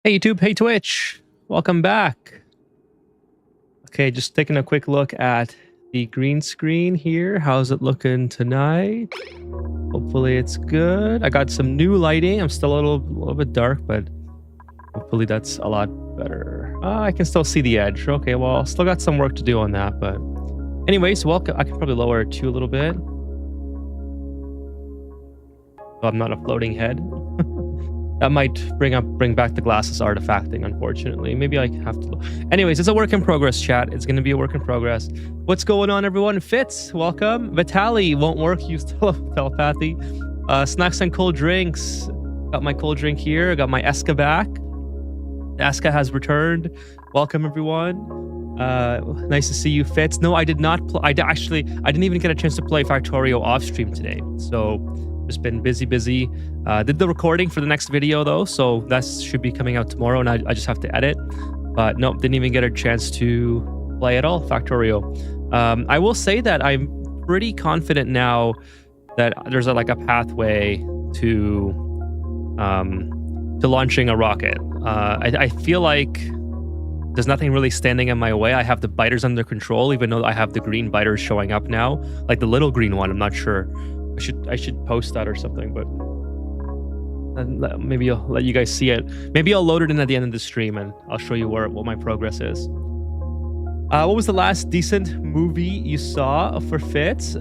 Hey YouTube, hey Twitch, welcome back. Okay, just taking a quick look at the green screen here. How's it looking tonight? Hopefully it's good. I got some new lighting. I'm still a little bit dark, but hopefully that's a lot better. I can still see the edge. Okay, well, still got some work to do on that, but anyways, welcome. I can probably lower it too a little bit. So I'm not a floating head. That might bring back the glasses artifacting, unfortunately. Maybe I have to... Anyways, it's a work in progress, chat. It's going to be a work in progress. What's going on, everyone? Fitz, welcome. Vitali, won't work. You still have telepathy. Snacks and cold drinks. Got my cold drink here. I got my Eska back. Eska has returned. Welcome, everyone. Nice to see you, Fitz. No, I did not... I didn't even get a chance to play Factorio off stream today. So... just been busy. Did the recording for the next video though, so that should be coming out tomorrow, and I just have to edit. But nope, didn't even get a chance to play at all Factorio. I will say that I'm pretty confident now that there's like a pathway to launching a rocket. I feel like there's nothing really standing in my way. I have the biters under control, even though I have the green biters showing up now, like the little green one. I'm not sure. I should post that or something, but maybe I'll let you guys see it. Maybe I'll load it in at the end of the stream and I'll show you what my progress is. What was the last decent movie you saw for Fitz?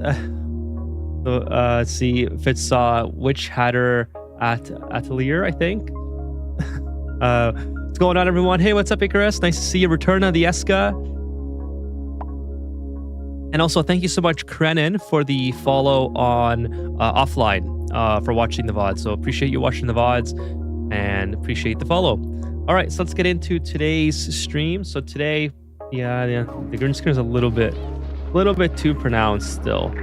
Let's see. Fitz saw Witch Hatter at Atelier, I think. What's going on, everyone? Hey, what's up, Icarus? Nice to see you return on the Eska. And also, thank you so much, Krenin, for the follow on offline for watching the VODs. So appreciate you watching the VODs and appreciate the follow. All right, so let's get into today's stream. So today, yeah, the green screen is a little bit too pronounced still.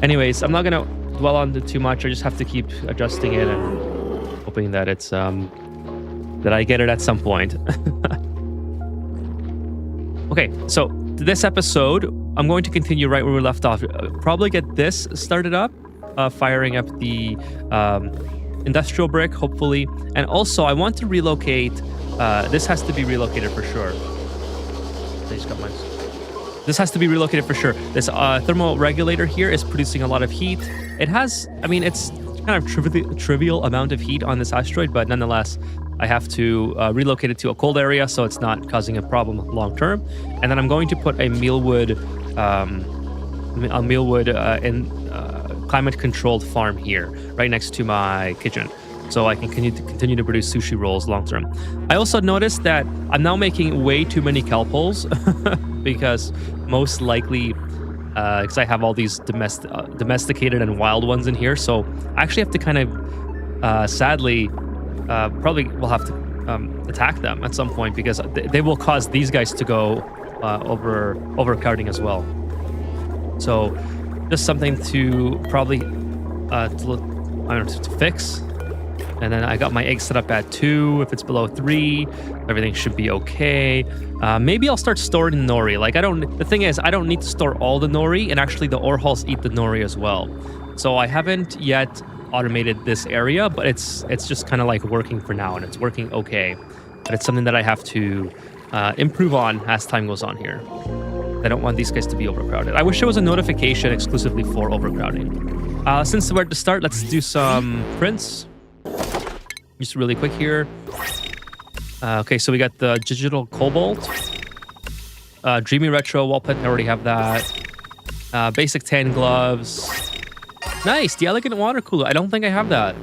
Anyways, I'm not gonna dwell on it too much. I just have to keep adjusting it and hoping that it's that I get it at some point. Okay, so this episode, I'm going to continue right where we left off. Probably get this started up, firing up the industrial brick, hopefully. And also, I want to relocate. This has to be relocated for sure. I just got mine. This has to be relocated for sure. This thermal regulator here is producing a lot of heat. It has, I mean, it's kind of trivial amount of heat on this asteroid, but nonetheless, I have to relocate it to a cold area so it's not causing a problem long term. And then I'm going to put a mealwood climate controlled farm here, right next to my kitchen. so I can continue to produce sushi rolls long term. I also noticed that I'm now making way too many kelp holes because most likely, because I have all these domesticated and wild ones in here, so I actually have to kind of, sadly, probably will have to attack them at some point because they will cause these guys to go overcrowding as well. So just something to probably to fix. And then I got my egg set up at 2. If it's below 3, everything should be okay. Maybe I'll start storing nori. Like the thing is, I don't need to store all the nori, and actually the ore hulls eat the nori as well. So I haven't yet automated this area, but it's just kind of like working for now, and it's working okay. But it's something that I have to improve on as time goes on here. I don't want these guys to be overcrowded. I wish there was a notification exclusively for overcrowding. Since we're at the start, let's do some prints. Just really quick here. Okay, so we got the digital cobalt, dreamy retro wall pet. I already have that. Basic tan gloves. Nice, the elegant water cooler. I don't think I have that.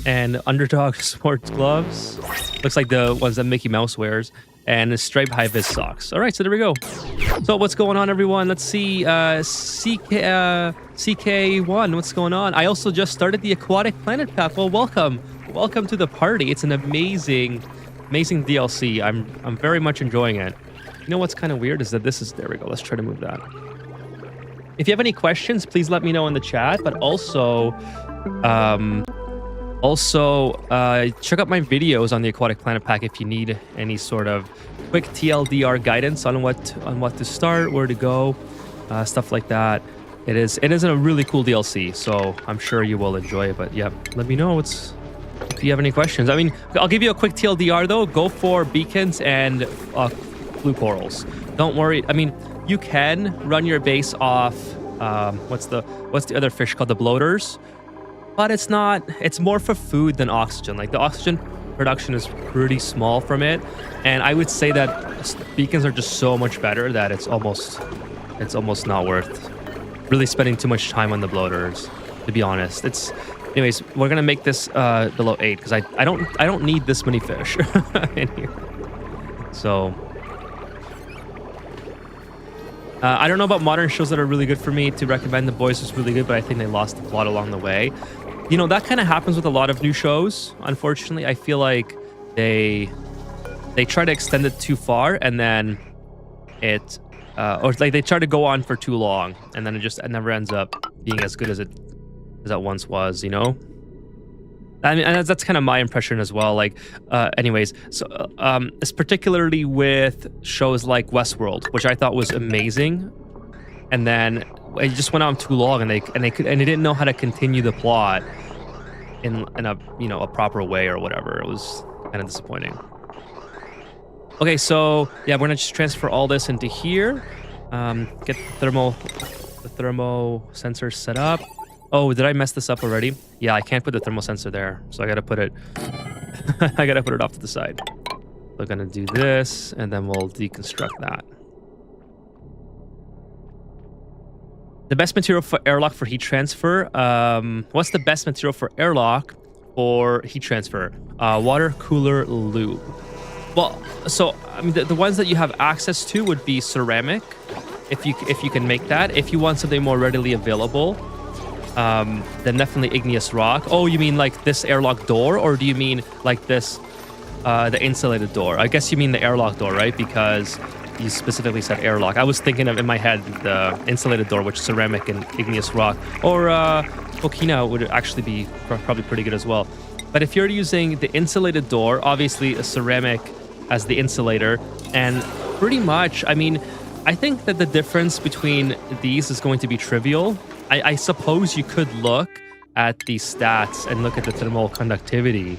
And underdog sports gloves. Looks like the ones that Mickey Mouse wears. And the striped high-vis socks. All right, so there we go. So what's going on, everyone? Let's see. CK1, what's going on? I also just started the Aquatic Planet Pack. Well, welcome. Welcome to the party. It's an amazing DLC. I'm very much enjoying it. You know what's kind of weird is that this is... There we go. Let's try to move that. If you have any questions, please let me know in the chat. But also... check out my videos on the Aquatic Planet Pack if you need any sort of quick TLDR guidance on what to start, where to go, stuff like that. It is a really cool DLC, so I'm sure you will enjoy it. But yeah, let me know if you have any questions. I mean, I'll give you a quick TLDR though. Go for beacons and blue corals. Don't worry. I mean, you can run your base off. What's the other fish called? The bloaters. But it's more for food than oxygen. Like the oxygen production is pretty small from it. And I would say that beacons are just so much better that it's almost not worth really spending too much time on the bloaters, to be honest. Anyways, we're gonna make this below 8 because I don't need this many fish in here. So I don't know about modern shows that are really good for me to recommend. The Boys was really good, but I think they lost the plot along the way. You know, that kind of happens with a lot of new shows. Unfortunately, I feel like they try to extend it too far, and then or like they try to go on for too long, and then it never ends up being as good as it once was. You know, I mean, and that's kind of my impression as well. Like, anyways, so it's particularly with shows like Westworld, which I thought was amazing, and then it just went on too long, and they didn't know how to continue the plot in a proper way or whatever. It was kind of disappointing. Okay, so yeah, we're gonna just transfer all this into here. Get the thermo sensor set up. Oh, did I mess this up already? Yeah, I can't put the thermal sensor there, so I gotta put it. I gotta put it off to the side. We're gonna do this, and then we'll deconstruct that. The best material for airlock for heat transfer. What's the best material for airlock for heat transfer? Water cooler lube. Well, so I mean, the ones that you have access to would be ceramic, if you can make that. If you want something more readily available, then definitely igneous rock. Oh, you mean like this airlock door, or do you mean like this, the insulated door? I guess you mean the airlock door, right? Because you specifically said airlock. I was thinking of in my head the insulated door, which is ceramic and igneous rock, or coquina would actually be probably pretty good as well. But if you're using the insulated door, obviously a ceramic as the insulator, and pretty much, I mean, I think that the difference between these is going to be trivial. I suppose you could look at the stats and look at the thermal conductivity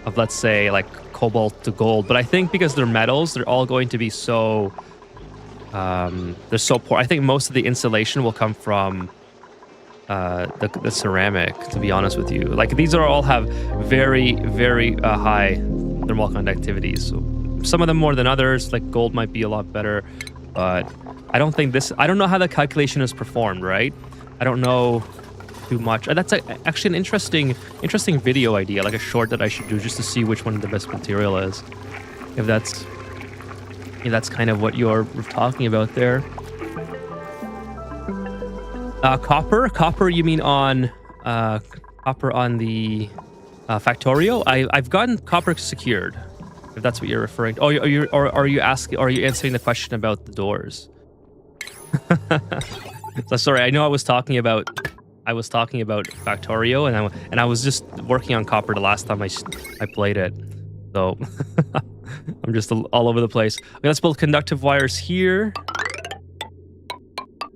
of, let's say, like cobalt to gold, but I think because they're metals, they're all going to be so they're so poor. I think most of the insulation will come from the ceramic, to be honest with you. Like these all have very, very high thermal conductivity, so some of them more than others. Like gold might be a lot better, but I don't know how the calculation is performed, right? I don't know too much. That's actually an interesting video idea, like a short that I should do just to see which one the best material is. If that's kind of what you're talking about there. Copper, you mean on copper on the Factorio? I've gotten copper secured, if that's what you're referring to. Oh, are you answering the question about the doors? So sorry, I know I was talking about Factorio, and I was just working on copper the last time I played it. So I'm just all over the place. Okay, let's build conductive wires here.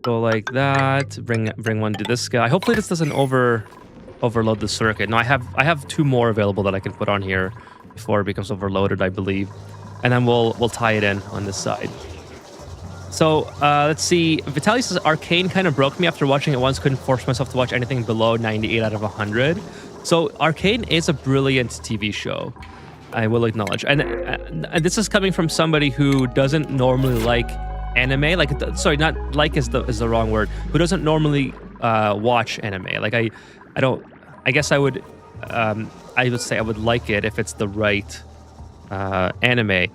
Go like that. Bring one to this guy. Hopefully this doesn't overload the circuit. No, I have 2 more available that I can put on here before it becomes overloaded, I believe. And then we'll tie it in on this side. So let's see. Vitaly says Arcane kind of broke me after watching it once. Couldn't force myself to watch anything below 98 out of 100. So Arcane is a brilliant TV show, I will acknowledge. And this is coming from somebody who doesn't normally like anime. Like, sorry, not like is the wrong word. Who doesn't normally watch anime. Like I guess I would say I would like it if it's the right anime.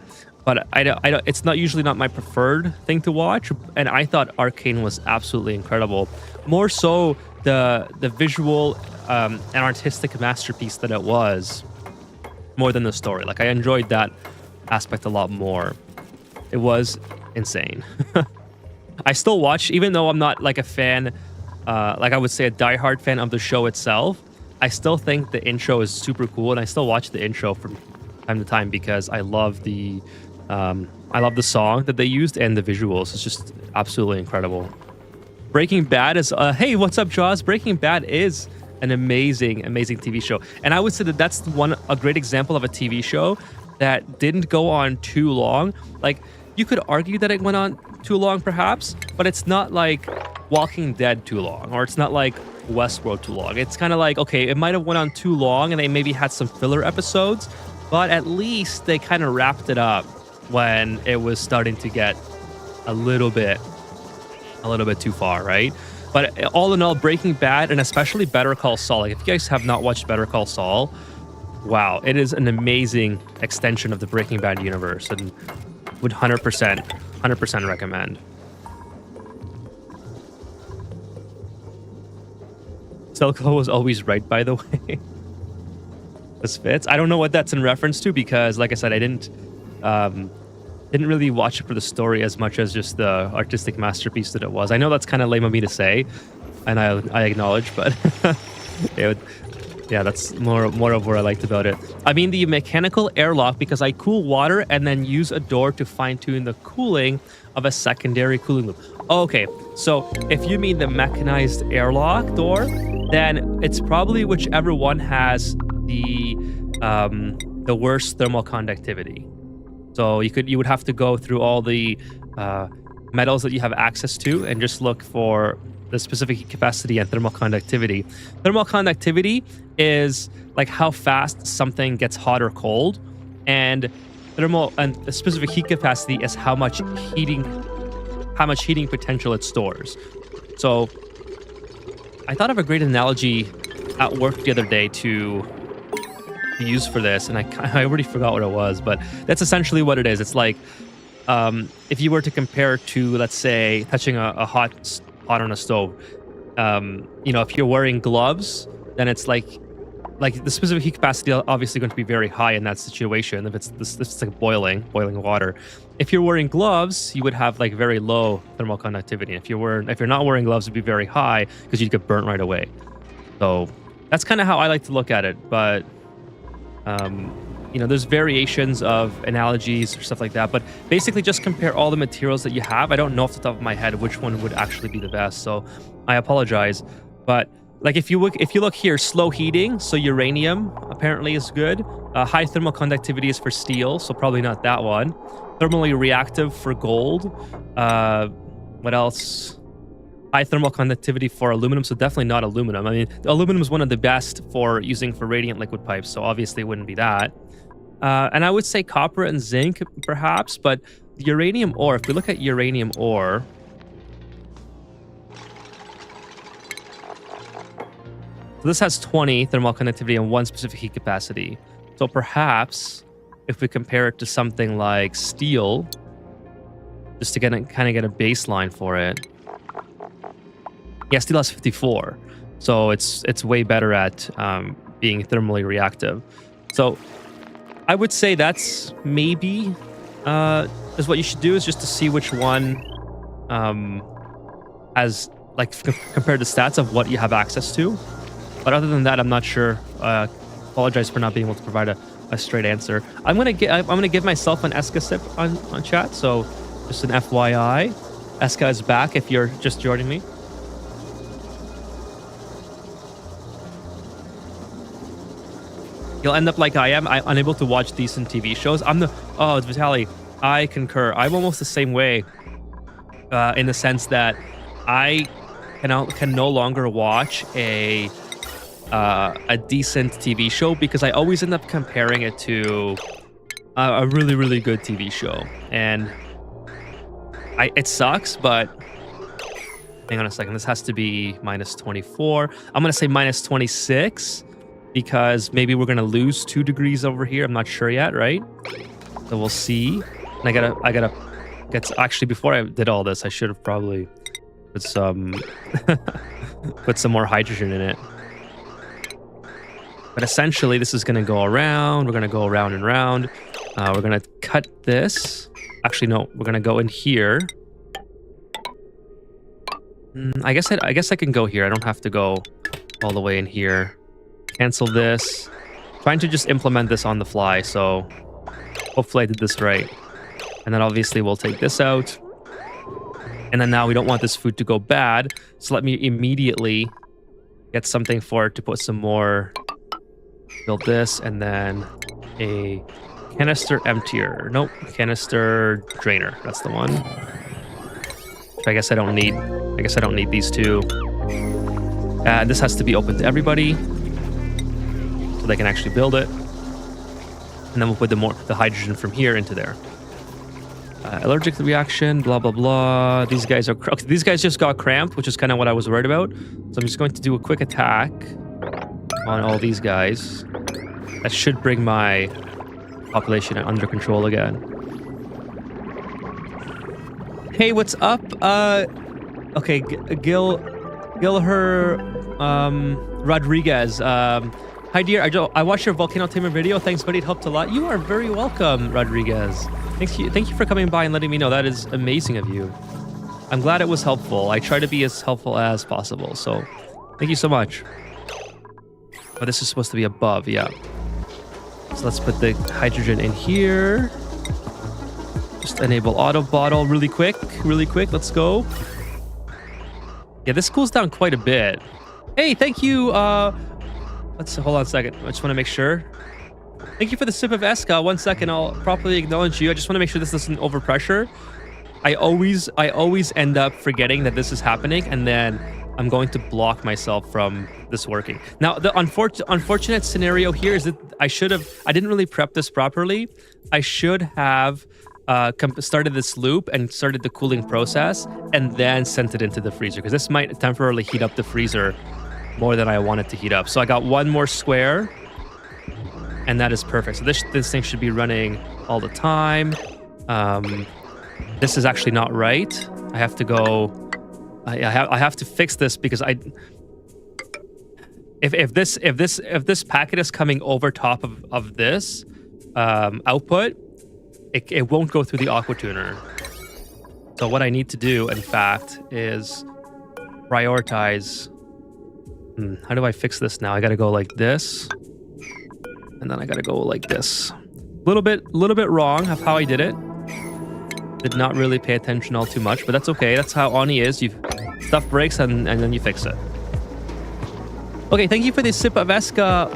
But I don't. It's not usually not my preferred thing to watch. And I thought Arcane was absolutely incredible. More so the visual and artistic masterpiece that it was, more than the story. Like I enjoyed that aspect a lot more. It was insane. I still watch, even though I'm not like a fan, like I would say a diehard fan of the show itself. I still think the intro is super cool, and I still watch the intro from time to time because I love the song that they used and the visuals. It's just absolutely incredible. Breaking Bad is hey, what's up, Jaws? Breaking Bad is an amazing TV show, and I would say that that's a great example of a TV show that didn't go on too long. Like, you could argue that it went on too long perhaps, but it's not like Walking Dead too long, or it's not like Westworld too long. It's kind of like, okay, it might have went on too long and they maybe had some filler episodes, but at least they kind of wrapped it up when it was starting to get a little bit too far, right? But all in all, Breaking Bad, and especially Better Call Saul, like if you guys have not watched Better Call Saul, wow, it is an amazing extension of the Breaking Bad universe, and would 100% recommend. Silco was always right, by the way. This fits. I don't know what that's in reference to because, like I said, I didn't really watch it for the story as much as just the artistic masterpiece that it was. I know that's kind of lame of me to say, and I acknowledge, but that's more of what I liked about it. I mean, the mechanical airlock, because I cool water and then use a door to fine-tune the cooling of a secondary cooling loop. Okay, so if you mean the mechanized airlock door, then it's probably whichever one has the worst thermal conductivity. So you would have to go through all the metals that you have access to and just look for the specific heat capacity and thermal conductivity. Thermal conductivity is like how fast something gets hot or cold, and the specific heat capacity is how much heating potential it stores. So I thought of a great analogy at work the other day to use for this, and I already forgot what it was, but that's essentially what it is. It's like if you were to compare to, let's say, touching a hot on a stove. If you're wearing gloves, then it's like the specific heat capacity obviously going to be very high in that situation. If it's like boiling water. If you're wearing gloves, you would have like very low thermal conductivity. If you're not wearing gloves, it'd be very high because you'd get burnt right away. So that's kind of how I like to look at it. But there's variations of analogies or stuff like that, but basically just compare all the materials that you have. I don't know off the top of my head which one would actually be the best, so I apologize. But like if you look here, slow heating, so uranium apparently is good. High thermal conductivity is for steel, so probably not that one. Thermally reactive for gold. What else? High thermal conductivity for aluminum, so definitely not aluminum. I mean, aluminum is one of the best for radiant liquid pipes, so obviously it wouldn't be that. And I would say copper and zinc, perhaps, but uranium ore, if we look at uranium ore, So this has 20 thermal conductivity and 1 specific heat capacity. So perhaps if we compare it to something like steel, just to kind of get a baseline for it. Yeah, steel has 54. So it's way better at being thermally reactive. So I would say that's maybe is what you should do, is just to see which one has, like, compared to stats of what you have access to. But other than that, I'm not sure. Apologize for not being able to provide a straight answer. I'm gonna give myself an Eska sip on chat. So just an FYI, Eska is back if you're just joining me. You'll end up like I am, unable to watch decent TV shows. Oh, it's Vitaly. I concur. I'm almost the same way, in the sense that I can no longer watch a decent TV show because I always end up comparing it to a really, really good TV show. And it sucks, but hang on a second. This has to be minus 24. I'm going to say minus 26 because maybe we're going to lose 2 degrees over here. I'm not sure yet, right? So we'll see. And I gotta get, actually, before I did all this, I should have probably put some more hydrogen in it. But essentially, this is going to go around. We're going to go around and round. We're going to cut this. Actually, no, we're going to go in here. I guess I can go here. I don't have to go all the way in here. Cancel this. Trying to just implement this on the fly, so hopefully I did this right. And then obviously we'll take this out. And then now we don't want this food to go bad, so let me immediately get something for it to put some more. Build this, and then a canister emptier. Nope, canister drainer. That's the one. Which I guess I don't need. I guess I don't need these two. And this has to be open to everybody, so they can actually build it. And then we'll put the hydrogen from here into there. Allergic reaction, blah blah blah. These guys are okay, these guys just got cramped, which is kind of what I was worried about. So I'm just going to do a quick attack on all these guys. That should bring my population under control again. Hey, what's up? Okay, Gilher Rodriguez. Hi, dear. I watched your Volcano Tamer video. Thanks, buddy. It helped a lot. You are very welcome, Rodriguez. Thank you for coming by and letting me know. That is amazing of you. I'm glad it was helpful. I try to be as helpful as possible. So, thank you so much. Oh, this is supposed to be above, yeah. So let's put the hydrogen in here. Just enable auto bottle really quick. Let's go. Yeah, this cools down quite a bit. Hey, thank you. Let's hold on a second. I just want to make sure. Thank you for the sip of Eska. 1 second, I'll properly acknowledge you. I just want to make sure this isn't overpressure. I always end up forgetting that this is happening, and then I'm going to block myself from this working. Now, the unfortunate scenario here is that I didn't really prep this properly. I should have started this loop and started the cooling process and then sent it into the freezer, because this might temporarily heat up the freezer more than I want it to heat up. So I got one more square, and that is perfect. So this thing should be running all the time. This is actually not right. I have to go. I have to fix this, because if this packet is coming over top of this output, it won't go through the aqua tuner. So what I need to do, in fact, is prioritize. How do I fix this now? I got to go like this, and then I got to go like this. Little bit wrong of how I did it. Did not really pay attention all too much, but that's okay. That's how Ani is. Stuff breaks and then you fix it. Okay, thank you for the sip of Eska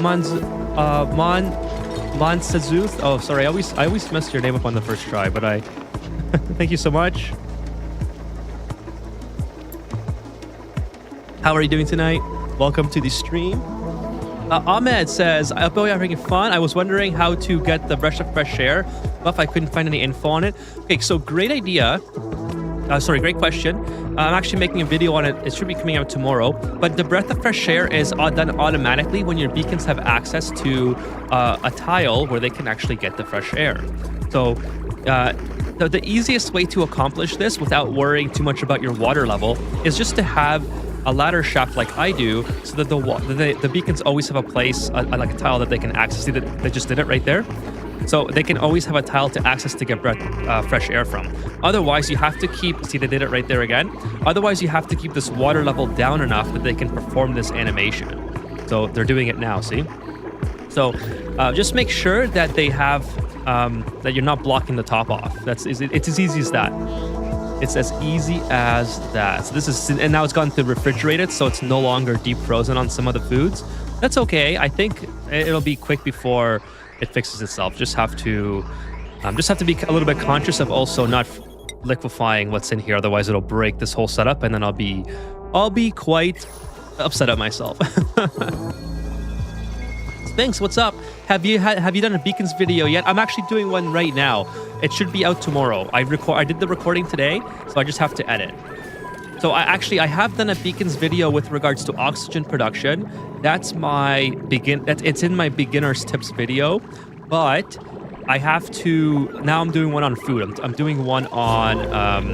Monsazuth. Oh, sorry, I always messed your name up on the first try, but I thank you so much. How are you doing tonight? Welcome to the stream. Ahmed says, I hope you're having fun. I was wondering how to get the Brush of Fresh Air buff. I couldn't find any info on it. Okay, so great idea. Sorry, great question. I'm actually making a video on it. It should be coming out tomorrow. But the breath of fresh air is done automatically when your beacons have access to a tile where they can actually get the fresh air. So the easiest way to accomplish this without worrying too much about your water level is just to have a ladder shaft like I do, so that the beacons always have a place, like a tile that they can access. See that they just did it right there? So they can always have a tile to access to get fresh air from. Otherwise, you have to keep, see they did it right there again? Otherwise, you have to keep this water level down enough that they can perform this animation. So they're doing it now, see? So just make sure that they have, that you're not blocking the top off. It's as easy as that. It's as easy as that. So this is, and now it's gone to refrigerated, so it's no longer deep frozen on some of the foods. That's okay. I think it'll be quick before it fixes itself. Just have to be a little bit conscious of also not liquefying what's in here. Otherwise, it'll break this whole setup, and then I'll be quite upset at myself. Thanks. What's up? Have you done a beacons video yet? I'm actually doing one right now. It should be out tomorrow. I did the recording today, so I just have to edit. So I have done a beacons video with regards to oxygen production. That's it's in my beginners tips video, but I have to, now I'm doing one on food. I'm doing one on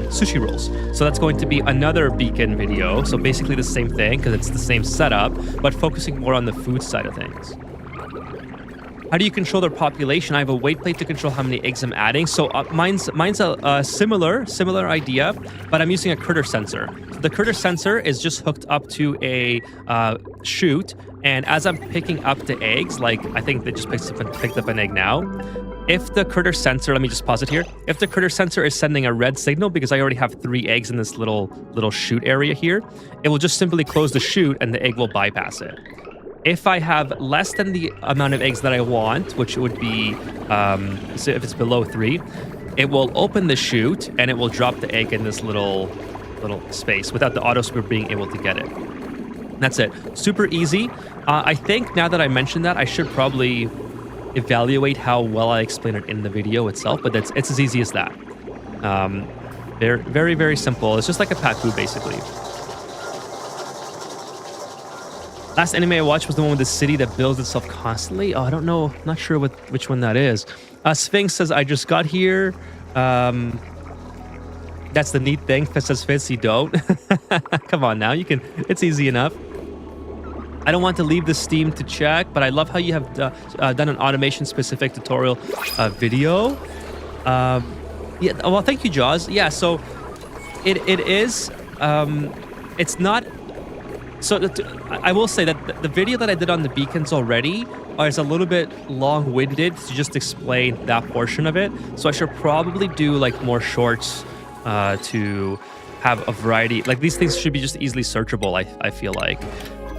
sushi rolls. So that's going to be another beacon video. So basically the same thing, because it's the same setup, but focusing more on the food side of things. How do you control their population? I have a weight plate to control how many eggs I'm adding. So mine's a similar idea, but I'm using a critter sensor. So the critter sensor is just hooked up to a chute, and as I'm picking up the eggs, like I think it just picked up an egg now. If the critter sensor, let me just pause it here. If the critter sensor is sending a red signal because I already have 3 eggs in this little chute area here, it will just simply close the chute and the egg will bypass it. If I have less than the amount of eggs that I want, which would be, so if it's below 3, it will open the chute and it will drop the egg in this little space without the auto screw being able to get it. That's it. Super easy. I think now that I mentioned that, I should probably evaluate how well I explain it in the video itself, but it's as easy as that. They're very, very simple. It's just like a pet food, basically. Last anime I watched was the one with the city that builds itself constantly. Oh, I don't know. Not sure which one that is. Sphinx says, I just got here. That's the neat thing. That says Fitz, you don't. Come on now. It's easy enough. I don't want to leave the Steam to check, but I love how you have done an automation-specific tutorial video. Yeah. Well, thank you, Jaws. Yeah, so it is... it's not... So I will say that the video that I did on the beacons already is a little bit long-winded to just explain that portion of it. So I should probably do like more shorts to have a variety. Like these things should be just easily searchable, I feel like.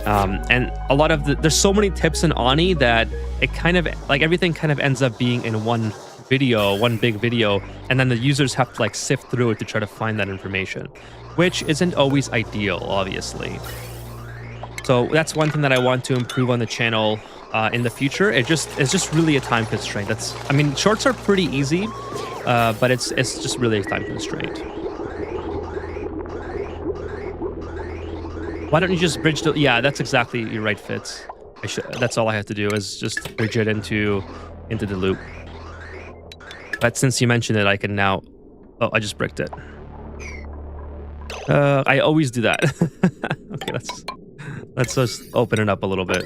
And a lot of there's so many tips in Ani that it kind of like everything kind of ends up being in one video, one big video, and then the users have to like sift through it to try to find that information, which isn't always ideal, obviously. So that's one thing that I want to improve on the channel in the future. It's just really a time constraint. I mean, shorts are pretty easy, but it's just really a time constraint. Why don't you just bridge the... Yeah, that's exactly, you're right, Fitz. That's all I have to do is just bridge it into the loop. But since you mentioned it, I can now... Oh, I just bricked it. I always do that. Okay, let's just open it up a little bit.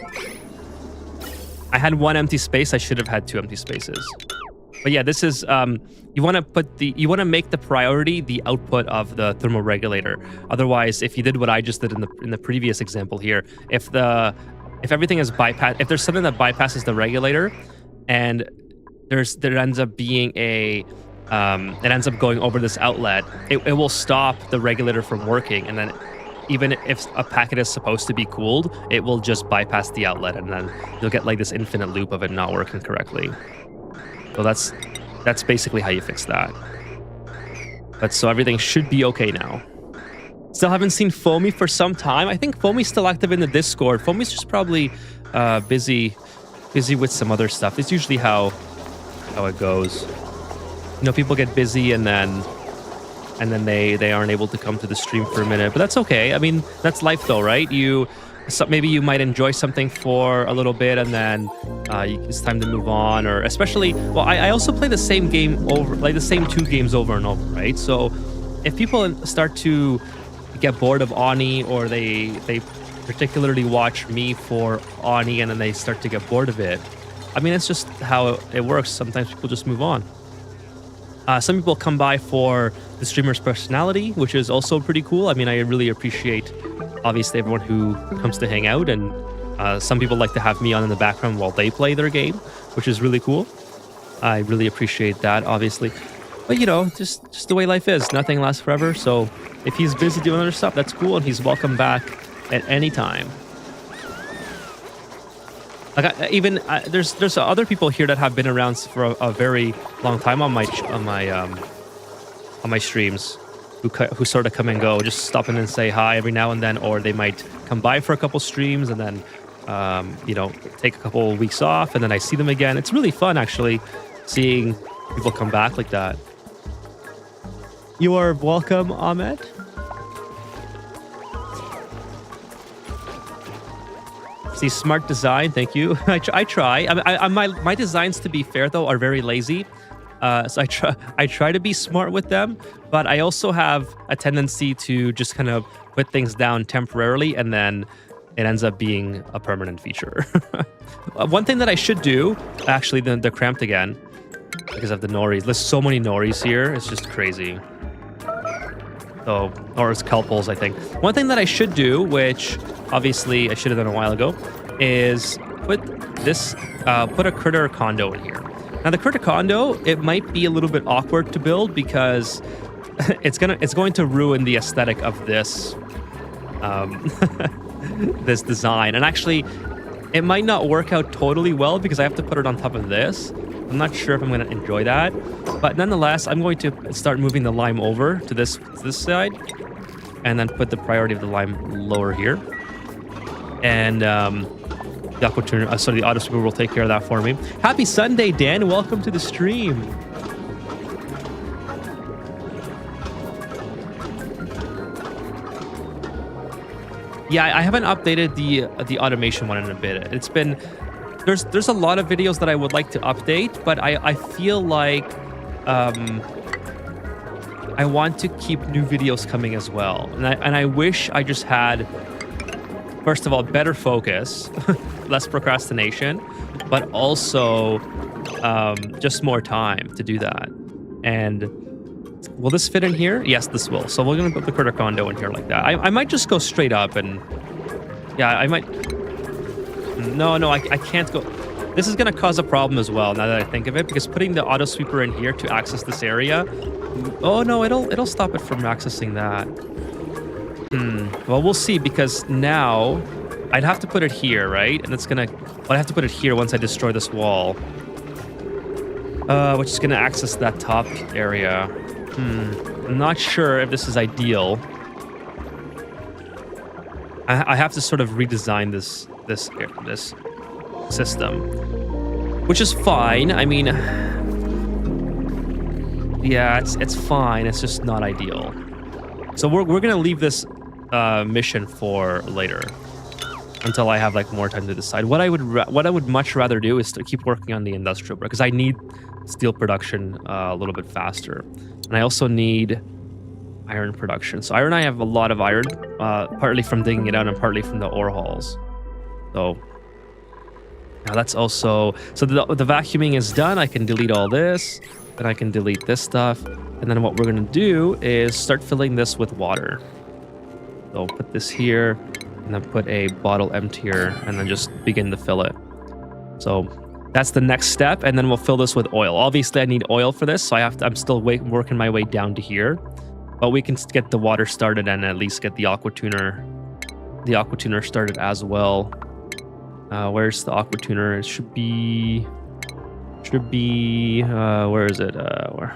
I had 1 empty space. I should have had 2 empty spaces. But yeah, this is you want to make the priority the output of the thermoregulator. Otherwise, if you did what I just did in the previous example here, if everything is bypassed, if there's something that bypasses the regulator, and there ends up being it ends up going over this outlet, it will stop the regulator from working, and then even if a packet is supposed to be cooled, it will just bypass the outlet, and then you'll get like this infinite loop of it not working correctly. So that's basically how you fix that. But so everything should be okay now. Still haven't seen Foamy for some time. I think Foamy's still active in the Discord. Foamy's just probably busy with some other stuff. It's usually how it goes. You know, people get busy and then and then they aren't able to come to the stream for a minute. But that's okay. I mean, that's life though, right? Maybe you might enjoy something for a little bit, and then it's time to move on. Or especially, well, I also play the same game over, like the same 2 games over and over, right? So if people start to get bored of Ani, or they particularly watch me for Ani and then they start to get bored of it, I mean, it's just how it works. Sometimes people just move on. Some people come by for the streamer's personality, which is also pretty cool. I mean, I really appreciate, obviously, everyone who comes to hang out, and some people like to have me on in the background while they play their game, which is really cool. I really appreciate that, obviously. But, you know, just the way life is. Nothing lasts forever, so if he's busy doing other stuff, that's cool, and he's welcome back at any time. Like there's other people here that have been around for a very long time on my streams, who sort of come and go, just stop in and say hi every now and then, or they might come by for a couple streams and then you know, take a couple weeks off, and then I see them again. It's really fun actually seeing people come back like that. You are welcome, Ahmed. See, smart design, thank you. I try. My designs, to be fair though, are very lazy. So I try to be smart with them, but I also have a tendency to just kind of put things down temporarily, and then it ends up being a permanent feature. One thing that I should do, actually, they're cramped again because of the nories. There's so many nories here. It's just crazy. So, or it's kelpals, I think. One thing that I should do, which obviously I should have done a while ago, is put a critter condo in here. Now the critter condo, it might be a little bit awkward to build because it's going to ruin the aesthetic of this this design. And actually, it might not work out totally well because I have to put it on top of this. I'm not sure if I'm going to enjoy that, but nonetheless, I'm going to start moving the lime over to this side, and then put the priority of the lime lower here. And the aquatuner, sorry, the auto super will take care of that for me. Happy Sunday, Dan! Welcome to the stream. Yeah, I haven't updated the automation one in a bit. It's been there's a lot of videos that I would like to update, but I feel like I want to keep new videos coming as well, and I wish I just had, first of all, better focus, less procrastination, but also just more time to do that. And will this fit in here? Yes, this will. So we're gonna put the critter condo in here like that. I might just go straight up, and yeah, I might. No, I can't go. This is gonna cause a problem as well now that I think of it, because putting the auto sweeper in here to access this area. Oh no, it'll stop it from accessing that. Well, we'll see, because now I'd have to put it here, right? And it's gonna. Well, I have to put it here once I destroy this wall, which is gonna access that top area. I'm not sure if this is ideal. I have to sort of redesign this system, which is fine. I mean, yeah, it's fine. It's just not ideal. So we're gonna leave this mission for later, until I have like more time to decide. What I would much rather do is to keep working on the industrial, because I need steel production a little bit faster, and I also need iron production. So iron, I have a lot of iron, partly from digging it out and partly from the ore halls. So now that's also, so the vacuuming is done. I can delete all this, and I can delete this stuff, and then what we're gonna do is start filling this with water. So put this here, and then put a bottle emptier, and then just begin to fill it. So that's the next step, and then we'll fill this with oil. Obviously, I need oil for this, so I'm still working my way down to here. But we can get the water started and at least get the aquatuner started as well. Where's the aquatuner? It should be, where is it? Where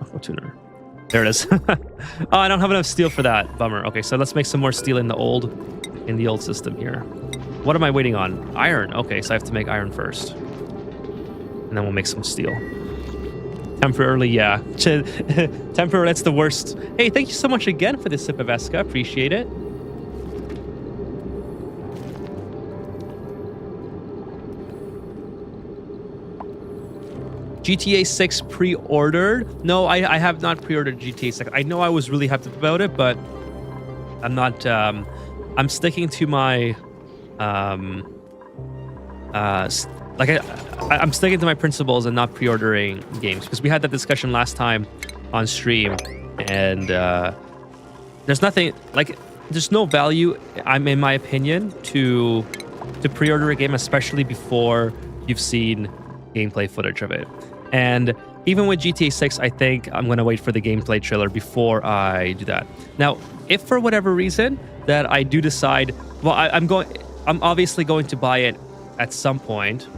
aquatuner? There it is. Oh, I don't have enough steel for that. Bummer. Okay, so let's make some more steel in the old system here. What am I waiting on? Iron. Okay, so I have to make iron first, and then we'll make some steel. Temporarily, yeah. Temporarily, that's the worst. Hey, thank you so much again for the sip of Esca. Appreciate it. GTA 6 pre-ordered? No, I have not pre-ordered GTA 6. I know I was really hyped about it, but I'm not. I'm sticking to my I'm sticking to my principles and not pre-ordering games, because we had that discussion last time on stream, and there's nothing like there's no value, in my opinion, to pre-order a game, especially before you've seen gameplay footage of it. And even with GTA 6, I think I'm going to wait for the gameplay trailer before I do that. Now, if for whatever reason that I do decide, well, I'm obviously going to buy it at some point,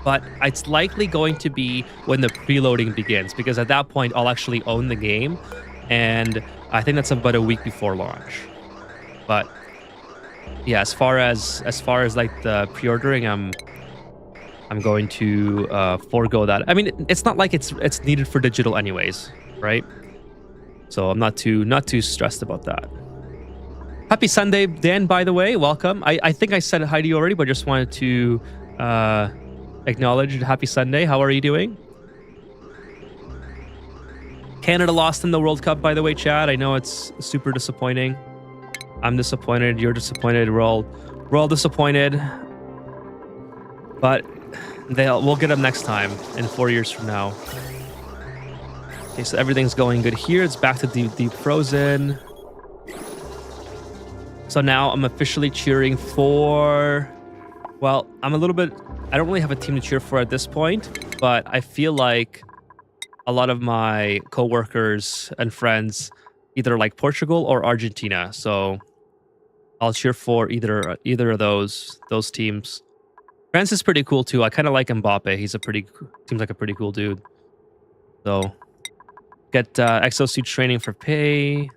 but it's likely going to be when the preloading begins, because at that point I'll actually own the game, and I think that's about a week before launch. But yeah, as far as like the pre-ordering, I'm going to forego that. I mean, it's not like it's needed for digital anyways, right? So I'm not too stressed about that. Happy Sunday, Dan, by the way. Welcome. I think I said hi to you already, but just wanted to acknowledge happy Sunday. How are you doing? Canada lost in the World Cup, by the way, Chad. I know it's super disappointing. I'm disappointed. You're disappointed. We're all disappointed. But we'll get them next time in 4 years from now. Okay, so everything's going good here. It's back to deep frozen. So now I'm officially cheering for, well, I don't really have a team to cheer for at this point, but I feel like a lot of my coworkers and friends either like Portugal or Argentina. So I'll cheer for either of those teams. France is pretty cool too. I kind of like Mbappe. Seems like a pretty cool dude. So get exosuit training for pay.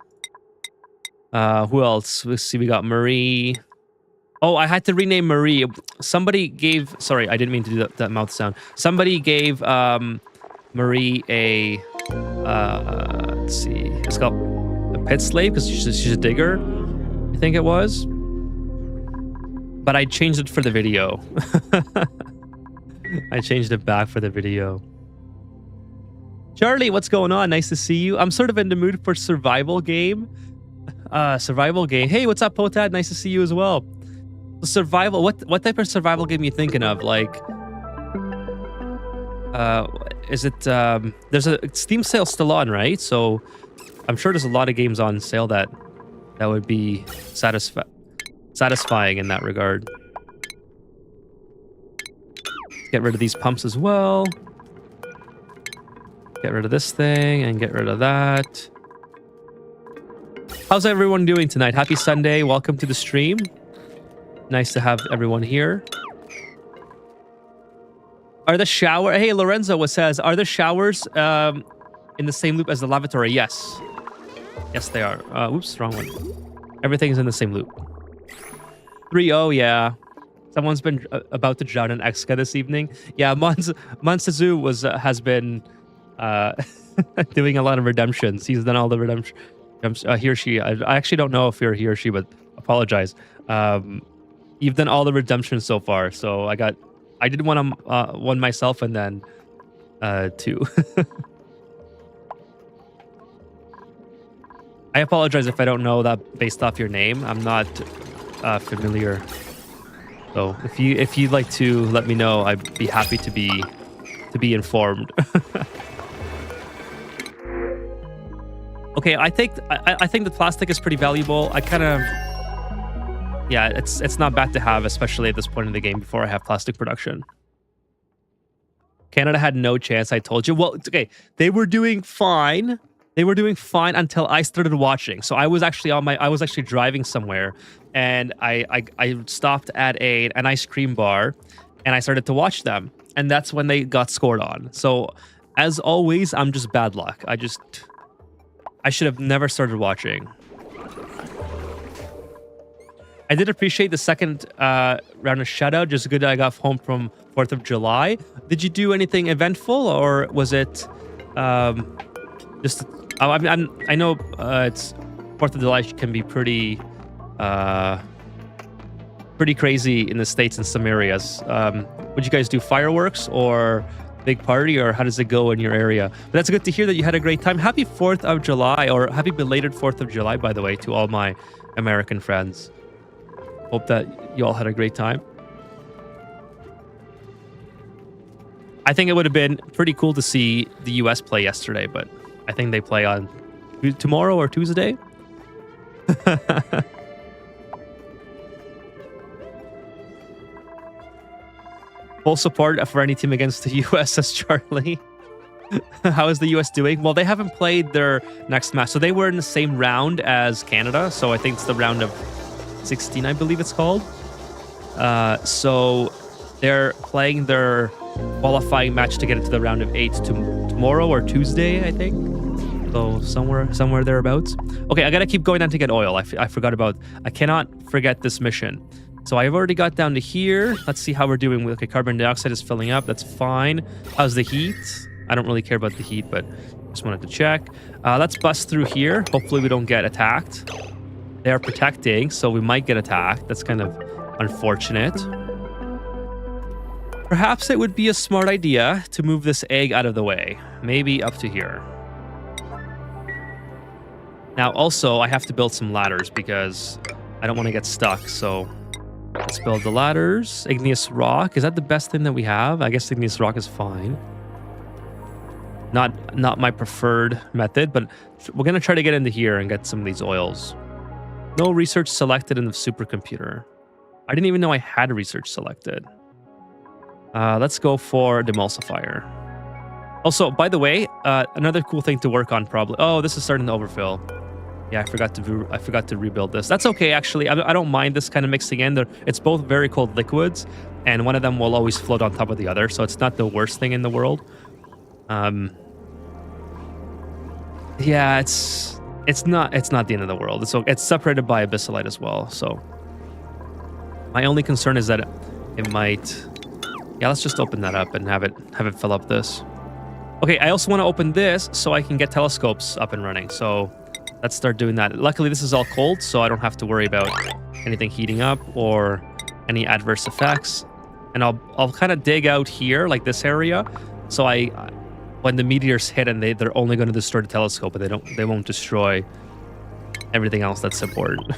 Who else? Let's see. We got Marie. Oh, I had to rename Marie. Somebody gave. Sorry, I didn't mean to do that mouth sound. Somebody gave Marie a. Let's see. It's called a pit slave because she's a digger. I think it was. But I changed it for the video. I changed it back for the video. Charlie, what's going on? Nice to see you. I'm sort of in the mood for survival game. Hey, what's up, Potad? Nice to see you as well. Survival. What type of survival game are you thinking of? Like, is it? There's a Steam sale still on, right? So I'm sure there's a lot of games on sale that would be satisfying in that regard. Get rid of these pumps as well. Get rid of this thing and get rid of that. How's everyone doing tonight? Happy Sunday. Welcome to the stream. Nice to have everyone here. Are the shower... Hey, Lorenzo says, are the showers in the same loop as the lavatory? Yes. Yes, they are. Oops, wrong one. Everything's in the same loop. 3-0, yeah. Someone's been about to drown in Exca this evening. Yeah, Monsazu has been doing a lot of redemptions. He's done all the redemptions. He or she. I actually don't know if you're he or she, but apologize. You've done all the redemptions so far. So I did one myself and then two. I apologize if I don't know that based off your name. I'm not familiar. So if you'd like to let me know, I'd be happy to be informed. Okay, I think the plastic is pretty valuable. I kind of, yeah, it's not bad to have, especially at this point in the game before I have plastic production. Canada had no chance, I told you. Well, okay, they were doing fine. They were doing fine until I started watching. So I was actually driving somewhere, and I stopped at an ice cream bar, and I started to watch them, and that's when they got scored on. So as always, I'm just bad luck. I should have never started watching. I did appreciate the second round of shoutout. Just good that I got home from 4th of July. Did you do anything eventful, or was it Just I know it's 4th of July can be pretty crazy in the States in some areas. Would you guys do fireworks or big party, or how does it go in your area? But that's good to hear that you had a great time. Happy 4th of July, or happy belated 4th of July, by the way, to all my American friends. Hope that you all had a great time. I think it would have been pretty cool to see the US play yesterday, but I think they play on tomorrow or Tuesday. Full support for any team against the US, says Charlie. How is the US doing? Well, they haven't played their next match. So they were in the same round as Canada. So I think it's the round of 16, I believe it's called. So they're playing their qualifying match to get into the round of 8 tomorrow or Tuesday, I think. So somewhere thereabouts. Okay, I gotta keep going down to get oil. I forgot about. I cannot forget this mission. So I've already got down to here. Let's see how we're doing. Okay, carbon dioxide is filling up. That's fine. How's the heat? I don't really care about the heat, but just wanted to check. Let's bust through here. Hopefully we don't get attacked. They are protecting, so we might get attacked. That's kind of unfortunate. Perhaps it would be a smart idea to move this egg out of the way. Maybe up to here. Now, also, I have to build some ladders because I don't want to get stuck, so let's build the ladders. Igneous rock. Is that the best thing that we have? I guess igneous rock is fine. Not my preferred method, but we're going to try to get into here and get some of these oils. No research selected in the supercomputer. I didn't even know I had research selected. Let's go for demulsifier. Also, by the way, another cool thing to work on probably. Oh, this is starting to overfill. Yeah, I forgot to rebuild this. That's okay, actually. I don't mind this kind of mixing in. It's both very cold liquids, and one of them will always float on top of the other, so it's not the worst thing in the world. Yeah, it's not the end of the world. It's separated by abyssalite as well. So my only concern is that it might. Yeah, let's just open that up and have it fill up this. Okay, I also want to open this so I can get telescopes up and running. So let's start doing that. Luckily, this is all cold, so I don't have to worry about anything heating up or any adverse effects. And I'll kind of dig out here, like this area, so when the meteors hit and they're only going to destroy the telescope, but they won't destroy everything else that's important.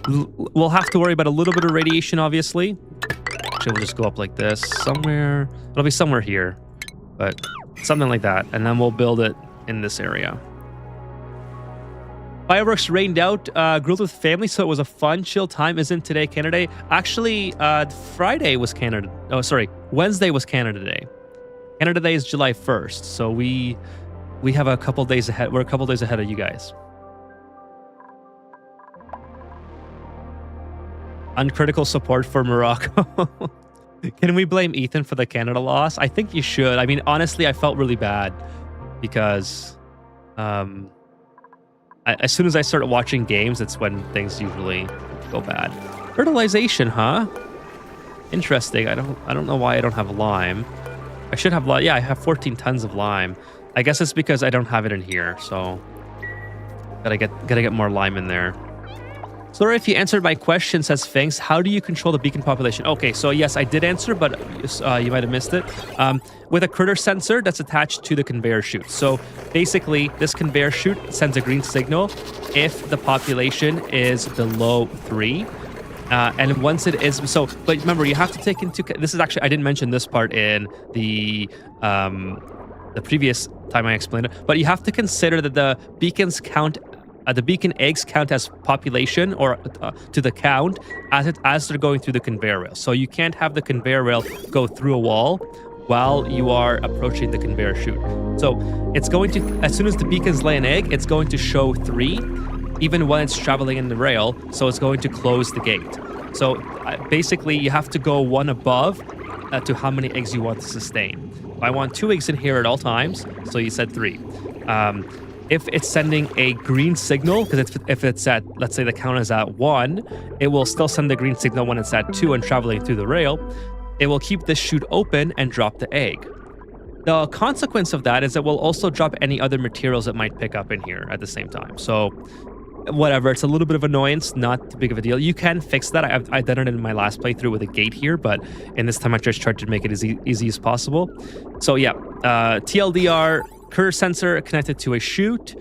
We'll have to worry about a little bit of radiation, obviously. Actually, we'll just go up like this somewhere. It'll be somewhere here, but something like that, and then we'll build it in this area. Fireworks rained out, grilled with family, so it was a fun, chill time. Isn't today Canada Day? Actually, Friday was Canada. Oh, sorry, Wednesday was Canada Day. Canada Day is July 1st, so we have a couple days ahead. We're a couple days ahead of you guys. Uncritical support for Morocco. Can we blame Ethan for the Canada loss? I think you should. I mean, honestly, I felt really bad because as soon as I start watching games, it's when things usually go bad. Fertilization, huh? Interesting. I don't know why I don't have lime. I should have lime. Yeah, I have 14 tons of lime. I guess it's because I don't have it in here, so gotta get more lime in there. Sorry if you answered my question, says Finks. How do you control the beacon population? Okay, so yes, I did answer, but you might have missed it. With a critter sensor that's attached to the conveyor chute. So basically, this conveyor chute sends a green signal if the population is below 3. And once it is, but remember, you have to take into, this is actually, I didn't mention this part in the previous time I explained it, but you have to consider that the beacons count. The beacon eggs count as population or to the count as they're going through the conveyor rail. So you can't have the conveyor rail go through a wall while you are approaching the conveyor chute. So it's going to, as soon as the beacons lay an egg, it's going to show 3, even when it's traveling in the rail. So it's going to close the gate. So basically, you have to go one above to how many eggs you want to sustain. I want 2 eggs in here at all times. So you said 3. If it's sending a green signal, because if it's at, let's say the count is at 1, it will still send the green signal when it's at 2 and traveling through the rail. It will keep the chute open and drop the egg. the consequence of that is it will also drop any other materials it might pick up in here at the same time. So whatever, it's a little bit of annoyance, not too big of a deal. You can fix that. I've done it in my last playthrough with a gate here, but in this time I just tried to make it as easy as possible. So yeah, TLDR, curve sensor connected to a chute,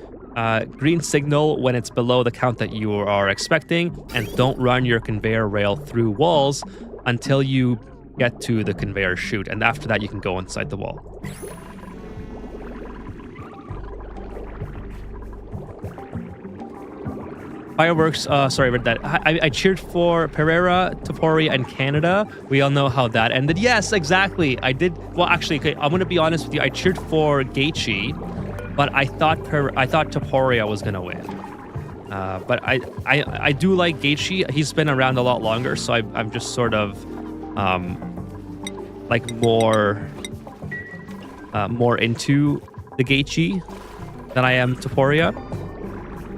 green signal when it's below the count that you are expecting, and don't run your conveyor rail through walls until you get to the conveyor chute, and after that you can go inside the wall. Fireworks, sorry about that. I cheered for Pereira, Taporia, and Canada. We all know how that ended. Yes, exactly. I did. Well, actually, okay, I'm going to be honest with you. I cheered for Gaethje, but I thought Taporia was going to win. But I do like Gaethje. He's been around a lot longer, so I'm just sort of like more into the Gaethje than I am Taporia.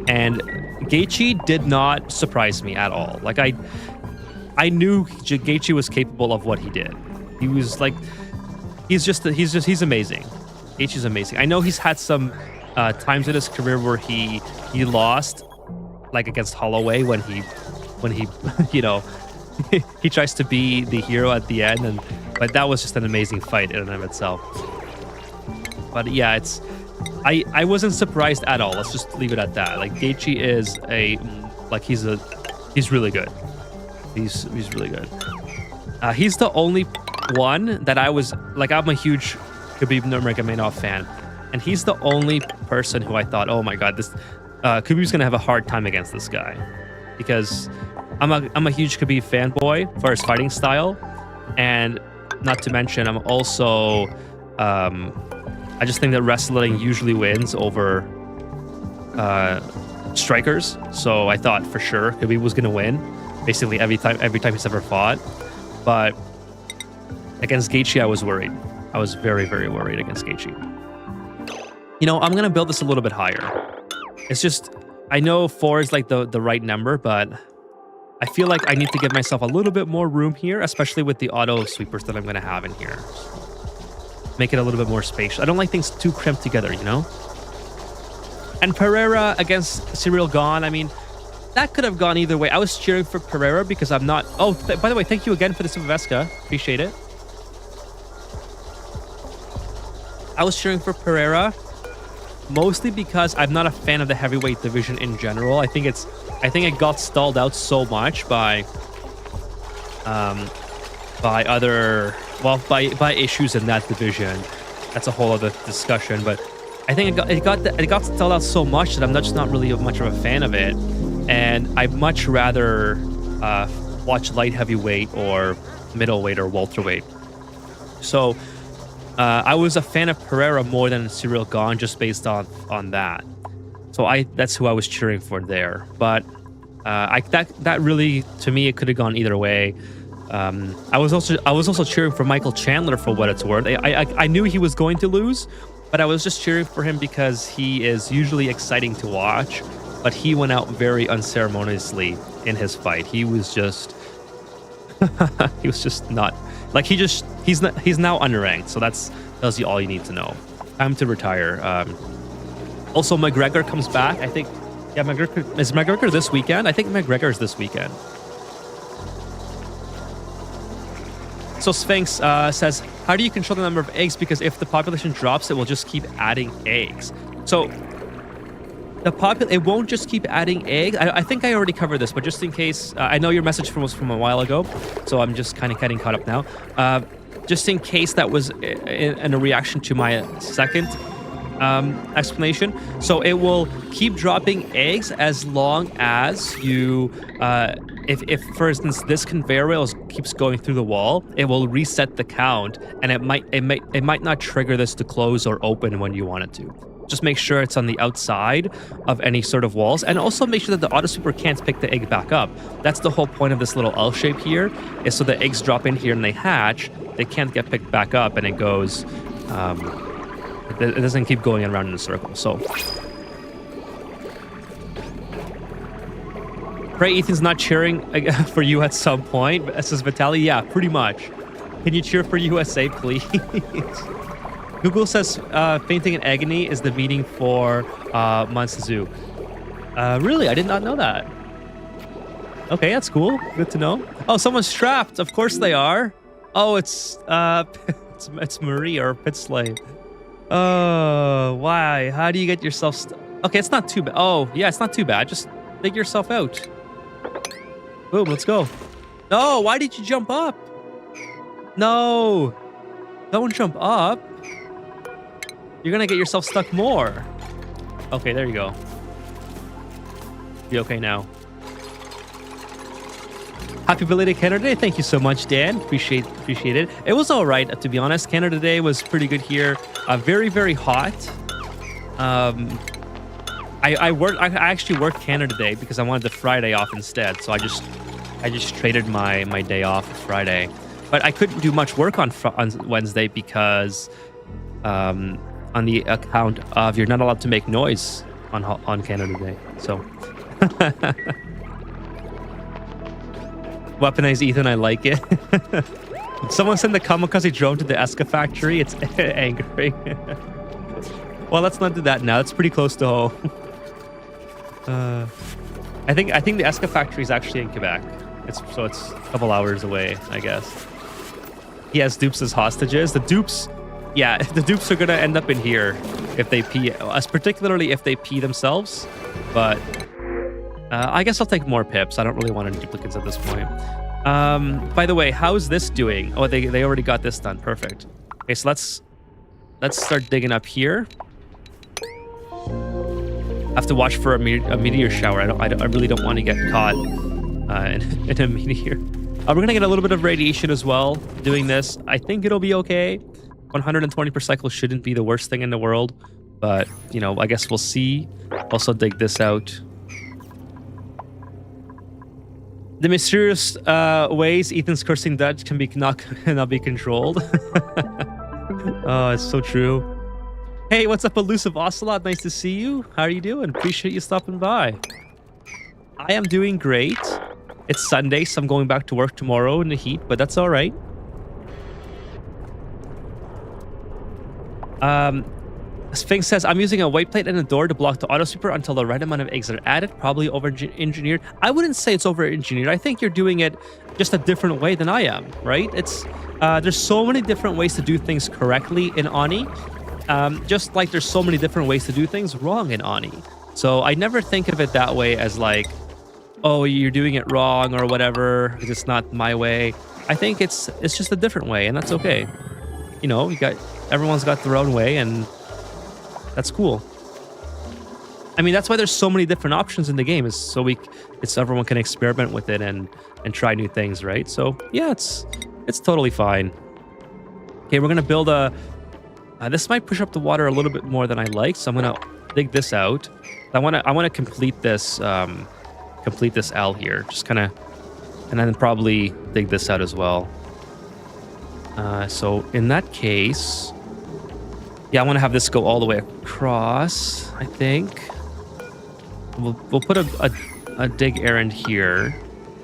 And Gaethje did not surprise me at all. Like I knew Gaethje was capable of what he did. He was like, he's amazing. Gaethje's amazing. I know he's had some times in his career where he lost, like against Holloway when he you know he tries to be the hero at the end, but that was just an amazing fight in and of itself. But yeah, I wasn't surprised at all. Let's just leave it at that. Like Gaethje is he's really good. He's really good. He's the only one that I was like, I'm a huge Khabib Nurmagomedov fan, and he's the only person who I thought, oh my god, this Khabib's gonna have a hard time against this guy, because I'm a huge Khabib fanboy for his fighting style, and not to mention I'm also I just think that wrestling usually wins over strikers. So I thought for sure Khabib was going to win basically every time he's ever fought. But against Gaethje, I was worried. I was very, very worried against Gaethje. You know, I'm going to build this a little bit higher. It's just, I know 4 is like the right number, but I feel like I need to give myself a little bit more room here, especially with the auto sweepers that I'm going to have in here. Make it a little bit more spacious. I don't like things too cramped together, you know? And Pereira against Ciryl Gane, I mean, that could have gone either way. I was cheering for Pereira because I'm not... Oh, by the way, thank you again for the Silveska. Appreciate it. I was cheering for Pereira mostly because I'm not a fan of the heavyweight division in general. I think it got stalled out so much by issues in that division. That's a whole other discussion, but I think it got stalled out so much that I'm just not really much of a fan of it, and I'd much rather watch light heavyweight or middleweight or welterweight. So I was a fan of Pereira more than Ciryl Gane just based on that. So that's who I was cheering for there. But that really, to me, it could have gone either way. I was also cheering for Michael Chandler for what it's worth. I knew he was going to lose, but I was just cheering for him because he is usually exciting to watch. But he went out very unceremoniously in his fight. He was just not like he's now unranked. So that tells you all you need to know. Time to retire. Also, McGregor comes back. I think. Yeah, is McGregor this weekend? I think McGregor is this weekend. So Sphinx says, how do you control the number of eggs? Because if the population drops, it will just keep adding eggs. So it won't just keep adding eggs. I think I already covered this, but just in case, I know your message was from a while ago, so I'm just kind of getting caught up now. Just in case that was in a reaction to my second explanation. So it will keep dropping eggs as long as you... If for instance this conveyor rail keeps going through the wall, it will reset the count, and it might not trigger this to close or open when you want it to. Just make sure it's on the outside of any sort of walls, and also make sure that the auto sweeper can't pick the egg back up. That's the whole point of this little L shape here, is so the eggs drop in here and they hatch, they can't get picked back up, and it goes it doesn't keep going around in a circle. So pray Ethan's not cheering for you at some point, says Vitaly. Yeah, pretty much. Can you cheer for USA, please? Google says fainting in agony is the meaning for Mansuzu. Really? I did not know that. Okay, that's cool. Good to know. Oh, someone's trapped. Of course they are. Oh, it's it's Marie or Pit Slave. Oh, why? How do you get yourself okay, it's not too bad. Oh, yeah, it's not too bad. Just dig yourself out. Boom, let's go. No, why did you jump up? No. Don't jump up. You're gonna get yourself stuck more. Okay, there you go. Be okay now. Happy belated Canada Day. Thank you so much, Dan. Appreciate it. It was all right, to be honest. Canada Day was pretty good here. Very, very hot. I actually worked Canada Day because I wanted the Friday off instead. So I just traded my day off for Friday. But I couldn't do much work on Wednesday because on the account of you're not allowed to make noise on Canada Day. So weaponize Ethan, I like it. Someone sent the kamikaze drone to the Eska factory. It's angry. Well, let's not do that now. That's pretty close to home. I think the Eska factory is actually in Quebec. It's a couple hours away, I guess. He has dupes as hostages. The dupes, yeah, the dupes are gonna end up in here if they pee, particularly if they pee themselves. But I guess I'll take more pips. I don't really want any duplicates at this point. By the way, how's this doing? Oh, they already got this done. Perfect. Okay, so let's start digging up here. I have to watch for a meteor shower. I really don't want to get caught in a meteor. We're gonna get a little bit of radiation as well doing this. I think it'll be okay. 120 per cycle shouldn't be the worst thing in the world, but you know, I guess we'll see. Also dig this out. The mysterious ways Ethan's cursing Dutch can be cannot be controlled. Oh, it's so true. Hey, what's up, elusive ocelot? Nice to see you. How are you doing? Appreciate you stopping by. I am doing great. It's Sunday, so I'm going back to work tomorrow in the heat, but that's all right. Sphinx says, I'm using a white plate and a door to block the auto sweeper until the right amount of eggs are added. Probably over-engineered. I wouldn't say it's over-engineered. I think you're doing it just a different way than I am, right? It's there's so many different ways to do things correctly in Ani. Just like there's so many different ways to do things wrong in Ani. So I never think of it that way as like, oh, you're doing it wrong or whatever, because it's not my way. I think it's just a different way, and that's okay. You know, everyone's got their own way, and that's cool. I mean, that's why there's so many different options in the game, is so everyone can experiment with it and try new things, right? So yeah, it's totally fine. Okay, we're gonna build a. This might push up the water a little bit more than I like, so I'm gonna dig this out. I wanna complete this L here, just kind of, and then probably dig this out as well. So in that case, yeah, I want to have this go all the way across. I think we'll put a dig errand here,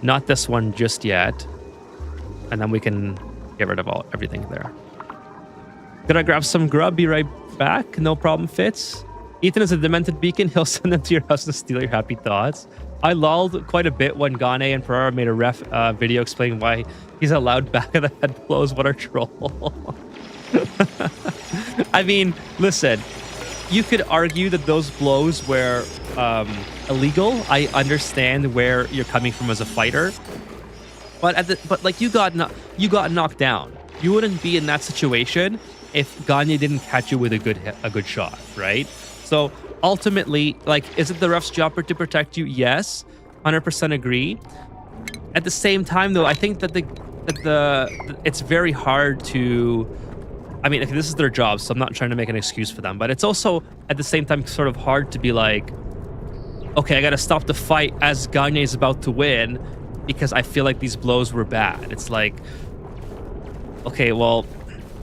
not this one just yet, and then we can get rid of everything there. Gonna grab some grub. Be right back. No problem, Fitz. Ethan is a demented beacon. He'll send them to your house to steal your happy thoughts. I lolled quite a bit when Gane and Ferrara made a ref video explaining why he's allowed back of the head blows. What a troll. I mean, listen, you could argue that those blows were illegal. I understand where you're coming from as a fighter, but like you got knocked down. You wouldn't be in that situation if Gagne didn't catch you with a good shot, right? So ultimately, like, is it the ref's job to protect you? Yes, 100% agree. At the same time, though, I think that it's very hard to. I mean, this is their job, so I'm not trying to make an excuse for them, but it's also at the same time sort of hard to be like, okay, I got to stop the fight as Gagne is about to win because I feel like these blows were bad. It's like, okay, well,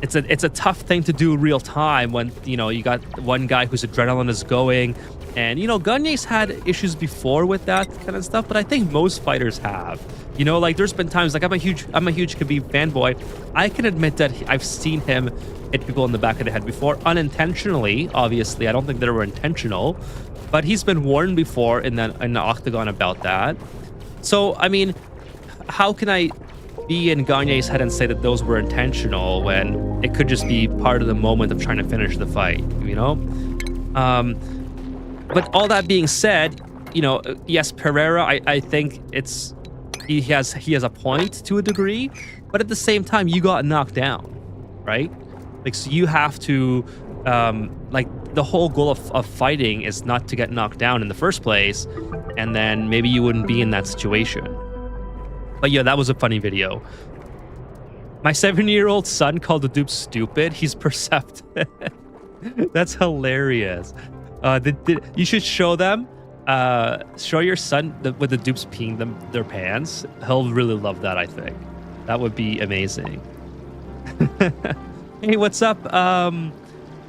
it's a tough thing to do real time when, you know, you got one guy whose adrenaline is going, and, you know, Gagne's had issues before with that kind of stuff, but I think most fighters have. You know, like, there's been times, like, I'm a huge Khabib fanboy. I can admit that I've seen him hit people in the back of the head before, unintentionally. Obviously, I don't think they were intentional, but he's been warned before in the octagon about that. So, I mean, how can I be in Gagne's head and say that those were intentional when it could just be part of the moment of trying to finish the fight, you know? But all that being said, you know, yes, Pereira, I think he has a point to a degree, but at the same time, you got knocked down, right? Like, so you have to, like, the whole goal of fighting is not to get knocked down in the first place, and then maybe you wouldn't be in that situation. But yeah, that was a funny video. My 7-year-old son called the dupe stupid. He's perceptive. That's hilarious. You should show them. Show your son with the dupes peeing their pants. He'll really love that, I think. That would be amazing. Hey, what's up?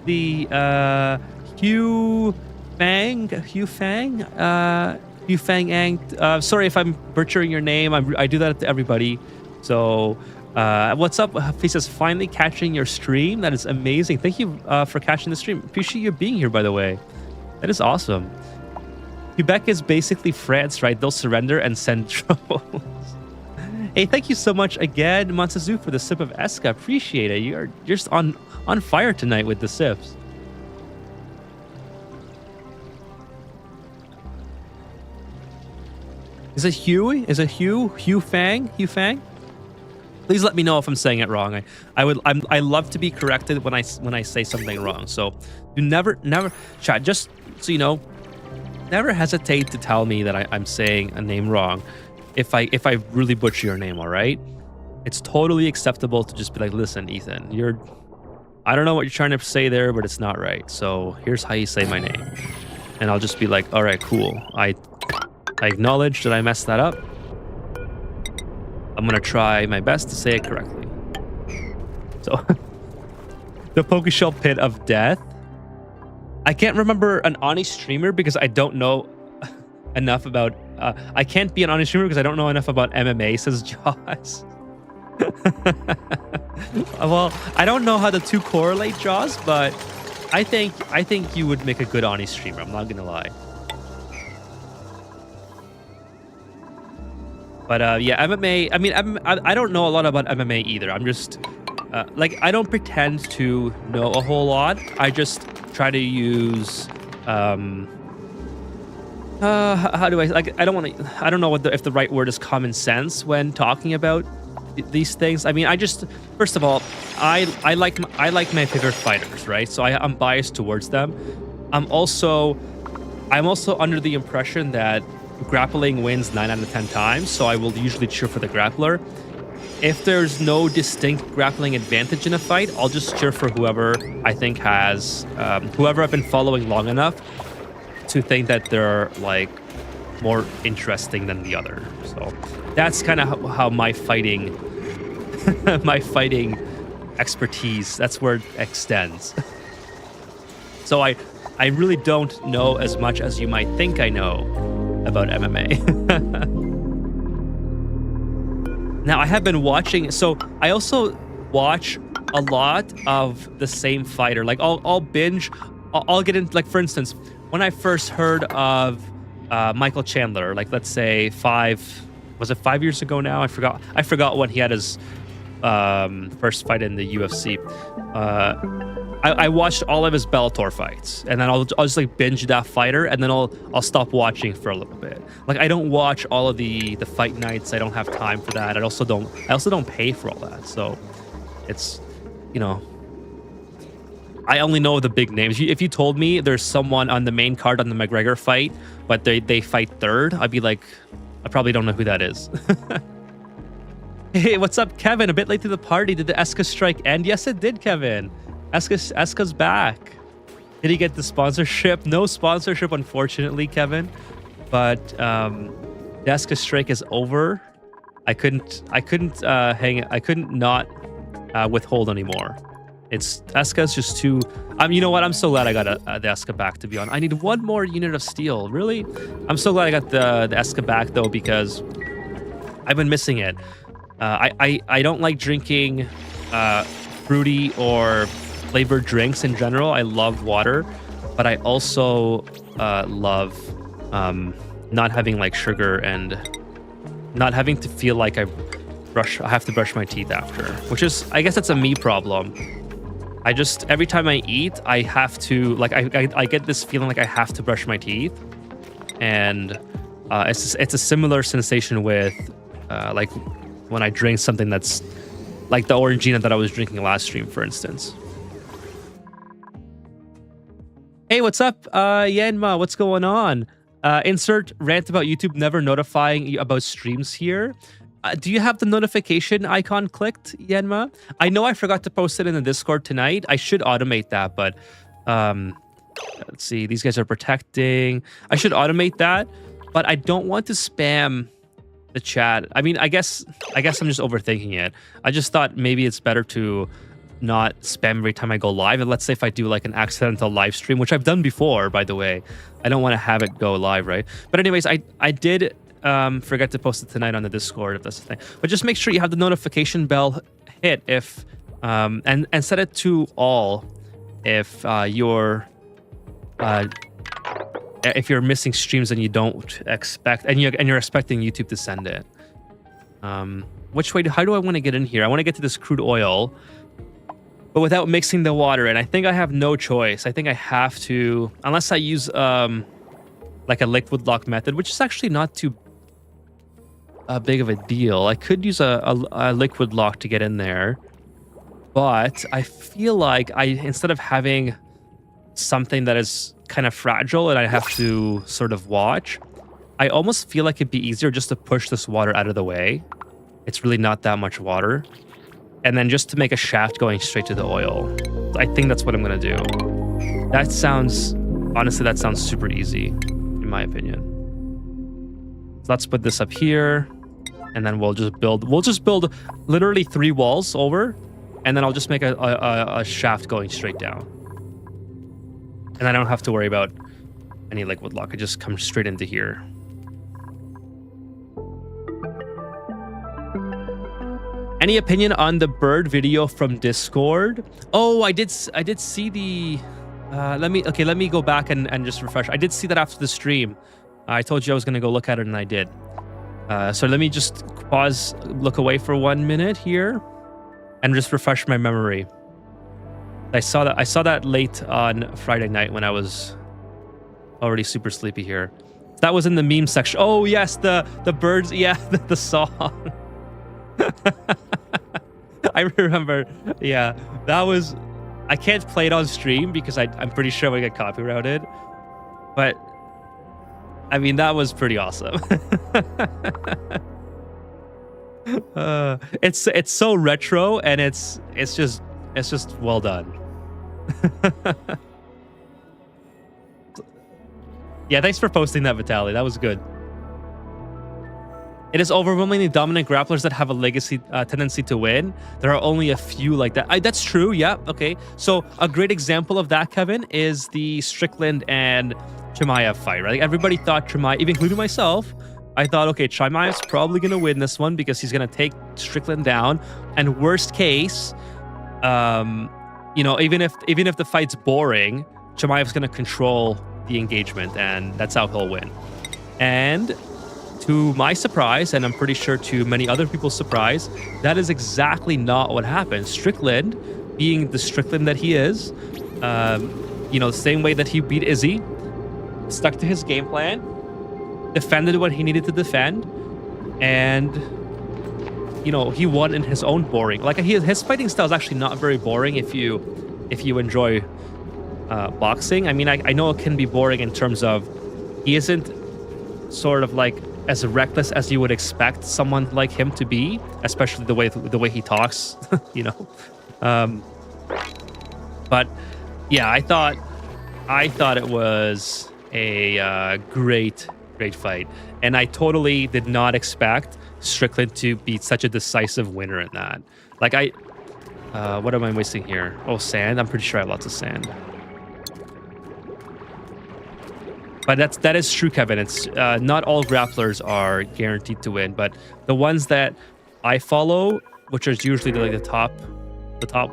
The Hugh Fang, sorry if I'm butchering your name. I do that to everybody. So, what's up? He says, finally catching your stream. That is amazing. Thank you for catching the stream. Appreciate you being here, by the way. That is awesome. Quebec is basically France, right? They'll surrender and send trolls. Hey, thank you so much again, Montazu, for the sip of Esca. Appreciate it. You're just on fire tonight with the sips. Is it Huey? Is it Hugh Fang? Hugh Fang? Please let me know if I'm saying it wrong. I love to be corrected when I say something wrong. So you never chat. Just so you know, never hesitate to tell me that I'm saying a name wrong. If I really butcher your name, all right? It's totally acceptable to just be like, listen, Ethan, I don't know what you're trying to say there, but it's not right. So here's how you say my name, and I'll just be like, all right, cool. I acknowledge that I messed that up. I'm gonna try my best to say it correctly. So, the Pokeshell Pit of Death. I can't remember an Oni streamer because I don't know enough about. I can't be an Oni streamer because I don't know enough about MMA, says Jaws. Well, I don't know how the two correlate, Jaws, but I think you would make a good Oni streamer. I'm not gonna lie. But yeah, MMA. I mean, I don't know a lot about MMA either. I'm just like, I don't pretend to know a whole lot. I just try to use how do I, like, I don't know if the right word is common sense when talking about these things. I mean, first of all, I like my favorite fighters, right? So I'm biased towards them. I'm also under the impression that grappling wins 9 out of 10 times, so I will usually cheer for the grappler. If there's no distinct grappling advantage in a fight, I'll just cheer for whoever I think has, whoever I've been following long enough to think that they're like more interesting than the other. So that's kind of how my fighting, my fighting expertise, that's where it extends. So I really don't know as much as you might think I know about MMA. Now I have been watching, so I also watch a lot of the same fighter. Like I'll binge, I'll get into, like, for instance, when I first heard of Michael Chandler, like, let's say 5 years ago now? I forgot when he had his first fight in the UFC. I watched all of his Bellator fights, and then I'll just like binge that fighter, and then I'll stop watching for a little bit. Like, I don't watch all of the fight nights. I don't have time for that. I also don't pay for all that. So it's, you know, I only know the big names. If you told me there's someone on the main card on the McGregor fight, but they fight third, I'd be like, I probably don't know who that is. Hey, what's up, Kevin? A bit late to the party. Did the Eska strike end? Yes, it did, Kevin. Eska's back. Did he get the sponsorship? No sponsorship, unfortunately, Kevin. But the Eska strike is over. I couldn't not withhold anymore. Eska's just too. You know what? I'm so glad I got the Eska back, to be honest. I need one more unit of steel. Really? I'm so glad I got the Eska back, though, because I've been missing it. I don't like drinking fruity or flavored drinks in general. I love water, but I also love not having like sugar and not having to feel like I have to brush my teeth after, which is, I guess that's a me problem. I just, every time I eat, I have to, like, I get this feeling like I have to brush my teeth. And it's a similar sensation with like when I drink something that's like the Orangina that I was drinking last stream, for instance. Hey, what's up, Yanma? What's going on? Insert rant about YouTube never notifying you about streams here. Do you have the notification icon clicked, Yanma? I know I forgot to post it in the Discord tonight. I should automate that, but let's see. These guys are protecting. I should automate that, but I don't want to spam the chat. I mean, I guess I'm just overthinking it. I just thought maybe it's better to not spam every time I go live. And let's say if I do like an accidental live stream, which I've done before, by the way, I don't want to have it go live, right? But anyways, I did forget to post it tonight on the Discord, if that's the thing. But just make sure you have the notification bell hit if and set it to all if you're missing streams and you don't expect and you're expecting YouTube to send it. Which way? How do I want to get in here? I want to get to this crude oil, but without mixing the water. And I think I have no choice. I think I have to, unless I use like a liquid lock method, which is actually not too big of a deal. I could use a liquid lock to get in there, but I feel like instead of having something that is kind of fragile and I have to sort of watch, I almost feel like it'd be easier just to push this water out of the way. It's really not that much water. And then just to make a shaft going straight to the oil. I think that's what I'm going to do. That sounds, honestly, that sounds super easy, in my opinion. So let's put this up here. And then we'll just build literally 3 walls over. And then I'll just make a shaft going straight down. And I don't have to worry about any liquid lock. It just comes straight into here. Any opinion on the bird video from Discord? Oh, I did see the. Let me go back and just refresh. I did see that after the stream. I told you I was gonna go look at it, and I did. So let me just pause, look away for 1 minute here, and just refresh my memory. I saw that late on Friday night when I was already super sleepy here. That was in the meme section. Oh yes, the birds. Yeah, the song. I remember. Yeah, that was. I can't play it on stream because I'm pretty sure I get copyrighted. But I mean, that was pretty awesome. It's so retro and it's just well done. Yeah, thanks for posting that, Vitaly. That was good. It is overwhelmingly dominant grapplers that have a legacy tendency to win. There are only a few like that. That's true. Yeah. Okay. So a great example of that, Kevin, is the Strickland and Chimaev fight. Right? Like everybody thought Chimaev, even including myself, I thought, okay, Chimaev's probably gonna win this one because he's gonna take Strickland down. And worst case, you know, even if the fight's boring, Chimaev's gonna control the engagement, and that's how he'll win. And to my surprise, and I'm pretty sure to many other people's surprise, that is exactly not what happened. Strickland, being the Strickland that he is, you know, the same way that he beat Izzy, stuck to his game plan, defended what he needed to defend, and you know, he won in his own boring. Like his fighting style is actually not very boring if you enjoy boxing. I mean, I know it can be boring in terms of he isn't sort of like as reckless as you would expect someone like him to be, especially the way he talks, you know. But yeah, I thought it was a great fight, and I totally did not expect Strickland to be such a decisive winner in that. Like what am I wasting here? Oh, sand. I'm pretty sure I have lots of sand. But that is true, Kevin. It's not all grapplers are guaranteed to win, but the ones that I follow, which is usually the top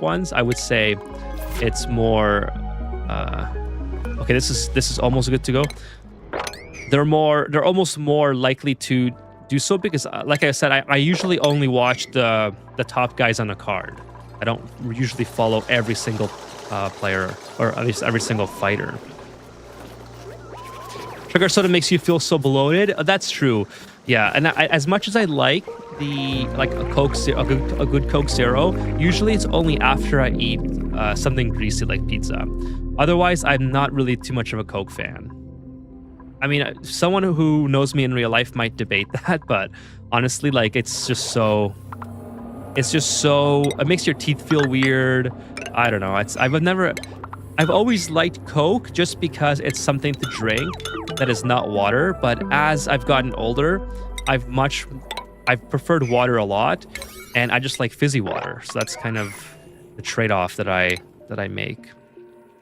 ones, I would say it's more okay, this is almost good to go. They're almost more likely to do so because like I said, I usually only watch the top guys on a card. I don't usually follow every single player, or at least every single fighter. Sugar soda makes you feel so bloated. That's true. Yeah, and as much as I like a good Coke Zero, usually it's only after I eat something greasy like pizza. Otherwise, I'm not really too much of a Coke fan. I mean, someone who knows me in real life might debate that, but honestly, like it's just so it makes your teeth feel weird. I don't know. I've always liked Coke just because it's something to drink that is not water, but as I've gotten older, I've preferred water a lot, and I just like fizzy water. So that's kind of the trade-off that I make.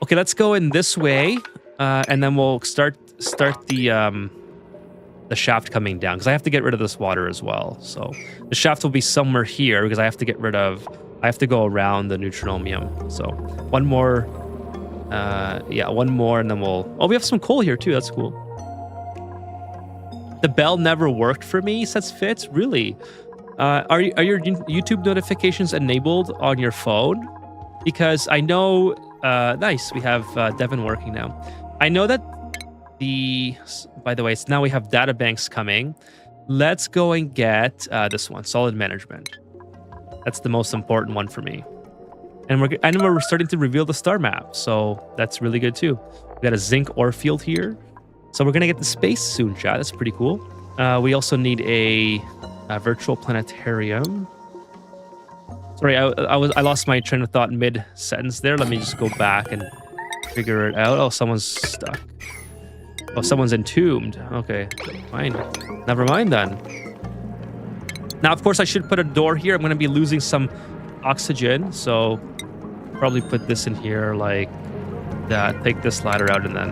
Okay, let's go in this way, and then we'll start the shaft coming down because I have to get rid of this water as well. So the shaft will be somewhere here because I have to go around the neutronomium. So one more, one more, and then we have some coal here too. That's cool. The bell never worked for me, says Fitz. Really? Are your YouTube notifications enabled on your phone? Because I know, nice, we have Devin working now. I know that by the way, now we have data banks coming. Let's go and get this one, solid management. That's the most important one for me. And we're starting to reveal the star map, so that's really good too. We got a zinc ore field here. So we're gonna get the space soon, chat. That's pretty cool. We also need a virtual planetarium. Sorry, I lost my train of thought mid-sentence there. Let me just go back and figure it out. Oh, someone's stuck. Oh, someone's entombed. Okay, fine. Never mind then. Now, of course, I should put a door here. I'm going to be losing some oxygen, so probably put this in here like that. Take this ladder out, and then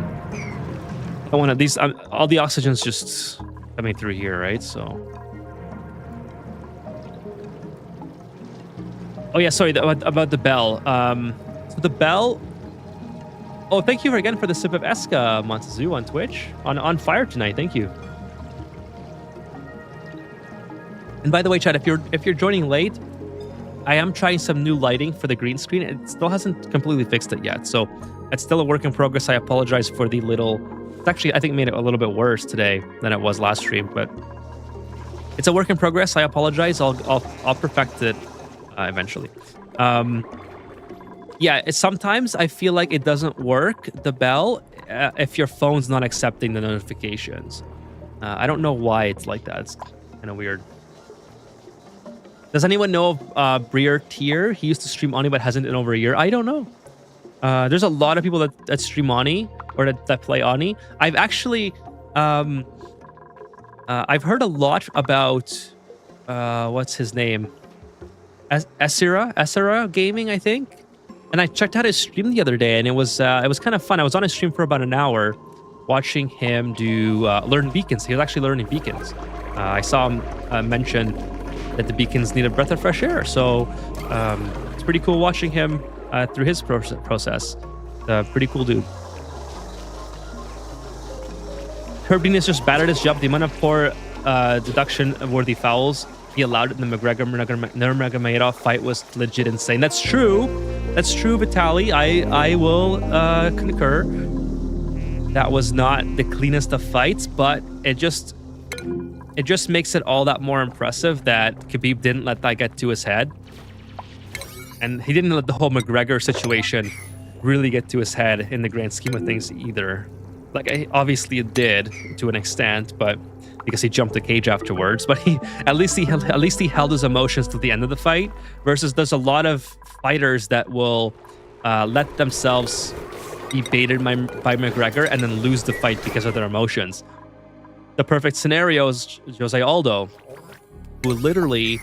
I want these. All the oxygen's just coming through here, right? So. Oh yeah, sorry about the bell. So the bell. Oh, thank you again for the sip of Eska, Montezu on Twitch. On fire tonight, thank you. And by the way, chat, if you're joining late, I am trying some new lighting for the green screen. It still hasn't completely fixed it yet, so it's still a work in progress. I apologize for the little. It's actually, I think, made it a little bit worse today than it was last stream, but it's a work in progress. I apologize. I'll perfect it eventually. Yeah, sometimes I feel like it doesn't work, the bell, if your phone's not accepting the notifications. I don't know why it's like that. It's kind of weird. Does anyone know of Breer Tier? He used to stream Oni, but hasn't in over a year. I don't know. There's a lot of people that stream Oni, or that play Oni. I've actually... I've heard a lot about... what's his name? Esira Gaming, I think? And I checked out his stream the other day, and it was kind of fun. I was on his stream for about an hour, watching him do learn beacons. He was actually learning beacons. I saw him mention that the beacons need a breath of fresh air. So it's pretty cool watching him through his process. Pretty cool dude. Herbiness just battered his job. The amount of poor deduction of worthy fouls he allowed in the McGregor-Nurmagomedov fight was legit insane. That's true. That's true, Vitaly. I will concur. That was not the cleanest of fights, but it just makes it all that more impressive that Khabib didn't let that get to his head. And he didn't let the whole McGregor situation really get to his head in the grand scheme of things either. Like, obviously it did to an extent, but because he jumped the cage afterwards, but at least he held his emotions to the end of the fight. Versus there's a lot of fighters that will let themselves be baited by McGregor and then lose the fight because of their emotions. The perfect scenario is Jose Aldo, who literally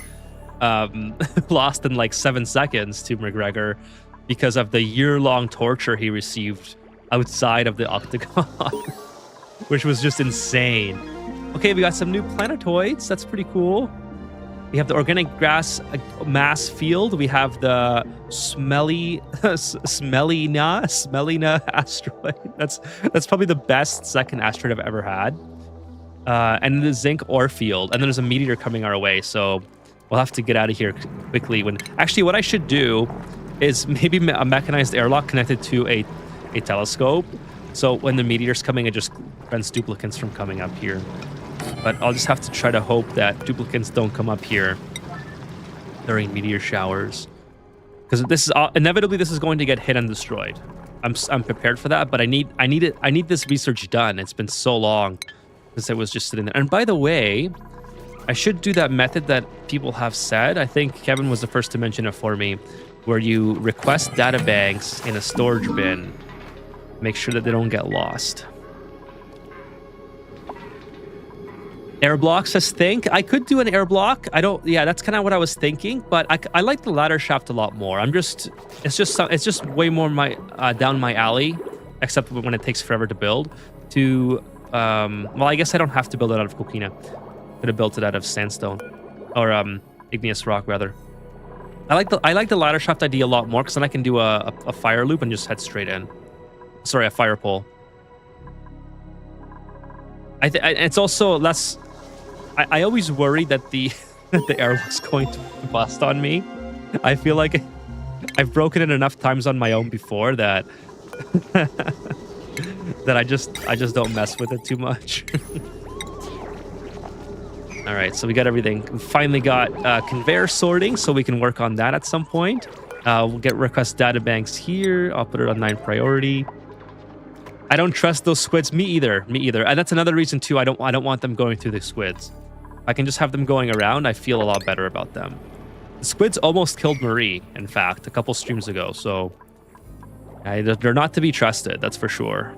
lost in like 7 seconds to McGregor because of the year-long torture he received outside of the octagon, which was just insane. Okay, we got some new planetoids. That's pretty cool. We have the organic grass mass field. We have the Smellina asteroid. That's probably the best second asteroid I've ever had. And the zinc ore field. And then there's a meteor coming our way, so we'll have to get out of here quickly. Actually, what I should do is maybe a mechanized airlock connected to a telescope. So when the meteor's coming, it just prevents duplicants from coming up here. But I'll just have to try to hope that duplicants don't come up here during meteor showers, because this is inevitably this is going to get hit and destroyed. I'm prepared for that, but I need this research done. It's been so long since it was just sitting there. And by the way, I should do that method that people have said. I think Kevin was the first to mention it for me, where you request data banks in a storage bin. Make sure that they don't get lost. Air block says think. I could do an air block. Yeah, that's kind of what I was thinking, but I like the ladder shaft a lot more. It's just way more down my alley, except when it takes forever to build. Well, I guess I don't have to build it out of coquina. Could have built it out of sandstone, or igneous rock rather. I like the ladder shaft idea a lot more, because then I can do a fire loop and just head straight in. Sorry, a fire pole. It's also less. I always worry that the airlock's going to bust on me. I feel like I've broken it enough times on my own before that that I just don't mess with it too much. All right, so we got everything. We finally got conveyor sorting, so we can work on that at some point. We'll get request data banks here. I'll put it on 9 priority. I don't trust those squids. Me either. And that's another reason too. I don't want them going through the squids. I can just have them going around. I feel a lot better about them. The squids almost killed Marie, in fact, a couple streams ago. So they're not to be trusted. That's for sure.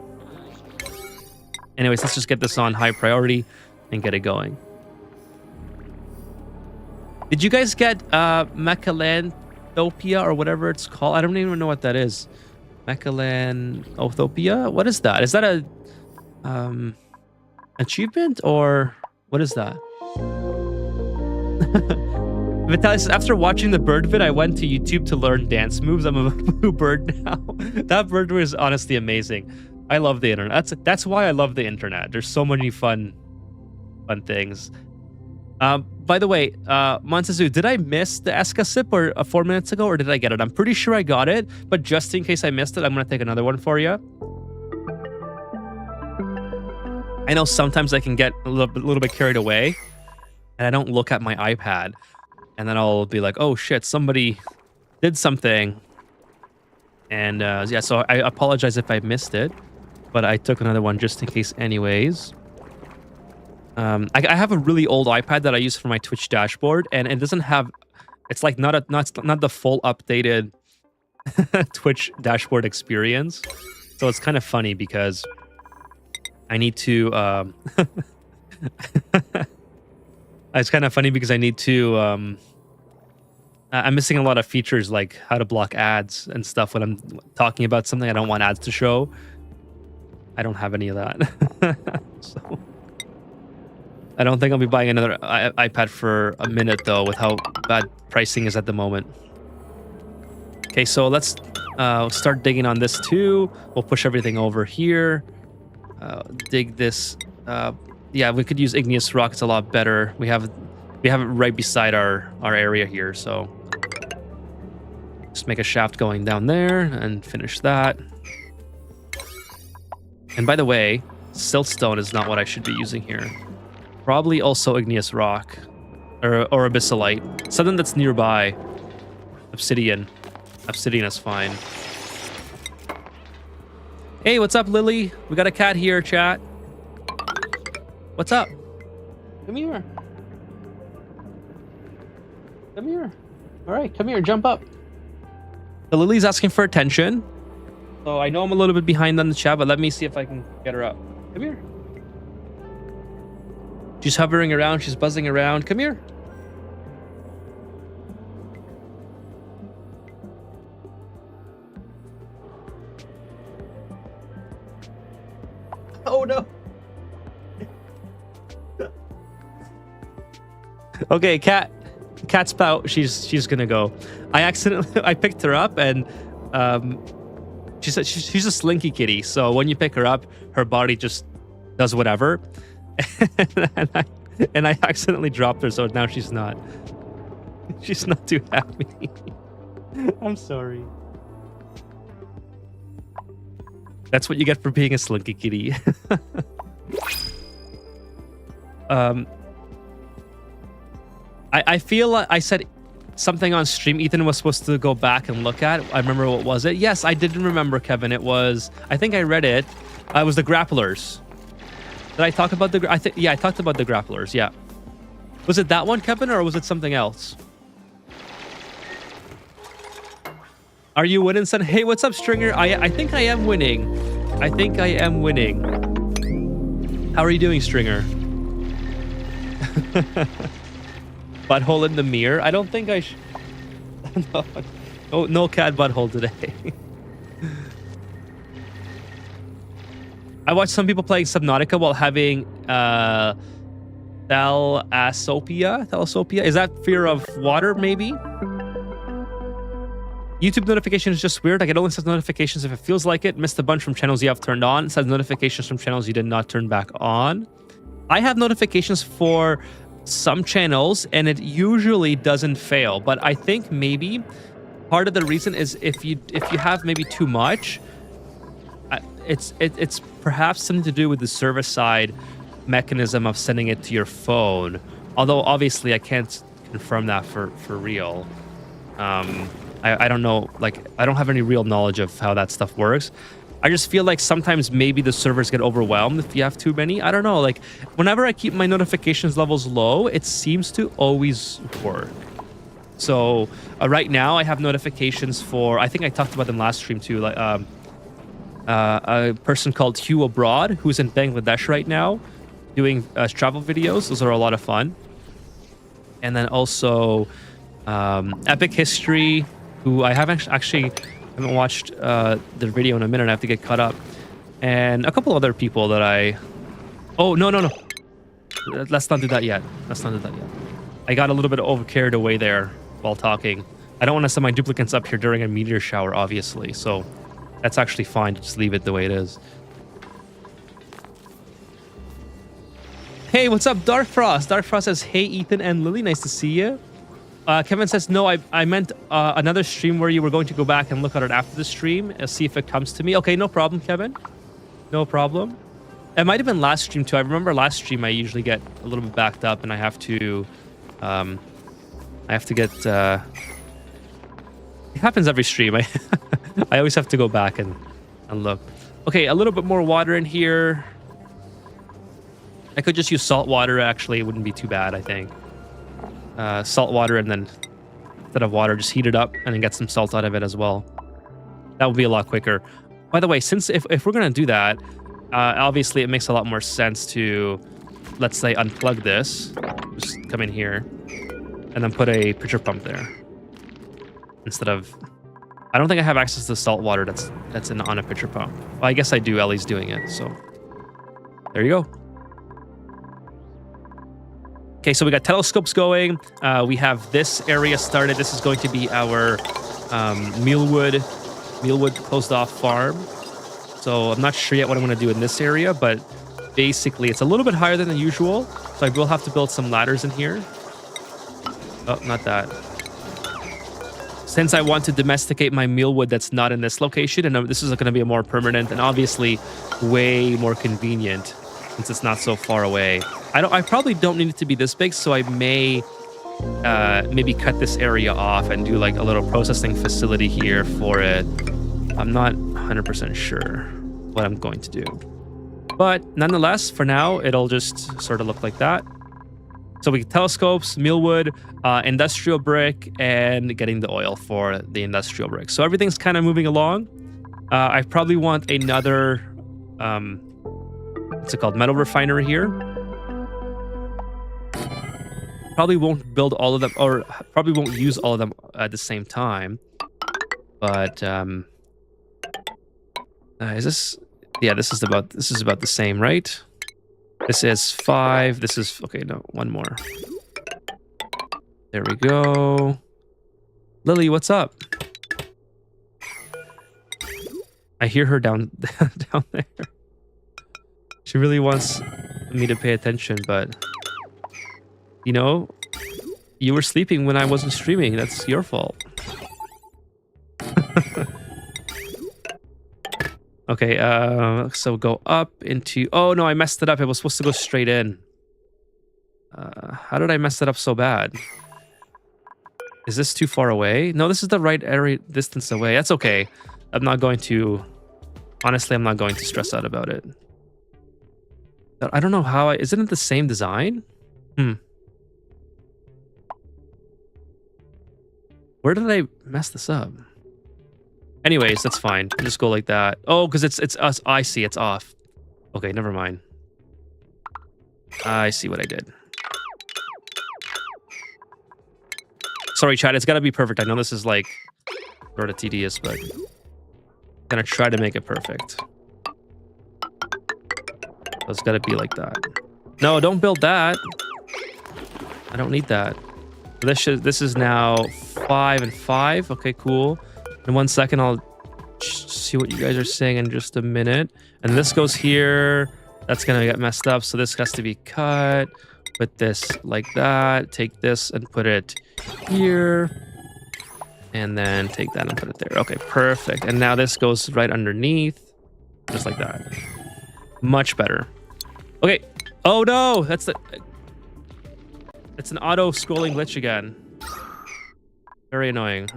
Anyways, let's just get this on high priority and get it going. Did you guys get Mechalanthropia or whatever it's called? I don't even know what that is. Mechalanthropia? What is that? Is that a achievement, or what is that? Vitalis says, after watching the bird vid, I went to YouTube to learn dance moves. I'm a blue bird now. That bird was honestly amazing. I love the internet. That's why I love the internet. There's so many fun things. By the way, Montezu, did I miss the Esca sip 4 minutes ago, or did I get it? I'm pretty sure I got it, but just in case I missed it, I'm going to take another one for you. I know sometimes I can get a little bit carried away, and I don't look at my iPad, and then I'll be like, oh shit, somebody did something. And yeah, so I apologize if I missed it, but I took another one just in case anyways. I have a really old iPad that I use for my Twitch dashboard, and it doesn't have, it's like not the full updated Twitch dashboard experience. So it's kind of funny because I need to it's kind of funny because I need to I'm missing a lot of features, like how to block ads and stuff when I'm talking about something I don't want ads to show. I don't have any of that. So I don't think I'll be buying another iPad for a minute, though, with how bad pricing is at the moment. Okay, so let's start digging on this too. We'll push everything over here. Dig this. Yeah, we could use igneous rock. It's a lot better. We have it right beside our area here, so just make a shaft going down there and finish that. And by the way, siltstone is not what I should be using here. Probably also igneous rock or abyssalite. Something that's nearby. Obsidian. Obsidian is fine. Hey, what's up, Lily? We got a cat here, chat. What's up? Come here. Come here. All right, come here. Jump up. So Lily's asking for attention. So I know I'm a little bit behind on the chat, but let me see if I can get her up. Come here. She's hovering around. She's buzzing around. Come here. Oh, no. Okay, cat. cat spout. She's gonna go. I picked her up and she said she's a slinky kitty. So when you pick her up, her body just does whatever. and I accidentally dropped her, so now she's not too happy. I'm sorry. That's what you get for being a slinky kitty. I feel like I said something on stream Ethan was supposed to go back and look at. I remember, what was it? Yes, I didn't remember, Kevin. It was, I think I read it. It was the grapplers. Did I talk about the, yeah, I talked about the grapplers, yeah. Was it that one, Kevin, or was it something else? Are you winning, son? Hey, what's up, Stringer? I think I am winning. I think I am winning. How are you doing, Stringer? Butthole in the mirror? I don't think I should. No cat butthole today. I watched some people playing Subnautica while having thalassophia. Is that fear of water, maybe? YouTube notification is just weird. Like, it only says notifications if it feels like it. Missed a bunch from channels you have turned on. It says notifications from channels you did not turn back on. I have notifications for some channels, and it usually doesn't fail. But I think maybe part of the reason is if you have maybe too much, it's perhaps something to do with the server side mechanism of sending it to your phone. Although obviously I can't confirm that for real. I don't know, like, I don't have any real knowledge of how that stuff works. I just feel like sometimes maybe the servers get overwhelmed if you have too many. I don't know, like, whenever I keep my notifications levels low, it seems to always work. So right now I have notifications for, I think I talked about them last stream too, like a person called Hugh Abroad, who's in Bangladesh right now doing travel videos. Those are a lot of fun. And then also Epic History, who I haven't watched their video in a minute. I have to get caught up. And a couple other people that I... Oh, no. Let's not do that yet. I got a little bit carried away there while talking. I don't want to send my duplicates up here during a meteor shower, obviously. So that's actually fine to just leave it the way it is. Hey, what's up, Dark Frost? Dark Frost says, hey, Ethan and Lily, nice to see you. Kevin says, no, I meant another stream where you were going to go back and look at it after the stream and see if it comes to me. Okay, no problem, Kevin. No problem. It might have been last stream, too. I remember last stream I usually get a little bit backed up and I have to get... It happens every stream. I always have to go back and look. Okay, a little bit more water in here. I could just use salt water, actually. It wouldn't be too bad, I think. Salt water, and then instead of water, just heat it up and then get some salt out of it as well. That would be a lot quicker. By the way, since if we're going to do that, obviously it makes a lot more sense to, let's say, unplug this. Just come in here and then put a pitcher pump there. Instead of... I don't think I have access to salt water that's on a pitcher pump. Well, I guess I do. Ellie's doing it, so... There you go. Okay, so we got telescopes going. We have this area started. This is going to be our mealwood closed off farm. So I'm not sure yet what I'm going to do in this area, but basically it's a little bit higher than usual. So I will have to build some ladders in here. Oh, not that. Since I want to domesticate my mealwood that's not in this location, and this is going to be a more permanent and obviously way more convenient since it's not so far away. I probably don't need it to be this big, so I may maybe cut this area off and do like a little processing facility here for it. I'm not 100% sure what I'm going to do. But nonetheless, for now, it'll just sort of look like that. So we get telescopes, mealwood, industrial brick, and getting the oil for the industrial brick. So everything's kind of moving along. I probably want another, what's it called, metal refinery here. Probably won't build all of them, or probably won't use all of them at the same time. But is this? Yeah, this is about the same, right? This is 5. This is okay. No, one more. There we go. Lily, what's up? I hear her down down there. She really wants me to pay attention, but you know, you were sleeping when I wasn't streaming. That's your fault. Okay, so go up into... Oh, no, I messed it up. It was supposed to go straight in. How did I mess it up so bad? Is this too far away? No, this is the right area distance away. That's okay. I'm not going to... Honestly, I'm not going to stress out about it. But I don't know how I... Isn't it the same design? Where did I mess this up? Anyways, that's fine. Just go like that. Oh, because it's us. I see. It's off. Okay, never mind. I see what I did. Sorry, chat. It's got to be perfect. I know this is like sort of tedious, but I'm gonna try to make it perfect. So it's got to be like that. No, don't build that. I don't need that. This is now 5 and 5. Okay, cool. In 1 second, I'll see what you guys are saying in just a minute. And this goes here. That's going to get messed up. So this has to be cut. Put this like that. Take this and put it here. And then take that and put it there. Okay, perfect. And now this goes right underneath. Just like that. Much better. Okay. Oh, no. It's an auto-scrolling glitch again. Very annoying.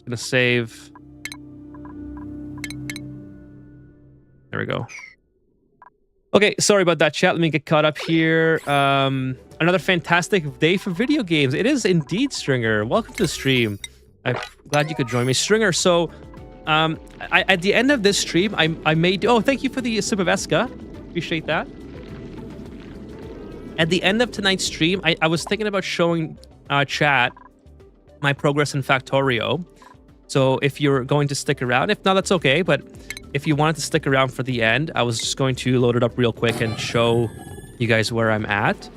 Gonna save. There we go. Okay, sorry about that, chat. Let me get caught up here. Another fantastic day for video games. It is indeed, Stringer. Welcome to the stream. I'm glad you could join me, Stringer. So, at the end of this stream, I made... Oh, thank you for the sip of Eska. Appreciate that. At the end of tonight's stream, I was thinking about showing chat my progress in Factorio. So if you're going to stick around, if not, that's okay. But if you wanted to stick around for the end, I was just going to load it up real quick and show you guys where I'm at.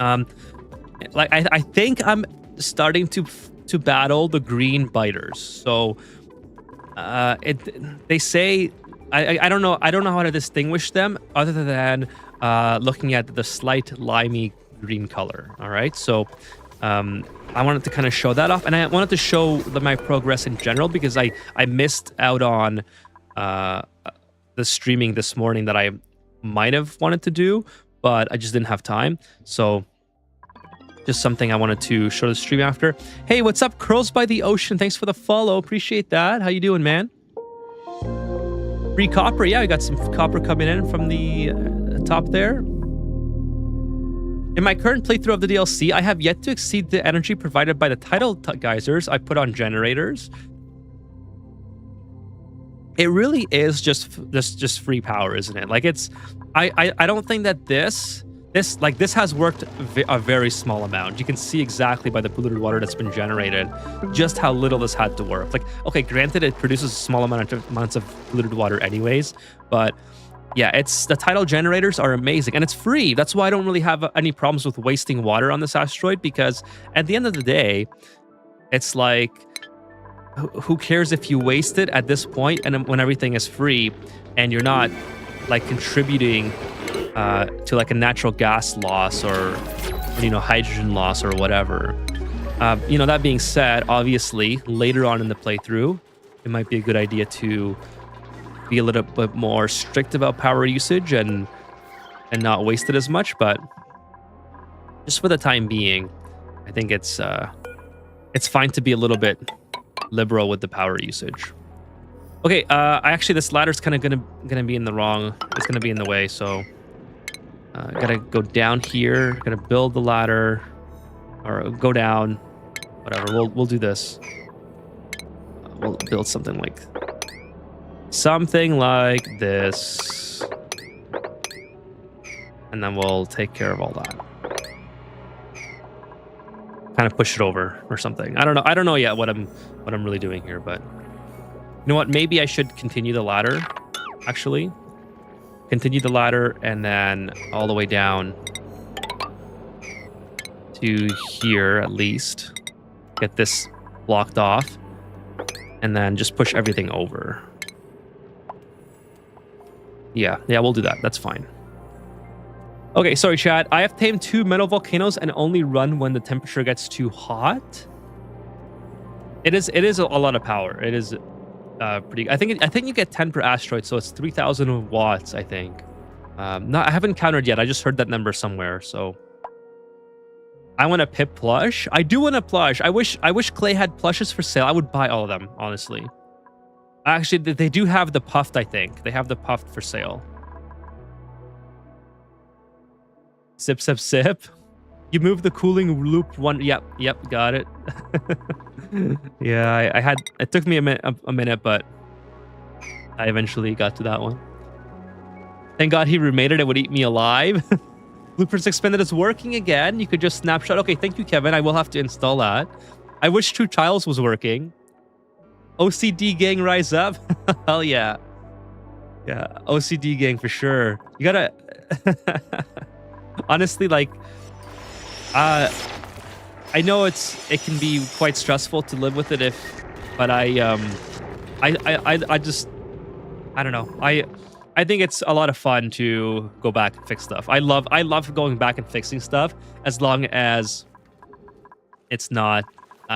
Like I think I'm starting to battle the green biters. So they say I don't know how to distinguish them other than looking at the slight limey green color. All right, so. I wanted to kind of show that off, and I wanted to show my progress in general because I missed out on the streaming this morning that I might have wanted to do, but I just didn't have time. So just something I wanted to show the stream after. Hey, what's up, Curls by the Ocean? Thanks for the follow. Appreciate that. How you doing, man? Free copper. Yeah, we got some copper coming in from the top there. In my current playthrough of the DLC, I have yet to exceed the energy provided by the tidal geysers I put on generators. It really is just free power, isn't it? Like I don't think that this has worked a very small amount. You can see exactly by the polluted water that's been generated just how little this had to work. Like, okay, granted, it produces a small amounts of polluted water anyways, but yeah, the tidal generators are amazing, and it's free. That's why I don't really have any problems with wasting water on this asteroid, because at the end of the day, it's like, who cares if you waste it at this point and when everything is free and you're not like contributing to like a natural gas loss or hydrogen loss or whatever. That being said, obviously later on in the playthrough, it might be a good idea to be a little bit more strict about power usage and not waste it as much, but just for the time being, I think it's fine to be a little bit liberal with the power usage. Okay, actually this ladder's kind of gonna be in the wrong. It's gonna be in the way, so gotta go down here. Gotta build the ladder, or go down. Whatever. We'll do this. We'll build something like this, and then we'll take care of all that. Kind of push it over or something. I don't know yet what I'm really doing here, but you know what? Maybe I should continue the ladder. Actually, continue the ladder and then all the way down to here at least. Get this blocked off. And then just push everything over. Yeah, we'll do that. That's fine. Okay, sorry, chat. I have tamed 2 metal volcanoes and only run when the temperature gets too hot. It is a lot of power. It is pretty. I think you get 10 per asteroid, so it's 3,000 watts. I think. I haven't counted yet. I just heard that number somewhere. So I want a Pip plush. I do want a plush. I wish Clay had plushes for sale. I would buy all of them, honestly. Actually, they do have the puffed. I think they have the puffed for sale. Sip, sip, sip. You move the cooling loop one. Yep, got it. Yeah, I had. It took me a minute, but I eventually got to that one. Thank God he remade it. It would eat me alive. Blueprints expanded is working again. You could just snapshot. Okay, thank you, Kevin. I will have to install that. I wish True Tiles was working. OCD gang rise up. Hell yeah. Yeah, OCD gang for sure. You gotta... Honestly, like... I know it can be quite stressful to live with it but I just... I don't know. I think it's a lot of fun to go back and fix stuff. I love going back and fixing stuff as long as it's not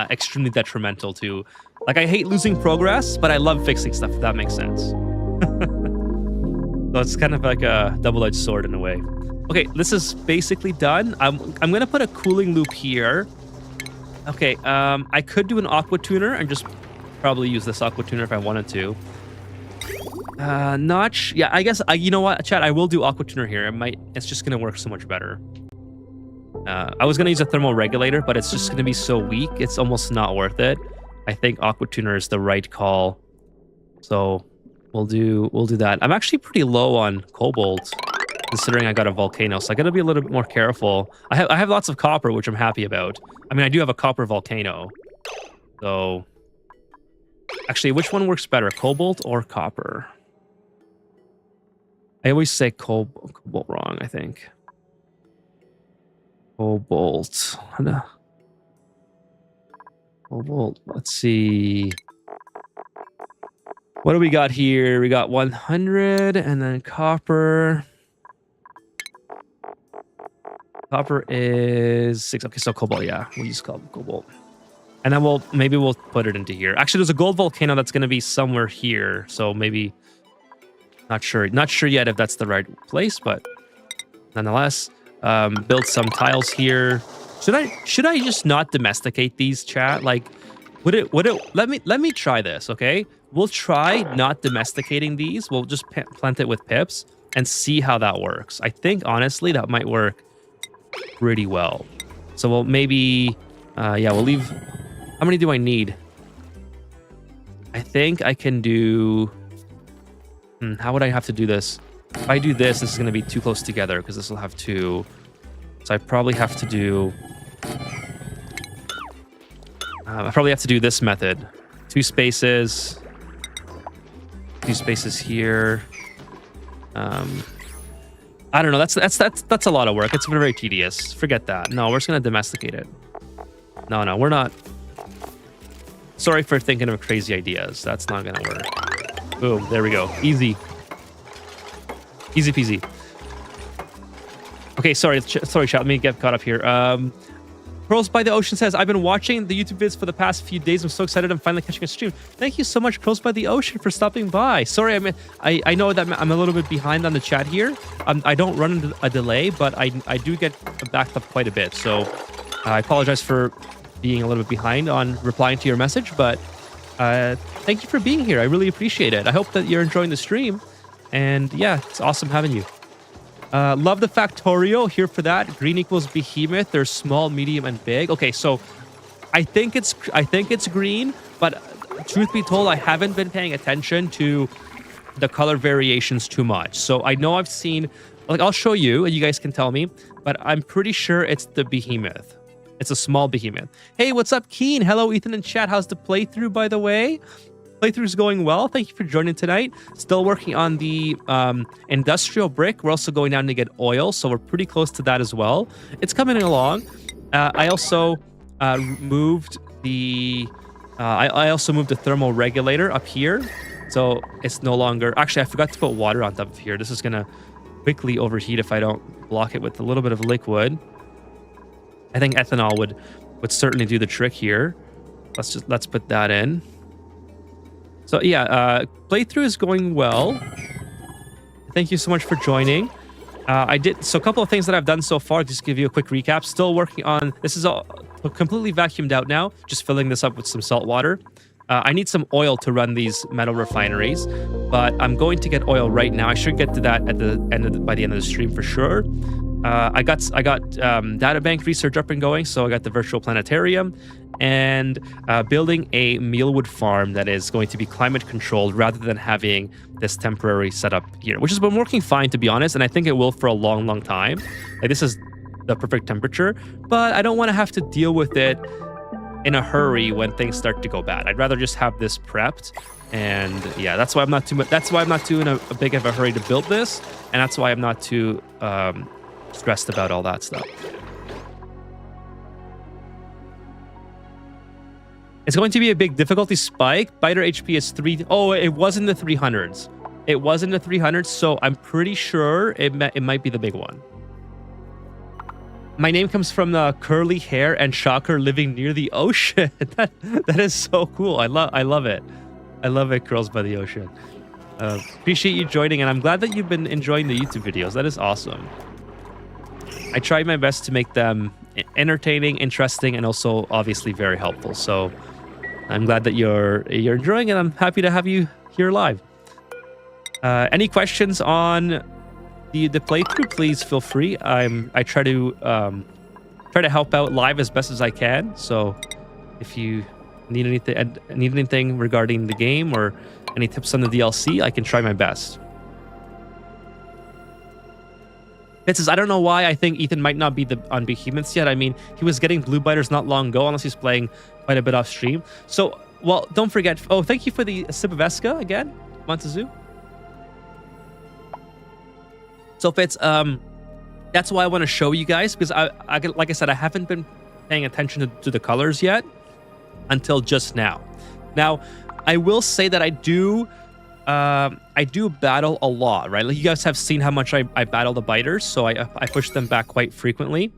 extremely detrimental to... Like, I hate losing progress, but I love fixing stuff, if that makes sense. So it's kind of like a double-edged sword in a way. Okay, this is basically done. I'm going to put a cooling loop here. Okay, I could do an aqua tuner and just probably use this aqua tuner if I wanted to. Yeah, I guess, you know what, chat, I will do aqua tuner here. It's just going to work so much better. I was going to use a thermal regulator, but it's just going to be so weak. It's almost not worth it. I think aqua tuner is the right call. So we'll do that. I'm actually pretty low on cobalt, considering I got a volcano, so I gotta be a little bit more careful. I have lots of copper, which I'm happy about. I mean, I do have a copper volcano. So actually, which one works better, cobalt or copper? I always say cobalt wrong, I think. Cobalt. Cobalt. Let's see. What do we got here? We got 100 and then copper. Copper is 6. Okay, so cobalt, yeah. We'll use cobalt. And then maybe we'll put it into here. Actually, there's a gold volcano that's going to be somewhere here. So maybe, not sure. Not sure yet if that's the right place, but nonetheless, build some tiles here. Should I just not domesticate these, chat? Like, would it let me try this, okay? We'll try not domesticating these. We'll just plant it with pips and see how that works. I think honestly that might work pretty well. So we'll maybe yeah, we'll leave. How many do I need? I think I can do how would I have to do this? If I do this is going to be too close together because this will have 2. So I probably have to do this method. 2 spaces. 2 spaces here. I don't know. That's a lot of work. It's very tedious. Forget that. No, we're just gonna domesticate it. No, we're not. Sorry for thinking of crazy ideas. That's not gonna work. Boom. There we go. Easy. Easy peasy. Okay, sorry, chat. Let me get caught up here. Curls by the Ocean says, I've been watching the YouTube vids for the past few days. I'm so excited I'm finally catching a stream. Thank you so much, Curls by the Ocean, for stopping by. Sorry, I know that I'm a little bit behind on the chat here. I don't run into a delay, but I do get backed up quite a bit. So I apologize for being a little bit behind on replying to your message, but thank you for being here. I really appreciate it. I hope that you're enjoying the stream. And yeah, it's awesome having you. Love the Factorio, here for that. Green equals behemoth. There's small, medium, and big. Okay, so I think it's green, but truth be told, I haven't been paying attention to the color variations too much. So I know I've seen, like, I'll show you and you guys can tell me, but I'm pretty sure it's the behemoth. It's a small behemoth. Hey, what's up, Keen? Hello, Ethan and chat. How's the playthrough, by the way? Playthrough's going well. Thank you for joining tonight. Still working on the industrial brick. We're also going down to get oil, so we're pretty close to that as well. It's coming along. I also moved the I also moved the thermal regulator up here, so it's no longer. Actually, I forgot to put water on top of here. This is gonna quickly overheat if I don't block it with a little bit of liquid. I think ethanol would certainly do the trick here. Let's put that in. So yeah, playthrough is going well. Thank you so much for joining. So a couple of things that I've done so far, just to give you a quick recap. Still working on, this is all completely vacuumed out now, just filling this up with some salt water. I need some oil to run these metal refineries, but I'm going to get oil right now. I should get to that at the end by the end of the stream for sure. I got data bank research up and going, so I got the virtual planetarium and building a mealwood farm that is going to be climate controlled rather than having this temporary setup here, which has been working fine, to be honest, and I think it will for a long time. Like, this is the perfect temperature, but I don't want to have to deal with it in a hurry when things start to go bad. I'd rather just have this prepped, and yeah, that's why I'm not too much. That's why I'm not too in a big of a hurry to build this, and that's why I'm not too stressed about all that stuff. It's going to be a big difficulty spike. Biter HP is 3. Oh, it was in the 300s. It was in the 300s, so I'm pretty sure it might be the big one. My name comes from the curly hair and shocker living near the ocean. that is so cool. I love it. I love it, Curls by the Ocean. Appreciate you joining, and I'm glad that you've been enjoying the YouTube videos. That is awesome. I tried my best to make them entertaining, interesting, and also obviously very helpful. So I'm glad that you're enjoying it. I'm happy to have you here live. Any questions on the playthrough? Please feel free. I try to help out live as best as I can. So if you need anything regarding the game or any tips on the DLC, I can try my best. It says, I don't know why I think Ethan might not be on Behemoths yet. I mean, he was getting blue biters not long ago, unless he's playing quite a bit off stream. So, well, don't forget. Oh, thank you for the sip of Eska again, Montezu. So, Fitz, that's why I want to show you guys, because I like I said, I haven't been paying attention to the colors yet until just now. Now, I will say that I do battle a lot, right? Like, you guys have seen how much I battle the biters, so I push them back quite frequently.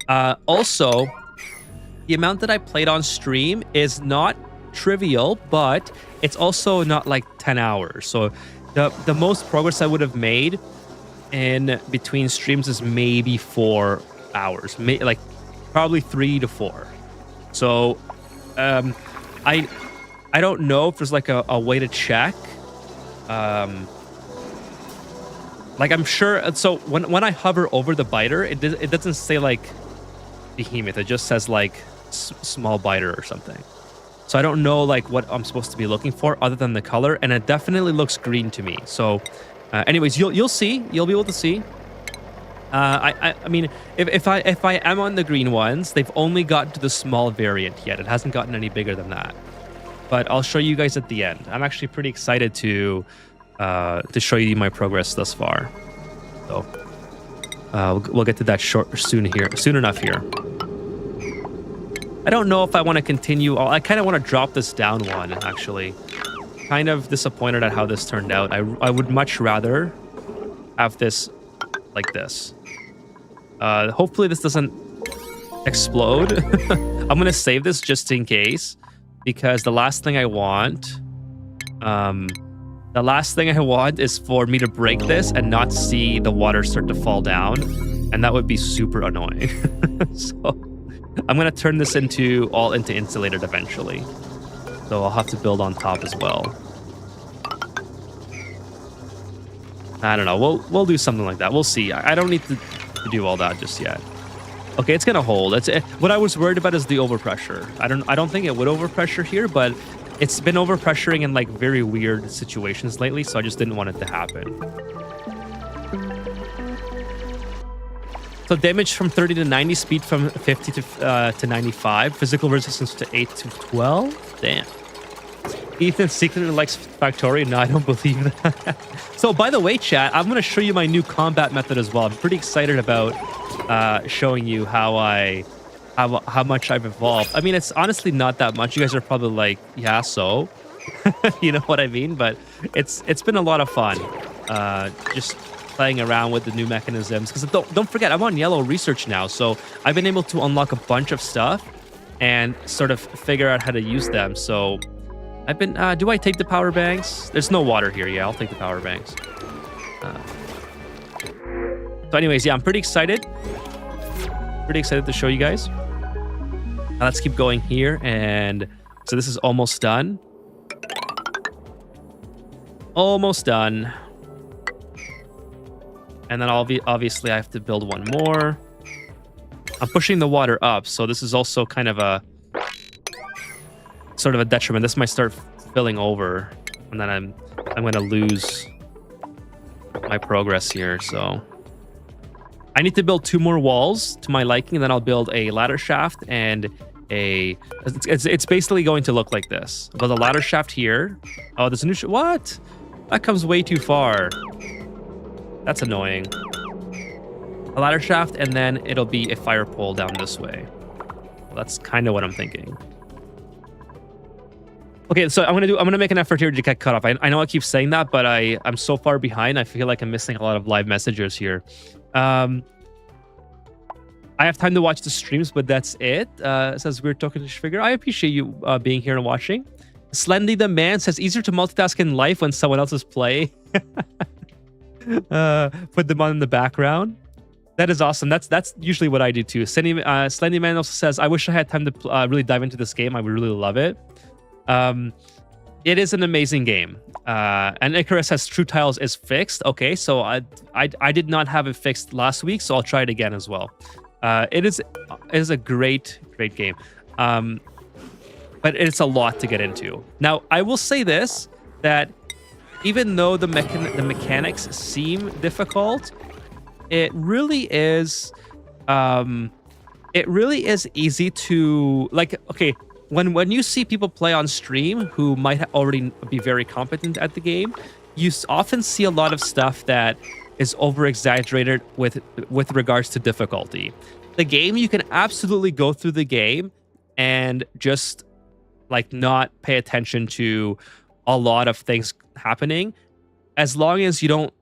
Also, the amount that I played on stream is not trivial, but it's also not like 10 hours. So the most progress I would have made in between streams is maybe 4 hours, like probably 3 to 4. So I don't know if there's like a way to check. Like, I'm sure. So when I hover over the biter, it doesn't say like Behemoth. It just says like small biter or something. So I don't know like what I'm supposed to be looking for other than the color, and it definitely looks green to me. So anyways, you'll see. You'll be able to see. I mean, if I am on the green ones, they've only gotten to the small variant yet. It hasn't gotten any bigger than that. But I'll show you guys at the end. I'm actually pretty excited to show you my progress thus far. So we'll get to that soon enough here. I don't know if I want to continue. I kind of want to drop this down one, actually. Kind of disappointed at how this turned out. I would much rather have this like this. Hopefully this doesn't explode. I'm going to save this just in case, because the last thing I want is for me to break this and not see the water start to fall down, and that would be super annoying. So I'm gonna turn this into insulated eventually. So I'll have to build on top as well. I don't know. We'll do something like that. We'll see. I don't need to do all that just yet. Okay, it's gonna hold. What I was worried about is the overpressure. I don't think it would overpressure here, but it's been overpressuring in like very weird situations lately, so I just didn't want it to happen. So damage from 30 to 90, speed from 50 to 95, physical resistance to 8 to 12. Damn. Ethan secretly likes Factorio. No, I don't believe that. So by the way, chat, I'm going to show you my new combat method as well. I'm pretty excited about showing you how I how much I've evolved. I mean, it's honestly not that much. You guys are probably like, yeah, so you know what I mean? But it's been a lot of fun. Just playing around with the new mechanisms. Because don't forget, I'm on yellow research now, so I've been able to unlock a bunch of stuff and sort of figure out how to use them. So I've been. Do I take the power banks? There's no water here. Yeah, I'll take the power banks. So anyways, yeah, I'm pretty excited. Pretty excited to show you guys. Let's keep going here. And so this is almost done. Almost done. And then obviously I have to build one more. I'm pushing the water up, so this is also kind of a sort of a detriment. This might start filling over, and then I'm going to lose my progress here. So I need to build 2 more walls to my liking, and then I'll build a ladder shaft and a. It's basically going to look like this. I'll build a ladder shaft here. Oh, there's a new. What? That comes way too far. That's annoying. A ladder shaft, and then it'll be a fire pole down this way. Well, that's kind of what I'm thinking. Okay, so I'm gonna make an effort here to get caught up. I know I keep saying that, but I'm so far behind. I feel like I'm missing a lot of live messages here. I have time to watch the streams, but that's it. Says we're talking to Figure. I appreciate you being here and watching. Slendy the Man says easier to multitask in life when someone else is playing. Put them on in the background. That is awesome. That's usually what I do too. Slendy Man also says, I wish I had time to really dive into this game. I would really love it. It is an amazing game. And Icarus says True Tiles is fixed. Okay, so I did not have it fixed last week, so I'll try it again as well. It is a great game. But it's a lot to get into. Now, I will say this, that even though the mechanics seem difficult, it really is easy to, like, okay, when you see people play on stream who might already be very competent at the game, you often see a lot of stuff that is over exaggerated with regards to difficulty. The game, you can absolutely go through the game and just like not pay attention to a lot of things happening, as long as you don't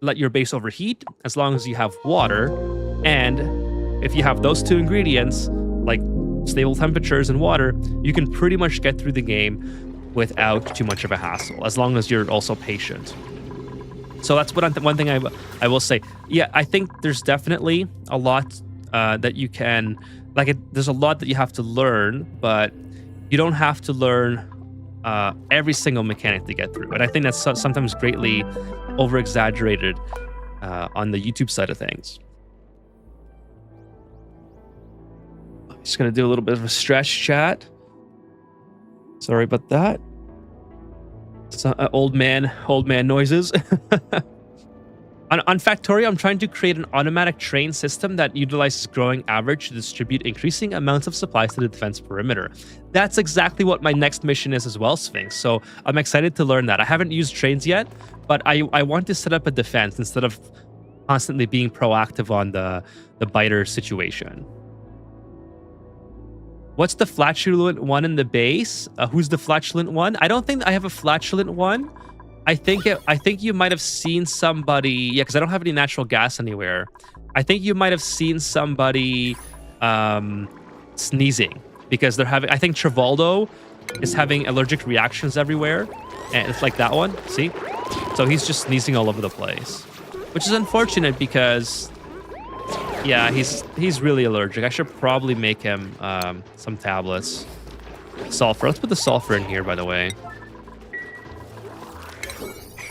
let your base overheat, as long as you have water, and if you have those 2 ingredients, like stable temperatures and water, you can pretty much get through the game without too much of a hassle, as long as you're also patient. So that's one thing I will say. Yeah, I think there's definitely a lot that you can, there's a lot that you have to learn, but you don't have to learn every single mechanic to get through. And I think that's sometimes greatly over-exaggerated on the YouTube side of things. I'm just going to do a little bit of a stretch chat. Sorry about that. It's old man noises. On Factorio, I'm trying to create an automatic train system that utilizes growing average to distribute increasing amounts of supplies to the defense perimeter. That's exactly what my next mission is as well, Sphinx. So I'm excited to learn that. I haven't used trains yet, but I want to set up a defense instead of constantly being proactive on the biter situation. What's the flatulent one in the base? Who's the flatulent one? I don't think I have a flatulent one. I think you might have seen somebody, yeah, because I don't have any natural gas anywhere. I think you might have seen somebody sneezing, because they're having, I think Trivaldo is having allergic reactions everywhere, and it's like that one, see? So he's just sneezing all over the place, which is unfortunate because, yeah, he's really allergic. I should probably make him some tablets. Sulfur, let's put the sulfur in here, by the way.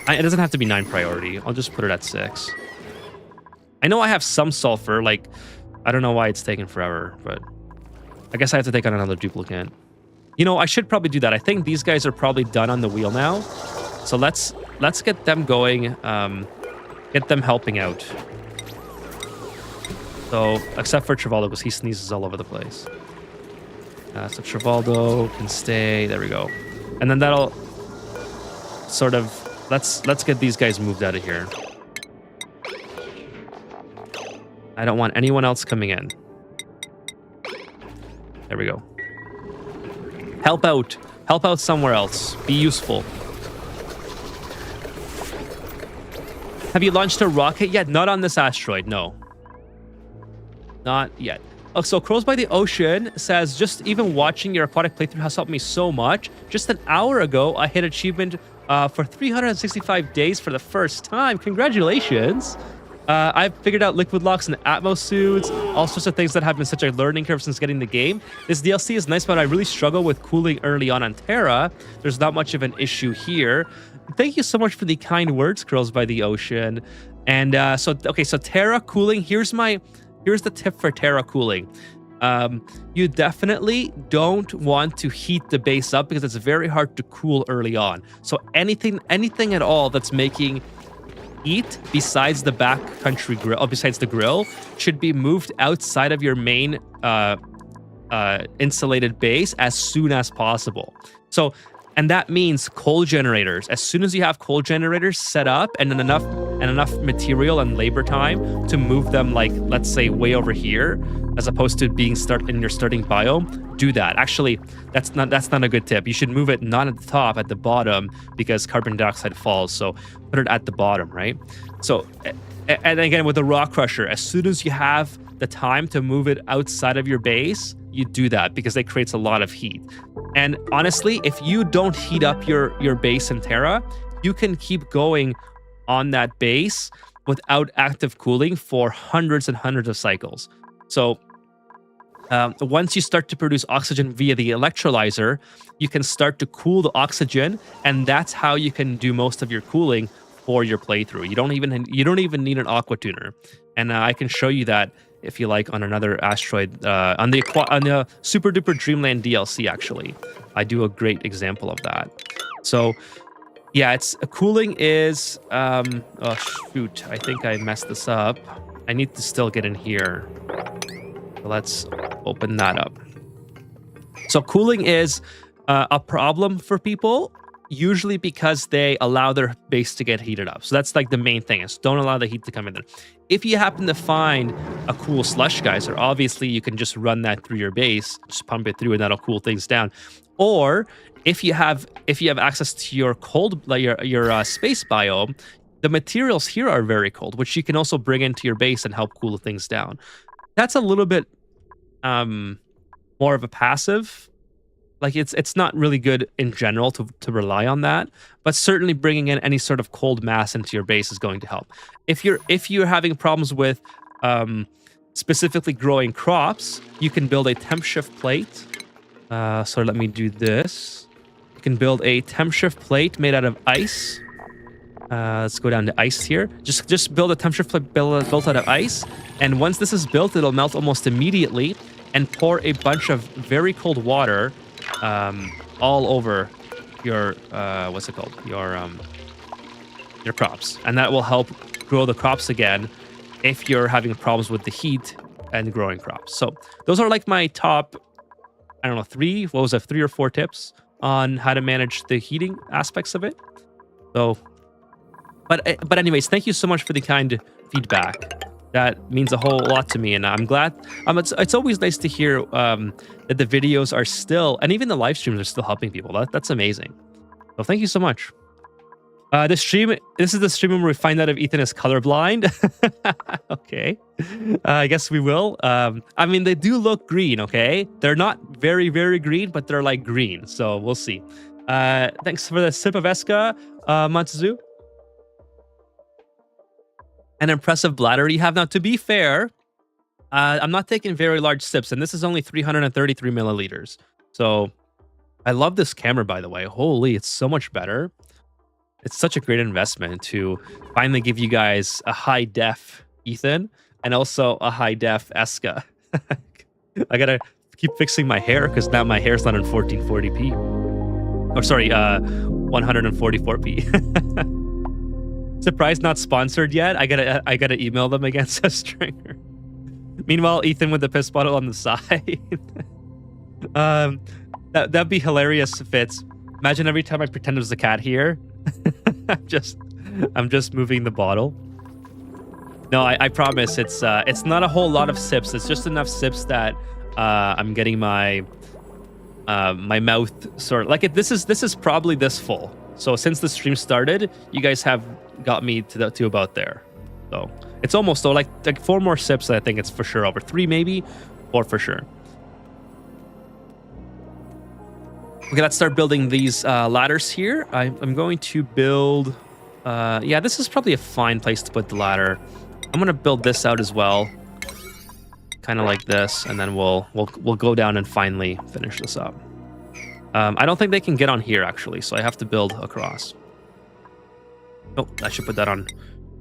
It doesn't have to be 9 priority. I'll just put it at 6. I know I have some sulfur. Like, I don't know why it's taking forever, but I guess I have to take on another duplicate. You know, I should probably do that. I think these guys are probably done on the wheel now. So let's get them going. Get them helping out. So, except for Trivaldo, because he sneezes all over the place. So Trivaldo can stay. There we go. And then that'll sort of... Let's get these guys moved out of here. I don't want anyone else coming in. There we go. Help out. Help out somewhere else. Be useful. Have you launched a rocket yet? Not on this asteroid, no. Not yet. Oh, so Crows by the Ocean says, just even watching your aquatic playthrough has helped me so much. Just an hour ago, I hit achievement for 365 days for the first time. Congratulations. I've figured out liquid locks and Atmos suits, all sorts of things that have been such a learning curve since getting the game. This DLC is nice, but I really struggle with cooling early on Terra. There's not much of an issue here. Thank you so much for the kind words, Crows by the Ocean. And so Terra cooling, here's the tip for Terra cooling. You definitely don't want to heat the base up because it's very hard to cool early on. So anything at all that's making heat besides the backcountry grill, besides the grill, should be moved outside of your main insulated base as soon as possible. So, and that means coal generators. As soon as you have coal generators set up and then enough material and labor time to move them, like let's say way over here, as opposed to being in your starting biome, do that. Actually, that's not a good tip. You should move it not at the top, at the bottom, because carbon dioxide falls. So put it at the bottom, right? So, and again with the rock crusher, as soon as you have the time to move it outside of your base, you do that because it creates a lot of heat. And honestly, if you don't heat up your base in Terra, you can keep going on that base without active cooling for hundreds and hundreds of cycles. So once you start to produce oxygen via the electrolyzer, you can start to cool the oxygen, and that's how you can do most of your cooling for your playthrough. You don't even need an aqua tuner, and I can show you that if you like on another asteroid on the Super Duper Dreamland DLC. Actually, I do a great example of that. So yeah, it's cooling is oh shoot, I think I messed this up. I need to still get in here. So let's open that up. So cooling is a problem for people, usually because they allow their base to get heated up. So that's like the main thing, is don't allow the heat to come in there. If you happen to find a cool slush geyser, obviously you can just run that through your base, just pump it through, and that'll cool things down. Or if you have access to your cold, like your space biome, the materials here are very cold, which you can also bring into your base and help cool things down. That's a little bit more of a passive. Like it's not really good in general to rely on that, but certainly bringing in any sort of cold mass into your base is going to help. If you're having problems with specifically growing crops, you can build a temp shift plate. So let me do this. You can build a temp shift plate made out of ice. Let's go down to ice here. Just build a temp shift plate built out of ice, and once this is built, it'll melt almost immediately, and pour a bunch of very cold water all over your what's it called, your crops, and that will help grow the crops again if you're having problems with the heat and growing crops. So those are like my top, I don't know, 3 or 4 tips on how to manage the heating aspects of it. So but anyways, thank you so much for the kind feedback. That means a whole lot to me, and I'm glad. It's always nice to hear that the videos are still, and even the live streams are still helping people. That's amazing. So thank you so much. This is the stream where we find out if Ethan is colorblind. Okay, I guess we will. I mean, they do look green. Okay, they're not very, very green, but they're like green. So we'll see. Thanks for the sip of Eska, Matsuzu. An impressive bladder you have. Now, to be fair, I'm not taking very large sips, and this is only 333 milliliters. So I love this camera, by the way. Holy, it's so much better. It's such a great investment to finally give you guys a high def Ethan and also a high def Eska. I gotta keep fixing my hair because now my hair's not in 1440p. Or sorry, 144p. Surprised not sponsored yet. I gotta email them again, says Stringer. Meanwhile, Ethan with the piss bottle on the side. That'd be hilarious, Fitz. Imagine every time I pretend there's a cat here. I'm just moving the bottle. No, I promise it's not a whole lot of sips. It's just enough sips that I'm getting my my mouth sort of like this is probably this full. So since the stream started, you guys have got me to about there. So it's almost so like 4 more sips. I think it's for sure over 3, maybe 4 for sure. Okay, let's start building these ladders here. I'm going to build. Yeah, this is probably a fine place to put the ladder. I'm gonna build this out as well, kind of like this, and then we'll go down and finally finish this up. I don't think they can get on here actually, so I have to build across. Oh, I should put that on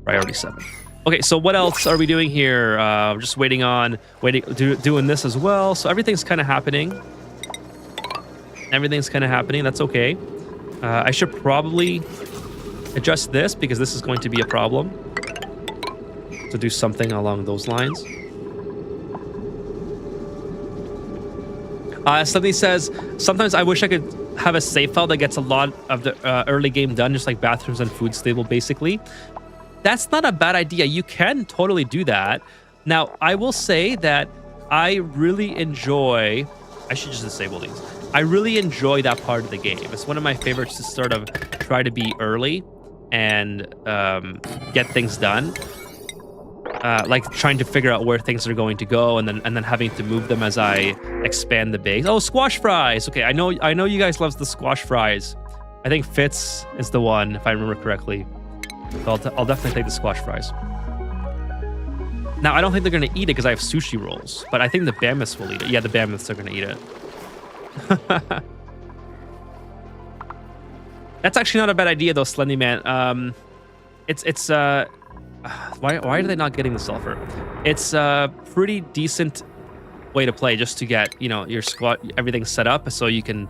priority 7. Okay, so what else are we doing here? Just doing this as well. So everything's kind of happening. Everything's kind of happening. That's okay. I should probably adjust this because this is going to be a problem. To do something along those lines. Somebody says, sometimes I wish I could have a save file that gets a lot of the early game done, just like bathrooms and food stable, basically. That's not a bad idea. You can totally do that. Now, I will say that I really enjoy... I should just disable these. I really enjoy that part of the game. It's one of my favorites to sort of try to be early and get things done. Like trying to figure out where things are going to go, and then having to move them as I expand the base. Oh, squash fries. Okay, I know you guys love the squash fries. I think Fitz is the one, if I remember correctly. So I'll definitely take the squash fries. Now I don't think they're gonna eat it because I have sushi rolls, but I think the Mammoths will eat it. Yeah, the Mammoths are gonna eat it. That's actually not a bad idea though, Slendy Man. It's why are they not getting the sulfur? It's a pretty decent way to play just to get, you know, your squad, everything set up so you can...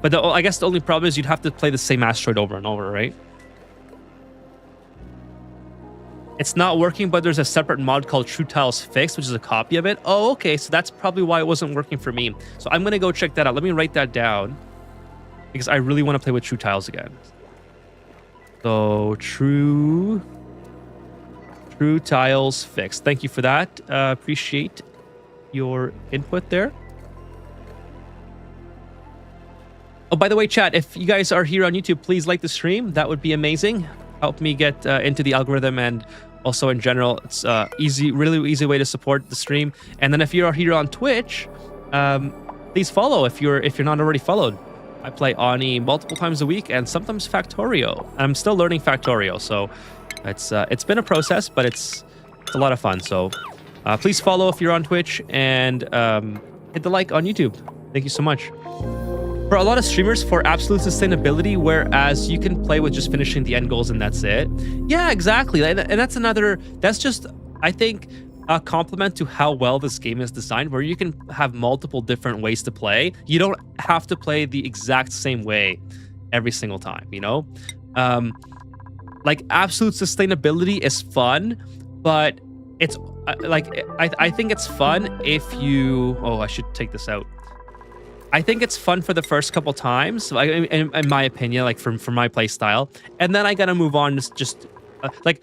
But I guess the only problem is you'd have to play the same asteroid over and over, right? It's not working, but there's a separate mod called True Tiles Fixed, which is a copy of it. Oh, okay, so that's probably why it wasn't working for me. So I'm going to go check that out. Let me write that down because I really want to play with True Tiles again. So, True Tiles Fixed. Thank you for that. Appreciate your input there. Oh, by the way, chat, if you guys are here on YouTube, please like the stream. That would be amazing. Help me get into the algorithm, and also in general, it's really easy way to support the stream. And then if you're here on Twitch, please follow if you're not already followed. I play Oni multiple times a week and sometimes Factorio. I'm still learning Factorio, so it's been a process, but it's a lot of fun. So please follow if you're on Twitch, and hit the like on YouTube. Thank you so much. For a lot of streamers, for absolute sustainability, whereas you can play with just finishing the end goals and that's it. Yeah, exactly. And that's just, I think, a compliment to how well this game is designed, where you can have multiple different ways to play. You don't have to play the exact same way every single time, you know? Like, absolute sustainability is fun, but it's like, I think it's fun if you... Oh, I should take this out. I think it's fun for the first couple times, like in my opinion, like from my play style, and then I gotta move on. Like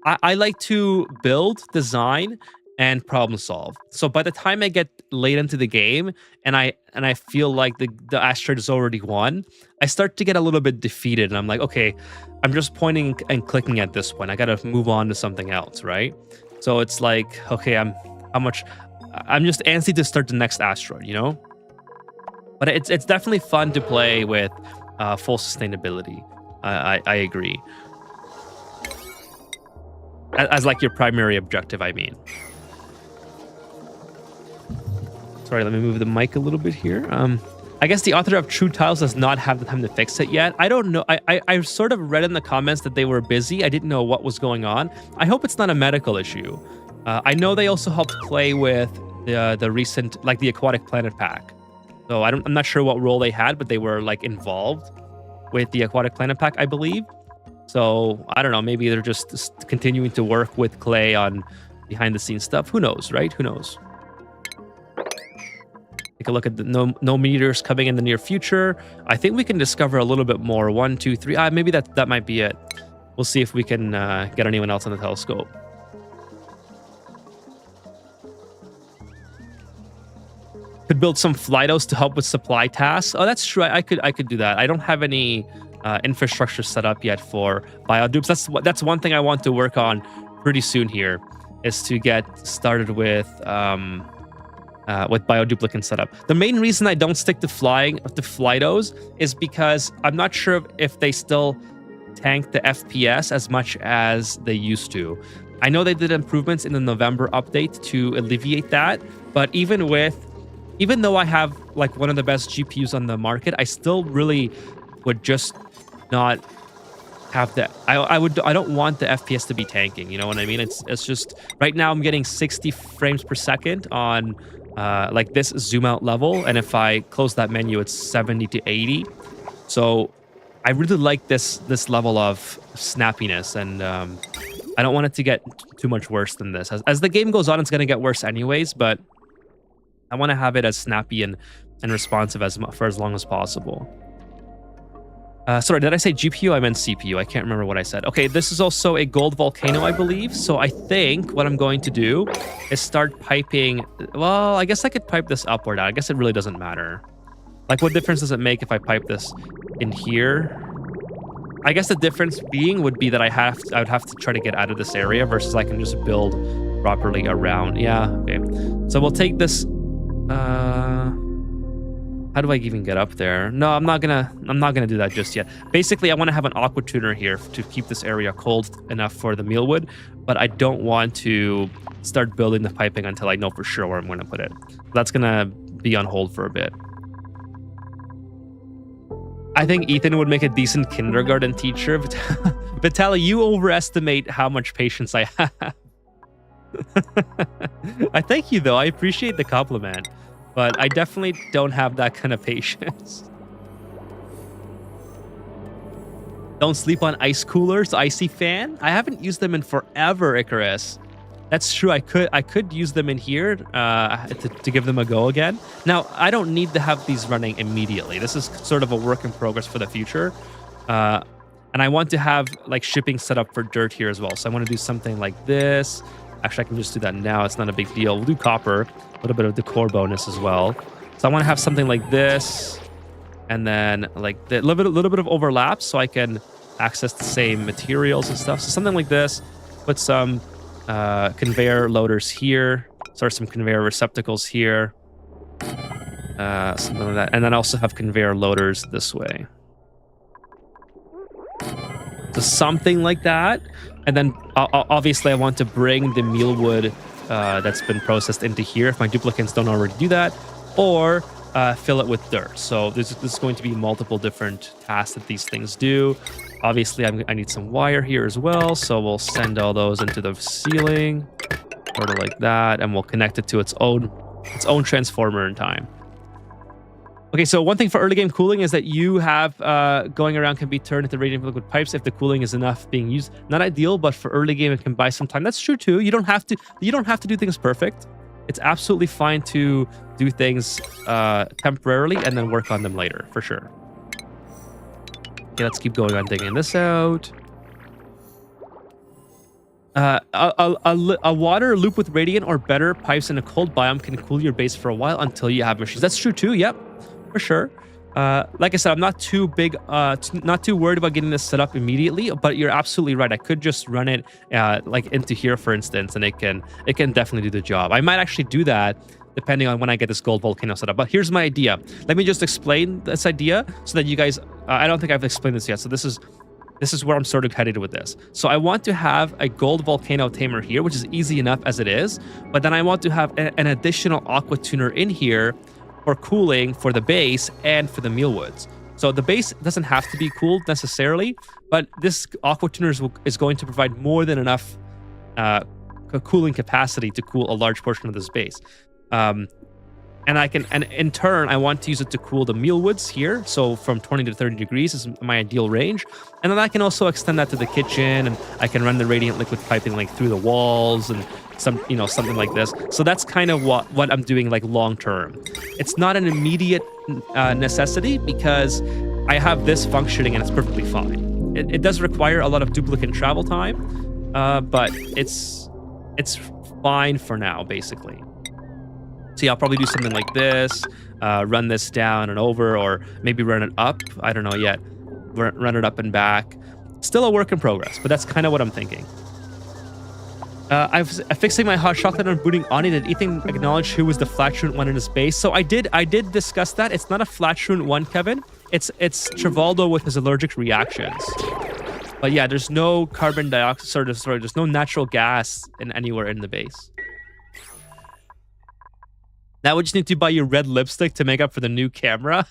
I like to build, design, and problem solve. So by the time I get late into the game and I feel like the asteroid is already won, I start to get a little bit defeated, and I'm like, okay, I'm just pointing and clicking at this one. I gotta move on to something else, right? So it's like, okay, I'm just antsy to start the next asteroid, you know? But it's definitely fun to play with full sustainability. I agree. As like your primary objective, I mean. Sorry, let me move the mic a little bit here. I guess the author of True Tiles does not have the time to fix it yet. I don't know. I sort of read in the comments that they were busy. I didn't know what was going on. I hope it's not a medical issue. I know they also helped play with the recent, like the Aquatic Planet pack. So I'm not sure what role they had, but they were like involved with the Aquatic Planet pack, I believe. So I don't know. Maybe they're just continuing to work with Clay on behind the scenes stuff. Who knows, right? Who knows? Take a look at the no meteors coming in the near future. I think we can discover a little bit more. 1, 2, 3. Maybe that might be it. We'll see if we can get anyone else on the telescope. Could build some Flydos to help with supply tasks. Oh, that's true. I could do that. I don't have any infrastructure set up yet for biodupes. That's one thing I want to work on pretty soon here, is to get started with bioduplicant setup. The main reason I don't stick to Flydos is because I'm not sure if they still tank the FPS as much as they used to. I know they did improvements in the November update to alleviate that, but even though I have like one of the best GPUs on the market, I still really would just not have that. I don't want the FPS to be tanking. You know what I mean? It's just right now I'm getting 60 frames per second on like this zoom out level, and if I close that menu, it's 70 to 80. So I really like this level of snappiness, and I don't want it to get too much worse than this. As the game goes on, it's going to get worse anyways, but I want to have it as snappy and responsive for as long as possible. Sorry, did I say GPU? I meant CPU. I can't remember what I said. Okay, this is also a gold volcano, I believe. So I think what I'm going to do is start piping. Well, I guess I could pipe this up or down. I guess it really doesn't matter. Like, what difference does it make if I pipe this in here? I guess the difference would be that I would have to try to get out of this area versus I can just build properly around. Yeah, okay. So we'll take this. How do I even get up there? No, I'm not gonna do that just yet. Basically, I want to have an aqua tuner here to keep this area cold enough for the mealwood, but I don't want to start building the piping until I know for sure where I'm going to put it. That's gonna be on hold for a bit. I think Ethan would make a decent kindergarten teacher. Vitaly, you overestimate how much patience I have. I thank you, though. I appreciate the compliment, but I definitely don't have that kind of patience. Don't sleep on ice coolers, icy fan. I haven't used them in forever, Icarus. That's true. I could use them in here to give them a go again. Now, I don't need to have these running immediately. This is sort of a work in progress for the future. And I want to have like shipping set up for dirt here as well. So I want to do something like this. Actually, I can just do that now. It's not a big deal. We'll do copper, a little bit of decor bonus as well. So I want to have something like this, and then like a little bit of overlap so I can access the same materials and stuff. So something like this. Put some conveyor loaders here. Start some conveyor receptacles here. Something like that. And then also have conveyor loaders this way. So something like that. And then obviously I want to bring the mealwood that's been processed into here if my duplicants don't already do that, or fill it with dirt. So this is going to be multiple different tasks that these things do. Obviously I need some wire here as well, so we'll send all those into the ceiling, sort of like that, and we'll connect it to its own transformer in time. Okay, so one thing for early game cooling is that you have going around can be turned into radiant liquid pipes if the cooling is enough being used. Not ideal, but for early game it can buy some time. That's true too. You don't have to do things perfect. It's absolutely fine to do things temporarily and then work on them later, for sure. Okay, let's keep going on digging this out. A water loop with radiant or better pipes in a cold biome can cool your base for a while until you have machines. That's true too. Yep, for sure. Like I said, I'm not too worried about getting this set up immediately, but you're absolutely right. I could just run it like into here, for instance, and it can definitely do the job. I might actually do that depending on when I get this gold volcano set up. But here's my idea. Let me just explain this idea so that you guys, I don't think I've explained this yet. So this is where I'm sort of headed with this. So I want to have a gold volcano tamer here, which is easy enough as it is, but then I want to have an additional aqua tuner in here for cooling for the base and for the mealwoods. So the base doesn't have to be cooled necessarily, but this aqua tuner is going to provide more than enough cooling capacity to cool a large portion of this base. And in turn, I want to use it to cool the mealwoods here. So from 20 to 30 degrees is my ideal range. And then I can also extend that to the kitchen, and I can run the radiant liquid piping like through the walls and something like this. So that's kind of what I'm doing like long term. It's not an immediate necessity because I have this functioning and it's perfectly fine. It does require a lot of duplicate travel time, but it's fine for now, basically. See, I'll probably do something like this, run this down and over, or maybe run it up. I don't know yet. Run it up and back. Still a work in progress, but that's kind of what I'm thinking. I'm fixing my hot chocolate and booting Ani. Did Ethan acknowledge who was the flat truant one in his base? So I did discuss that. It's not a flat truant one, Kevin. It's Trivaldo with his allergic reactions. But yeah, there's no carbon dioxide, sorry, there's no natural gas anywhere in the base. Now we just need to buy you red lipstick to make up for the new camera.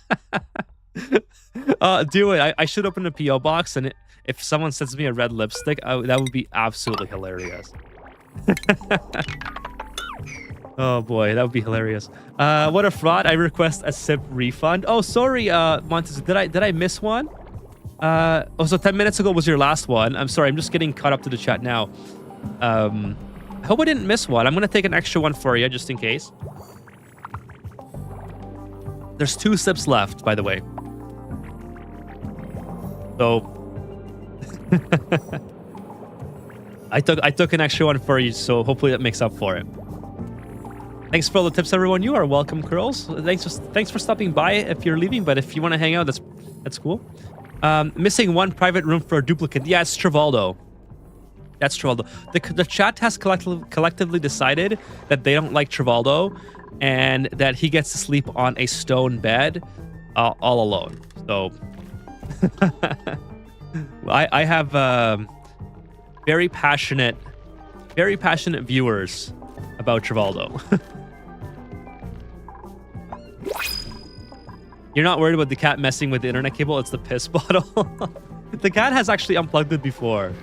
Do it. I should open a PO box, and if someone sends me a red lipstick, that would be absolutely hilarious. Oh boy, that would be hilarious. What a fraud! I request a SIP refund. Oh, sorry, Montes. Did I miss one? So 10 minutes ago was your last one. I'm sorry. I'm just getting caught up to the chat now. I hope I didn't miss one. I'm gonna take an extra one for you just in case. There's 2 sips left, by the way. So I took an extra one for you, so hopefully that makes up for it. Thanks for all the tips, everyone. You are welcome, Curls. Thanks for stopping by if you're leaving, but if you want to hang out, that's cool. Missing one private room for a duplicate. Yeah, it's Trivaldo. That's Trivaldo. The chat has collectively decided that they don't like Trivaldo, and that he gets to sleep on a stone bed all alone. So I have very passionate viewers about Trivaldo. You're not worried about the cat messing with the internet cable? It's the piss bottle. The cat has actually unplugged it before.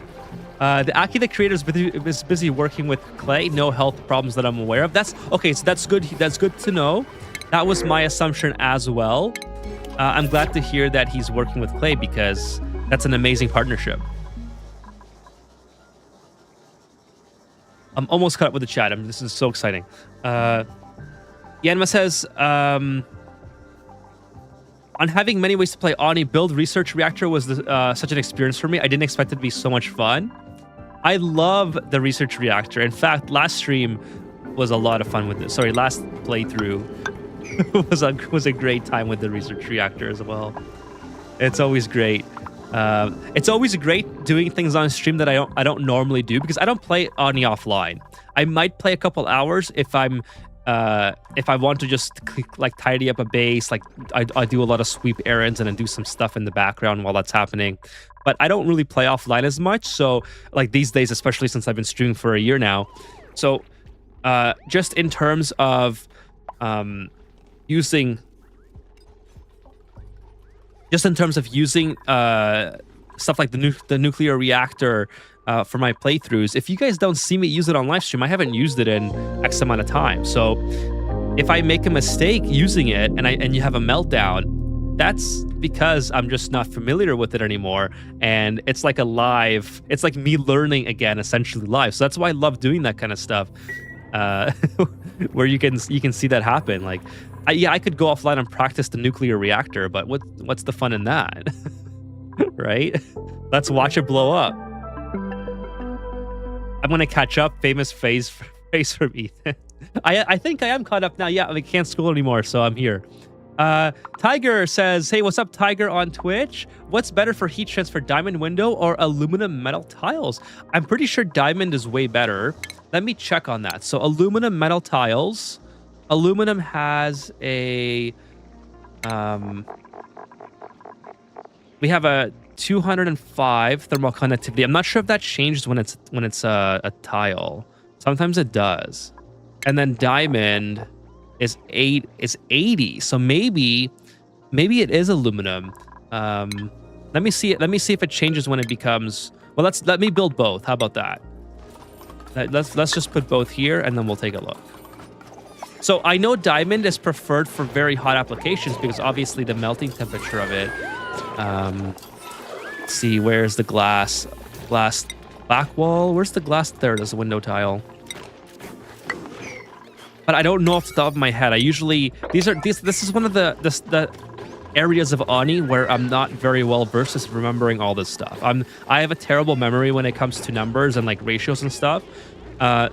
The Aki, the creator, is busy working with clay. No health problems that I'm aware of. That's okay. So that's good. That's good to know. That was my assumption as well. I'm glad to hear that he's working with clay because that's an amazing partnership. I'm almost caught up with the chat. This is so exciting. Yanma says, on having many ways to play Ani, build research reactor was such an experience for me. I didn't expect it to be so much fun. I love the research reactor. In fact, last stream was a lot of fun with it. Sorry, last playthrough was a great time with the research reactor as well. It's always great. It's always great doing things on stream that I don't normally do because I don't play Ani offline. I might play a couple hours if I want to just like tidy up a base, like I do a lot of sweep errands and then do some stuff in the background while that's happening. But I don't really play offline as much. So like these days, especially since I've been streaming for a year now. So just in terms of using stuff like the nuclear reactor for my playthroughs, if you guys don't see me use it on live stream, I haven't used it in X amount of time. So if I make a mistake using it and you have a meltdown, that's because I'm just not familiar with it anymore. And it's like it's like me learning again, essentially live. So that's why I love doing that kind of stuff, where you can see that happen. Like, I could go offline and practice the nuclear reactor, but what's the fun in that? Right? Let's watch it blow up. I'm gonna catch up. Famous face from Ethan. I think I am caught up now. Yeah, I can't school anymore, so I'm here. Tiger says, hey, what's up, Tiger, on Twitch? What's better for heat transfer, diamond window or aluminum metal tiles? I'm pretty sure diamond is way better. Let me check on that. So aluminum metal tiles. Aluminum has a we have a 205 thermal conductivity. I'm not sure if that changed when it's a tile. Sometimes it does. And then diamond is 80. So maybe it is aluminum. Let me see it. Let me see if it changes when it becomes. Well, let me build both. How about that? Let's just put both here and then we'll take a look. So I know diamond is preferred for very hot applications because obviously the melting temperature of it. Let's see, where's the glass back wall? Where's the glass? There it is, a window tile. But I don't know off the top of my head. I usually this is one of the areas of Ani where I'm not very well versed at remembering all this stuff. I have a terrible memory when it comes to numbers and like ratios and stuff.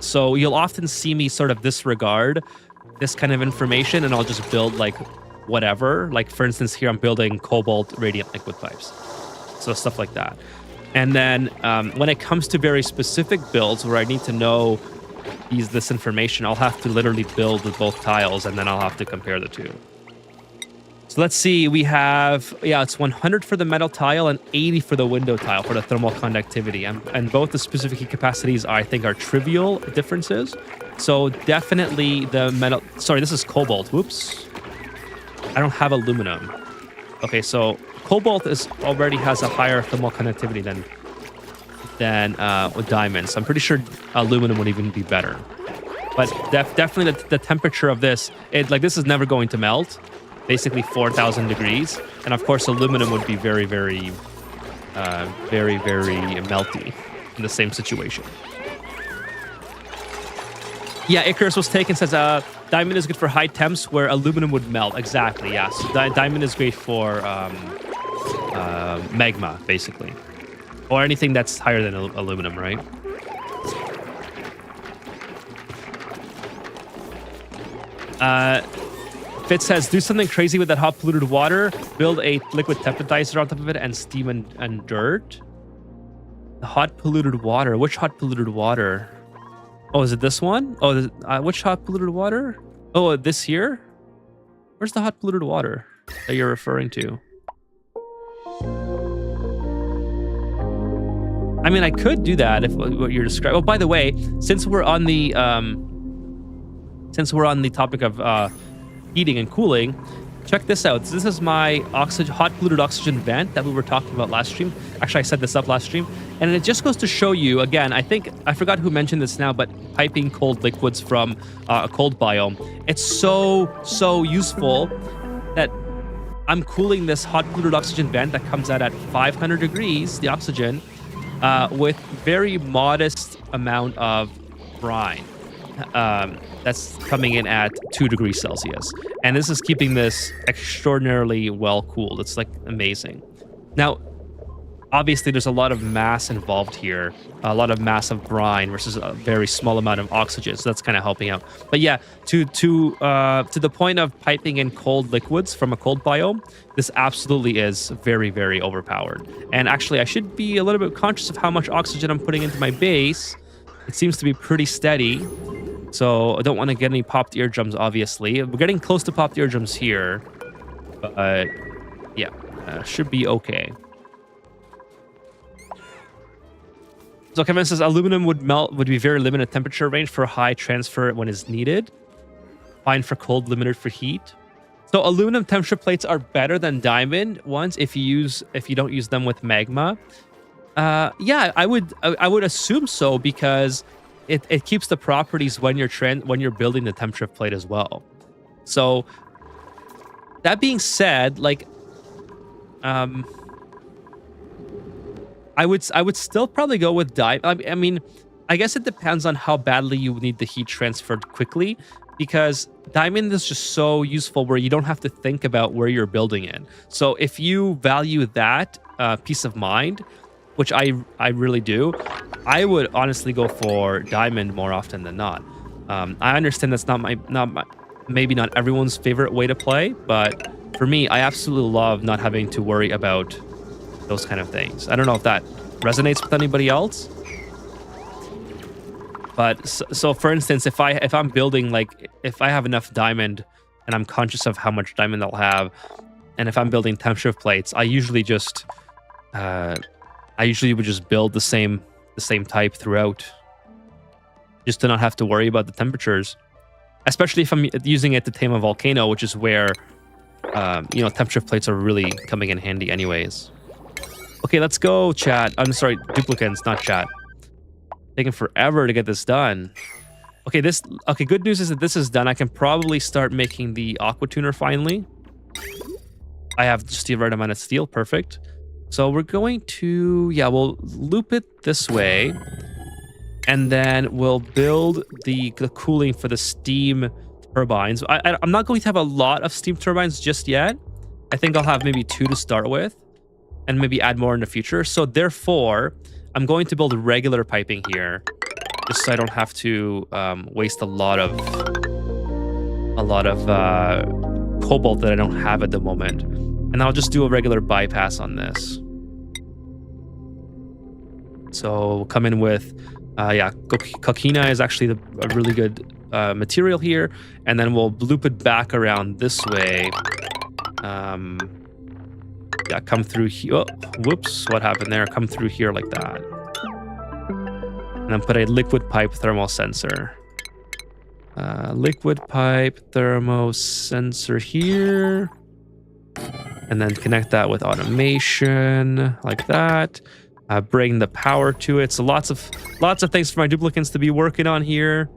So you'll often see me sort of disregard this kind of information, and I'll just build like whatever. Like for instance, here I'm building cobalt radiant liquid pipes. So stuff like that. And then when it comes to very specific builds where I need to know this information, I'll have to literally build with both tiles, and then I'll have to compare the two. So let's see, we have, yeah, it's 100 for the metal tile and 80 for the window tile for the thermal conductivity. And both the specific heat capacities, I think, are trivial differences. So definitely the metal, sorry, this is cobalt, whoops. I don't have aluminum. Okay, so cobalt already has a higher thermal conductivity than with diamonds. So I'm pretty sure aluminum would even be better. But definitely the temperature of this, this is never going to melt. Basically 4,000 degrees, and of course aluminum would be very, very melty in the same situation. Yeah, Icarus was taken, says diamond is good for high temps where aluminum would melt. Exactly, yeah. So diamond is great for magma, basically, or anything that's higher than aluminum, right? Fitz says, do something crazy with that hot polluted water. Build a liquid temperatizer on top of it and steam and dirt. The hot polluted water. Which hot polluted water? Oh, is it this one? Oh, which hot polluted water? Oh, this here? Where's the hot polluted water that you're referring to? I mean, I could do that if what you're describing. Oh, by the way, since we're on the topic of heating and cooling, check this out. This is my hot polluted oxygen vent that we were talking about last stream. Actually, I set this up last stream, and it just goes to show you again. I think I forgot who mentioned this now, but piping cold liquids from a cold biome, it's so useful that I'm cooling this hot polluted oxygen vent that comes out at 500 degrees, the oxygen, with very modest amount of brine. That's coming in at 2 degrees Celsius. And this is keeping this extraordinarily well cooled. It's like amazing. Now, obviously there's a lot of mass involved here, a lot of mass of brine versus a very small amount of oxygen. So that's kind of helping out. But yeah, to the point of piping in cold liquids from a cold biome, this absolutely is very, very overpowered. And actually I should be a little bit conscious of how much oxygen I'm putting into my base. It seems to be pretty steady. So I don't want to get any popped eardrums, obviously. We're getting close to popped eardrums here. But yeah, should be okay. So Kevin says aluminum would be very limited temperature range for high transfer when is needed. Fine for cold, limited for heat. So aluminum temperature plates are better than diamond ones if you don't use them with magma. Yeah, I would assume so, because it keeps the properties when you're building the temperature plate as well. So that being said, like I would still probably go with diamond. I mean, I guess it depends on how badly you need the heat transferred quickly, because diamond is just so useful where you don't have to think about where you're building in. So if you value that peace of mind, which I really do, I would honestly go for diamond more often than not. I understand that's maybe not everyone's favorite way to play, but for me, I absolutely love not having to worry about those kind of things. I don't know if that resonates with anybody else, but so for instance, if I'm building, like, if I have enough diamond and I'm conscious of how much diamond I'll have, and if I'm building temperature plates, I usually would just build the same type throughout, just to not have to worry about the temperatures, especially if I'm using it to tame a volcano, which is where temperature plates are really coming in handy anyways. Okay, let's go, chat. I'm sorry, duplicants, not chat. Taking forever to get this done. Okay, good news is that this is done. I can probably start making the aqua tuner finally. I have just the right amount of steel. Perfect. So we're going to, we'll loop it this way, and then we'll build the cooling for the steam turbines. I'm not going to have a lot of steam turbines just yet. I think I'll have maybe 2 to start with, and maybe add more in the future. So therefore, I'm going to build regular piping here, just so I don't have to waste a lot of a lot of cobalt that I don't have at the moment. And I'll just do a regular bypass on this. So we'll come in with, coquina is actually a really good material here. And then we'll loop it back around this way. Come through here. Oh, whoops, what happened there? Come through here like that. And then put a liquid pipe thermal sensor. Liquid pipe thermo sensor here. And then connect that with automation like that. Bring the power to it. So lots of things for my duplicants to be working on here.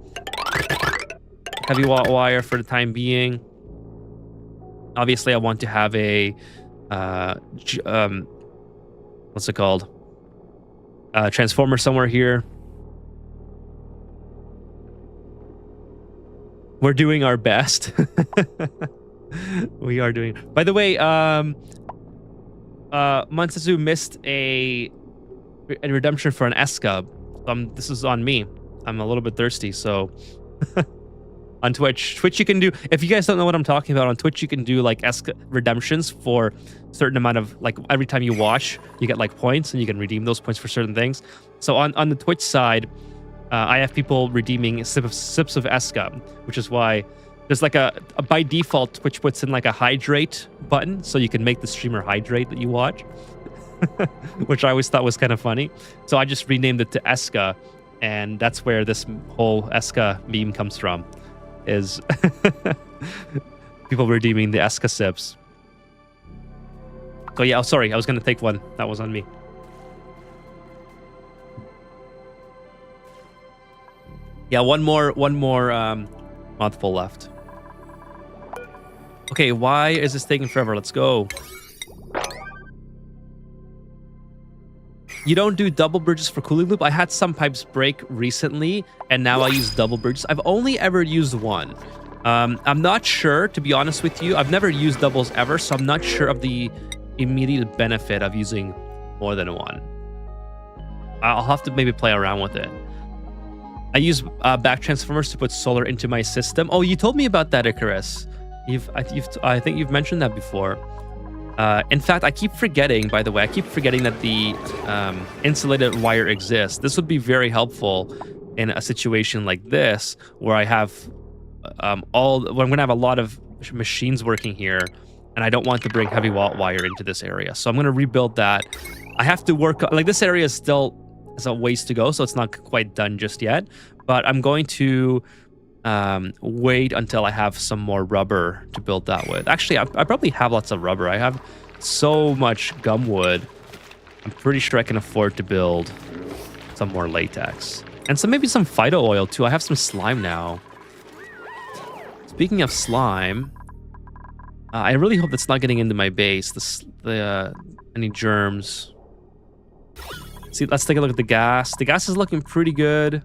Heavy watt wire for the time being. Obviously, I want to have a what's it called? Transformer somewhere here. We're doing our best. We are doing. By the way, Mansazu missed a redemption for an Escub. This is on me. I'm a little bit thirsty, so on Twitch you can do, if you guys don't know what I'm talking about, on Twitch you can do like redemptions for a certain amount of, like, every time you watch you get like points and you can redeem those points for certain things. So on the Twitch side, I have people redeeming sips of Escub, which is why there's like a by default Twitch puts in like a hydrate button so you can make the streamer hydrate that you watch. Which I always thought was kind of funny. So I just renamed it to Eska, and that's where this whole Eska meme comes from, is people redeeming the Eska sips. So yeah, sorry, I was going to take one. That was on me. Yeah, one more mouthful left. Okay, why is this taking forever? Let's go. You don't do double bridges for cooling loop? I had some pipes break recently, and now I use double bridges. I've only ever used one. I'm not sure, to be honest with you. I've never used doubles ever, so I'm not sure of the immediate benefit of using more than one. I'll have to maybe play around with it. I use back transformers to put solar into my system. Oh, you told me about that, Icarus. I think you've mentioned that before. In fact, I keep forgetting, by the way, that the insulated wire exists. This would be very helpful in a situation like this, where I have I'm going to have a lot of machines working here, and I don't want to bring heavy watt wire into this area. So I'm going to rebuild that. I have to work, like, this area is still has a ways to go, so it's not quite done just yet. But I'm going to wait until I have some more rubber to build that with. Actually, I probably have lots of rubber. I have so much gum wood. I'm pretty sure I can afford to build some more latex. And maybe some phyto oil too. I have some slime now. Speaking of slime, I really hope that's not getting into my base. Any germs. See, let's take a look at the gas. The gas is looking pretty good.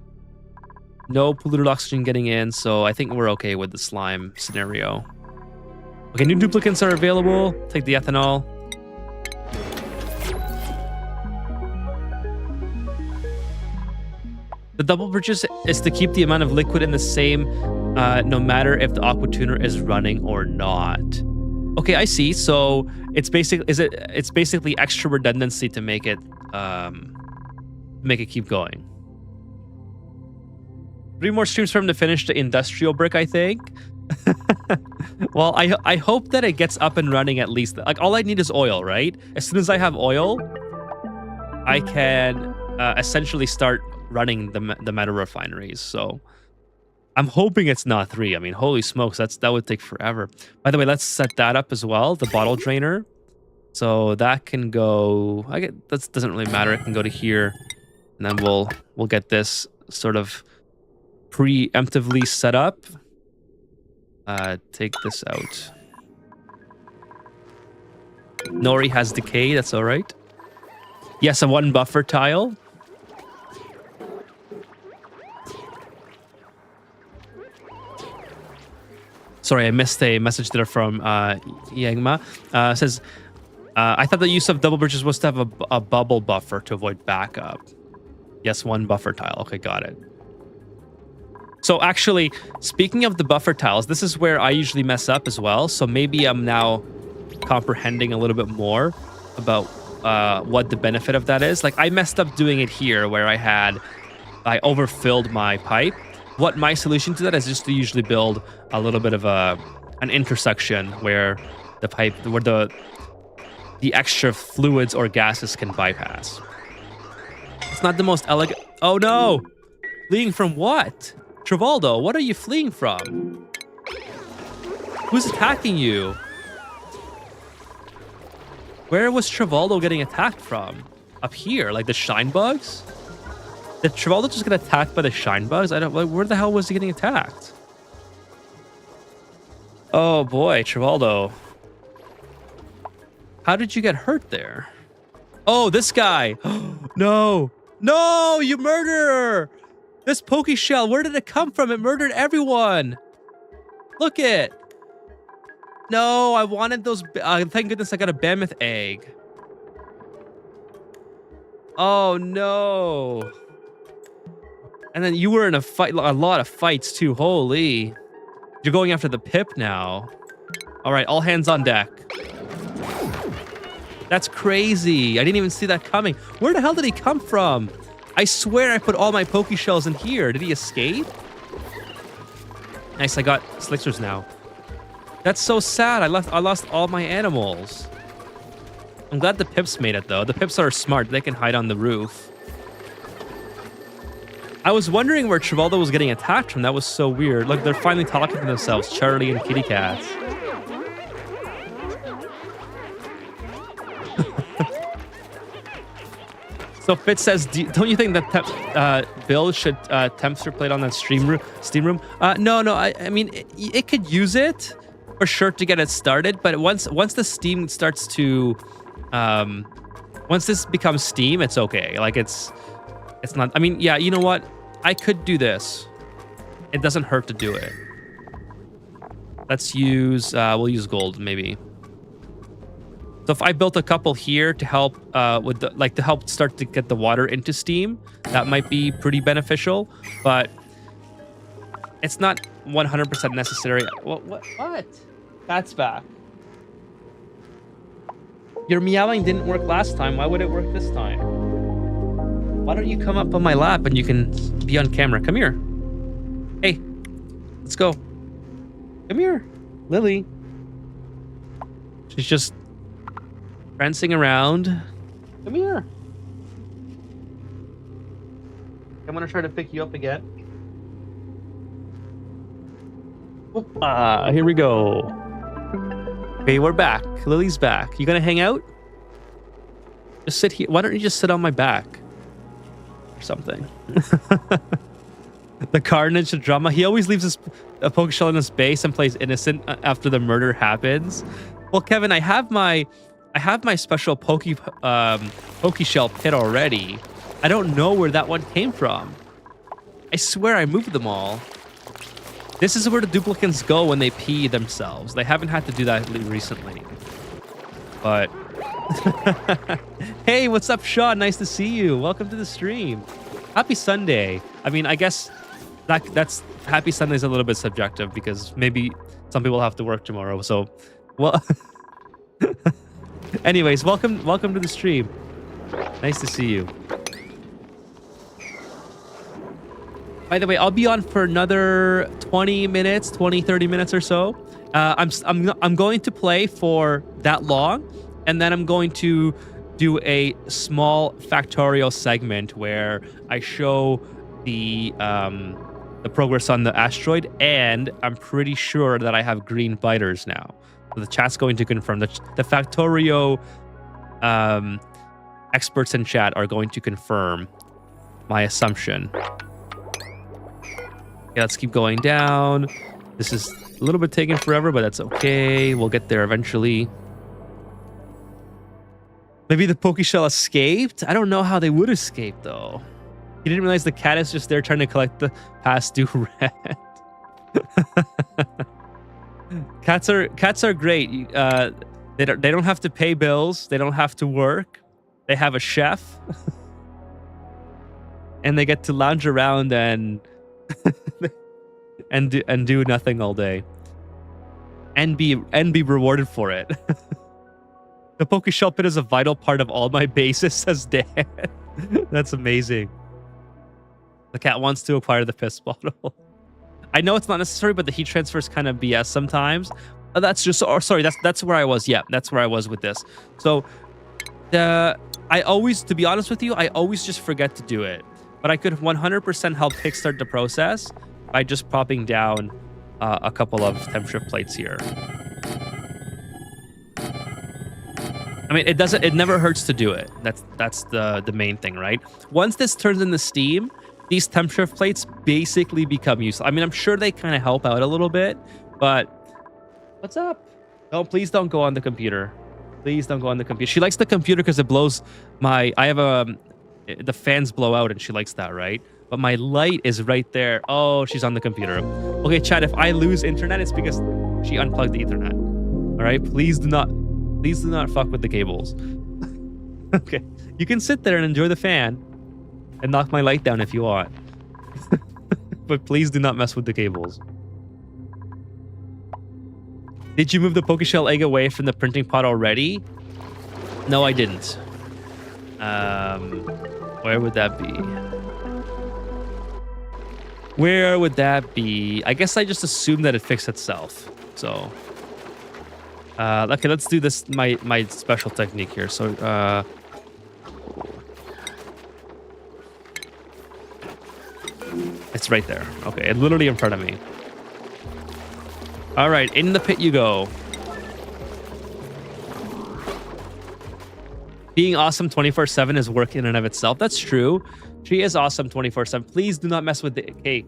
No polluted oxygen getting in, so I think we're okay with the slime scenario. Okay, new duplicants are available. Take the ethanol. The double bridges is to keep the amount of liquid in the same, no matter if the aqua tuner is running or not. Okay, I see. So it's basically extra redundancy to make it keep going. 3 more streams for him to finish the industrial brick, I think. Well, I hope that it gets up and running at least. Like, all I need is oil, right? As soon as I have oil, I can essentially start running the metal refineries. So I'm hoping it's not 3. I mean, holy smokes, that would take forever. By the way, let's set that up as well, the bottle drainer. So that can go, that doesn't really matter. It can go to here, and then we'll get this sort of preemptively set up. Take this out. Nori has decay, that's all right. Yes, a 1 buffer tile. Sorry, I missed a message there from Yangma. Says, I thought the use of double bridges was to have a bubble buffer to avoid backup. Yes, 1 buffer tile. Okay, got it. So actually, speaking of the buffer tiles, this is where I usually mess up as well. So maybe I'm now comprehending a little bit more about what the benefit of that is. Like I messed up doing it here where I overfilled my pipe. What my solution to that is just to usually build a little bit of an intersection where the extra fluids or gases can bypass. It's not the most elegant. Oh no! Fleeing from what? Travoldo, what are you fleeing from? Who's attacking you? Where was Travoldo getting attacked from? Up here, like the shine bugs? Did Travoldo just get attacked by the shine bugs? I don't. Like, where the hell was he getting attacked? Oh boy, Travoldo. How did you get hurt there? Oh, this guy. No. No, you murderer. This Poke Shell, where did it come from? It murdered everyone. Look it. No, I wanted those. Thank goodness I got a Behemoth egg. Oh, no. And then you were in a fight, a lot of fights too. Holy. You're going after the Pip now. All right, all hands on deck. That's crazy. I didn't even see that coming. Where the hell did he come from? I swear I put all my Poke Shells in here. Did he escape? Nice, I got Slicksters now. That's so sad. I lost all my animals. I'm glad the Pips made it though. The Pips are smart. They can hide on the roof. I was wondering where Travoldo was getting attacked from. That was so weird. Look, they're finally talking to themselves. Charlie and Kitty Cats. So Fitz says, don't you think that Bill should temperature plate on that steam room? No. I mean, it could use it for sure to get it started. But once the steam starts to, once this becomes steam, it's okay. Like it's not. I mean, yeah. You know what? I could do this. It doesn't hurt to do it. Let's use. We'll use gold maybe. So if I built a couple here to help with to help start to get the water into steam, that might be pretty beneficial, but it's not 100% necessary. What? Cat's back. Your meowing didn't work last time. Why would it work this time? Why don't you come up on my lap and you can be on camera? Come here. Hey, let's go. Come here, Lily. She's just prancing around. Come here. I'm gonna try to pick you up again. Here we go. Okay, we're back. Lily's back. You gonna hang out? Just sit here. Why don't you just sit on my back? Or something. The Carnage drama. He always leaves a Poke Shell in his base and plays innocent after the murder happens. Well, Kevin, I have my special Poke Shell pit already. I don't know where that one came from. I swear I moved them all. This is where the duplicants go when they pee themselves. They haven't had to do that recently. But hey, what's up, Sean? Nice to see you. Welcome to the stream. Happy Sunday. I mean, I guess that's Happy Sunday is a little bit subjective because maybe some people have to work tomorrow. So, well. Anyways, welcome to the stream. Nice to see you. By the way, I'll be on for another 20 minutes, 30 minutes or so. I'm going to play for that long, and then I'm going to do a small Factorio segment where I show the progress on the asteroid, and I'm pretty sure that I have green biters now. So the chat's going to confirm that the Factorio experts in chat are going to confirm my assumption. Okay, let's keep going down. This is a little bit taking forever, but that's okay. We'll get there eventually. Maybe the Poke Shell escaped? I don't know how they would escape, though. You didn't realize the cat is just there trying to collect the past due rent. Cats are great. They don't have to pay bills. They don't have to work. They have a chef. And they get to lounge around and and do nothing all day, and be rewarded for it. The Pokeshell pit is a vital part of all my bases, says Dan. That's amazing. The cat wants to acquire the piss bottle. I know it's not necessary, but the heat transfer is kind of BS sometimes. That's just, or sorry, that's where I was. Yeah, that's where I was with this. So I always, to be honest with you, I always just forget to do it. But I could 100% help kickstart the process by just popping down a couple of temp shift plates here. I mean, it never hurts to do it. That's the main thing, right? Once this turns into steam, these temp shift plates basically become useless. I mean, I'm sure they kind of help out a little bit, but what's up? No, please don't go on the computer. Please don't go on the computer. She likes the computer because it blows my... I have the fans blow out and she likes that, right? But my light is right there. Oh, she's on the computer. Okay, chat, if I lose internet, it's because she unplugged the Ethernet. All right? Please do not fuck with the cables. Okay. You can sit there and enjoy the fan and knock my light down if you want. But please do not mess with the cables. Did you move the Pokeshell egg away from the printing pot already? No, I didn't. Where would that be? Where would that be? I guess I just assumed that it fixed itself. So, okay, let's do this. My special technique here. So, it's right there. Okay, literally in front of me. All right, in the pit you go. Being awesome 24/7 is work in and of itself. That's true. She is awesome 24/7. Please do not mess with the... Hey.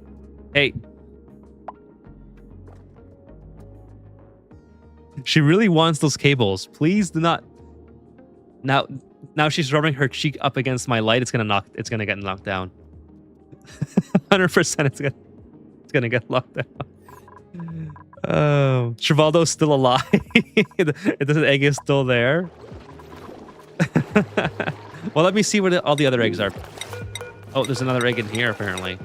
She really wants those cables. Please do not... Now she's rubbing her cheek up against my light. It's gonna get knocked down. 100% it's gonna get locked down. Oh, Trivaldo's still alive. The egg is still there. Well, let me see where all the other eggs are. Oh, there's another egg in here apparently.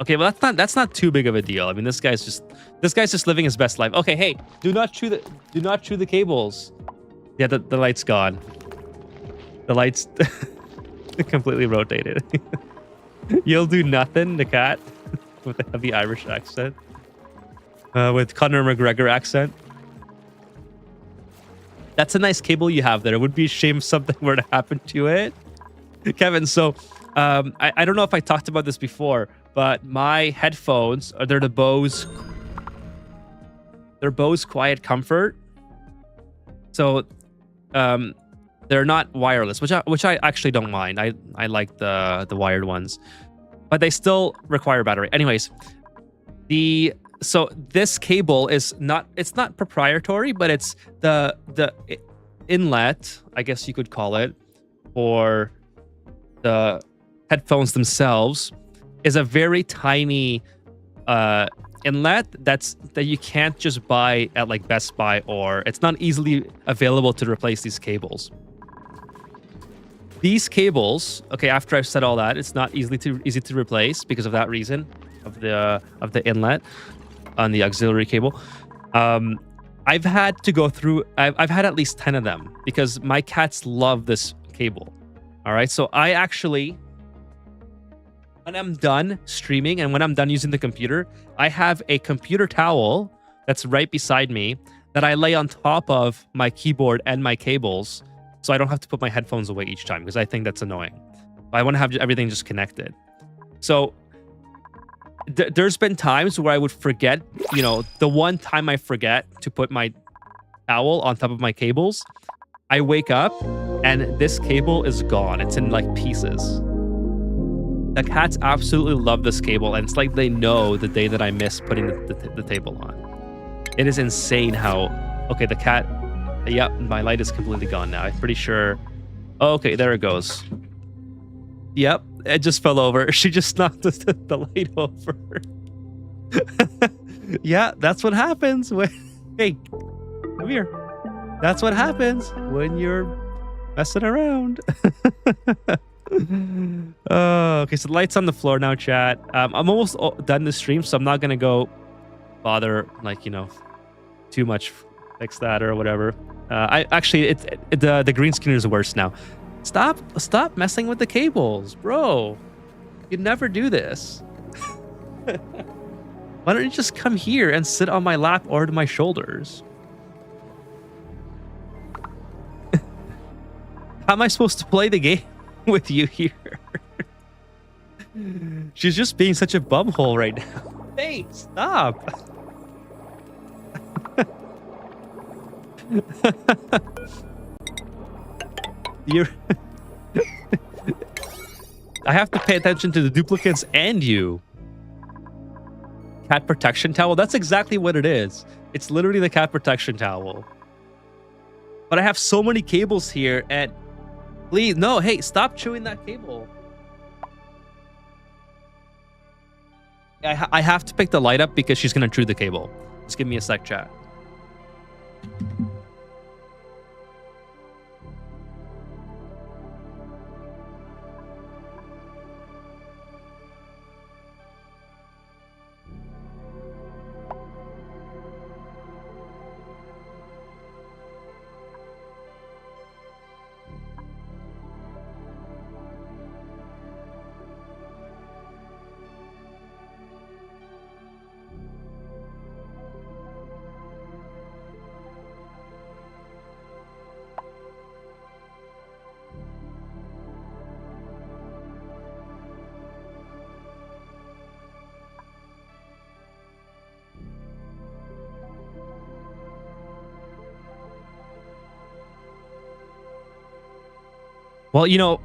Okay, well that's not too big of a deal. I mean, this guy's just living his best life. Okay, hey, do not chew the cables. Yeah, the light's gone. The light's completely rotated. You'll do nothing, the cat, with a heavy Irish accent. With Conor McGregor accent. That's a nice cable you have there. It would be a shame if something were to happen to it. Kevin, so I don't know if I talked about this before, but my headphones, they're Bose Quiet Comfort. So they're not wireless, which I actually don't mind. I like the wired ones, but they still require battery. Anyways, so this cable is not proprietary, but it's the inlet, I guess you could call it, for the headphones themselves is a very tiny inlet that you can't just buy at like Best Buy, or it's not easily available to replace these cables. These cables, okay, after I've said all that, it's not easy to replace because of that reason of the inlet on the auxiliary cable. I've had to go through. I've had at least 10 of them because my cats love this cable. All right, so I actually, when I'm done streaming and when I'm done using the computer, I have a computer towel that's right beside me that I lay on top of my keyboard and my cables, so I don't have to put my headphones away each time because I think that's annoying. I want to have everything just connected. So there's been times where I would forget, the one time I forget to put my towel on top of my cables, I wake up and this cable is gone. It's in like pieces. The cats absolutely love this cable, and it's like they know the day that I miss putting the table on. It is insane how... Okay, the cat... Yep, my light is completely gone now. I'm pretty sure... Oh, okay, there it goes. Yep, it just fell over. She just knocked the light over. Yeah, that's what happens when... Hey, come here. That's what happens when you're messing around. Okay, so the lights on the floor now, chat. I'm almost done the stream, so I'm not gonna go bother, like, you know, too much fix that or whatever. I actually, the green screen is worse now. Stop messing with the cables, bro. You'd never do this. Why don't you just come here and sit on my lap or to my shoulders? How am I supposed to play the game with you here? She's just being such a bumhole right now. Hey, stop. You're I have to pay attention to the duplicates and you. Cat protection towel? That's exactly what it is. It's literally the cat protection towel. But I have so many cables here, and please, no, hey, stop chewing that cable. I have to pick the light up because she's going to chew the cable. Just give me a sec, chat. Well, you know,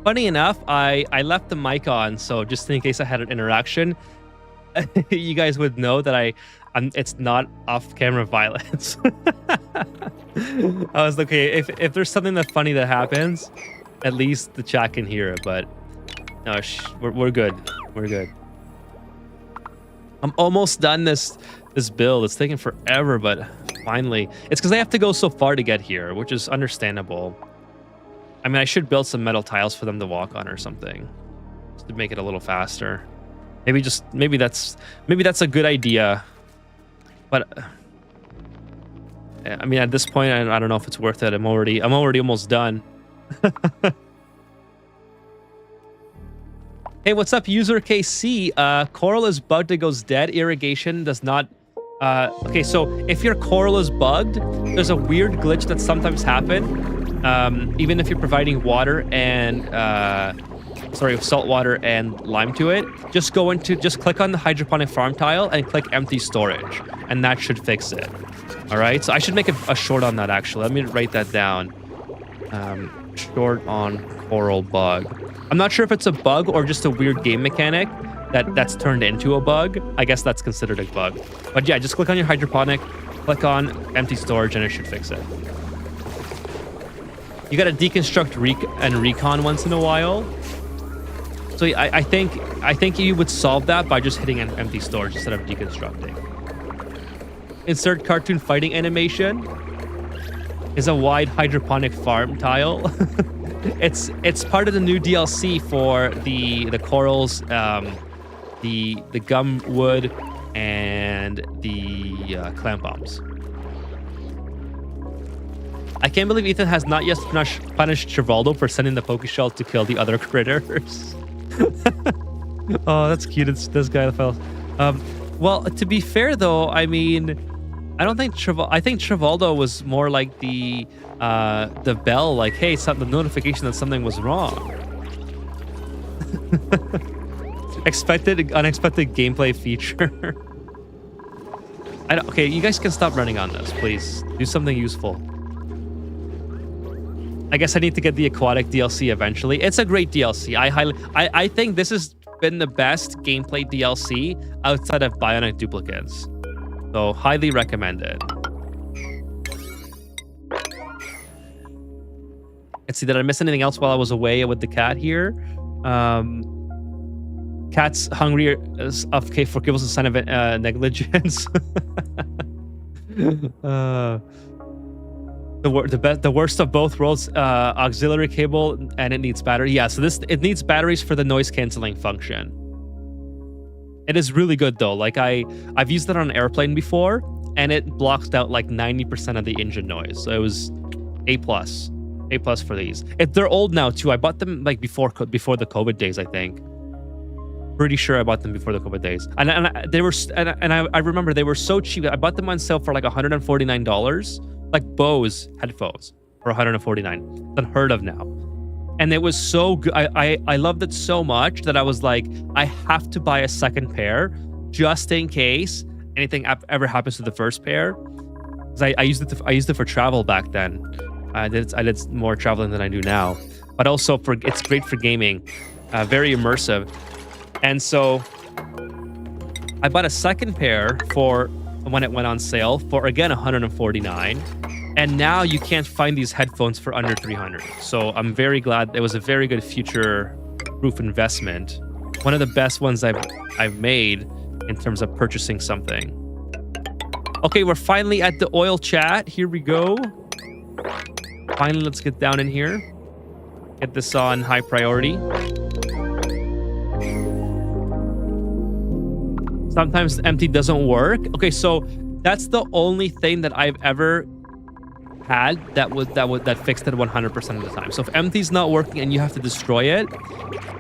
funny enough, I left the mic on, so just in case I had an interaction, you guys would know that it's not off-camera violence. I was like, okay, if there's something that's funny that happens, at least the chat can hear it. But no, we're good. We're good. I'm almost done this build. It's taking forever, but finally, it's because I have to go so far to get here, which is understandable. I mean, I should build some metal tiles for them to walk on or something, just to make it a little faster. Maybe that's a good idea. But I mean, at this point, I don't know if it's worth it. I'm already almost done. Hey, what's up, user KC? Coral is bugged, it goes dead. Irrigation does not. Okay, so if your coral is bugged, there's a weird glitch that sometimes happen. Even if you're providing water and salt water and lime to it, just click on the hydroponic farm tile and click empty storage, and that should fix it. All right, so I should make a short on that actually. Let me write that down. Short on coral bug. I'm not sure if it's a bug or just a weird game mechanic that's turned into a bug. I guess that's considered a bug. But yeah, just click on your hydroponic, click on empty storage, and it should fix it. You gotta deconstruct and recon once in a while. So I think you would solve that by just hitting an empty storage instead of deconstructing. Insert cartoon fighting animation is a wide hydroponic farm tile. It's part of the new DLC for the corals, the gum wood, and the clam bombs. I can't believe Ethan has not yet punished Trivaldo for sending the Pokeshell to kill the other critters. Oh, that's cute. It's this guy that fell. Well, to be fair though, I mean, I think Trivaldo was more like the bell, like, hey, the notification that something was wrong. Unexpected gameplay feature. Okay, you guys can stop running on this, please. Do something useful. I guess I need to get the Aquatic DLC eventually. It's a great DLC. I think this has been the best gameplay DLC outside of Bionic Duplicates. So highly recommended. Let's see, did I miss anything else while I was away with the cat here? Cat's hungry okay, forgive us a sign of negligence. The worst of both worlds. Auxiliary cable, and it needs battery. Yeah, so it needs batteries for the noise canceling function. It is really good though. Like I've used it on an airplane before, and it blocked out like 90% of the engine noise. So it was A+. A+ for these. They're old now too. I bought them like before the COVID days, I think. Pretty sure I bought them before the COVID days. And I remember they were so cheap. I bought them on sale for like $149. Like Bose headphones for $149. It's unheard of now. And it was so good. I loved it so much that I was like, I have to buy a second pair just in case anything ever happens to the first pair. Because I used it for travel back then. I did more traveling than I do now. But also it's great for gaming. Very immersive. And so I bought a second pair for when it went on sale for, again, $149. And now you can't find these headphones for under $300. So I'm very glad. It was a very good future-proof investment. One of the best ones I've made in terms of purchasing something. Okay, we're finally at the oil chat. Here we go. Finally, let's get down in here. Get this on high priority. Sometimes empty doesn't work. Okay, so that's the only thing that I've ever had that fixed it 100% of the time. So if empty's not working and you have to destroy it,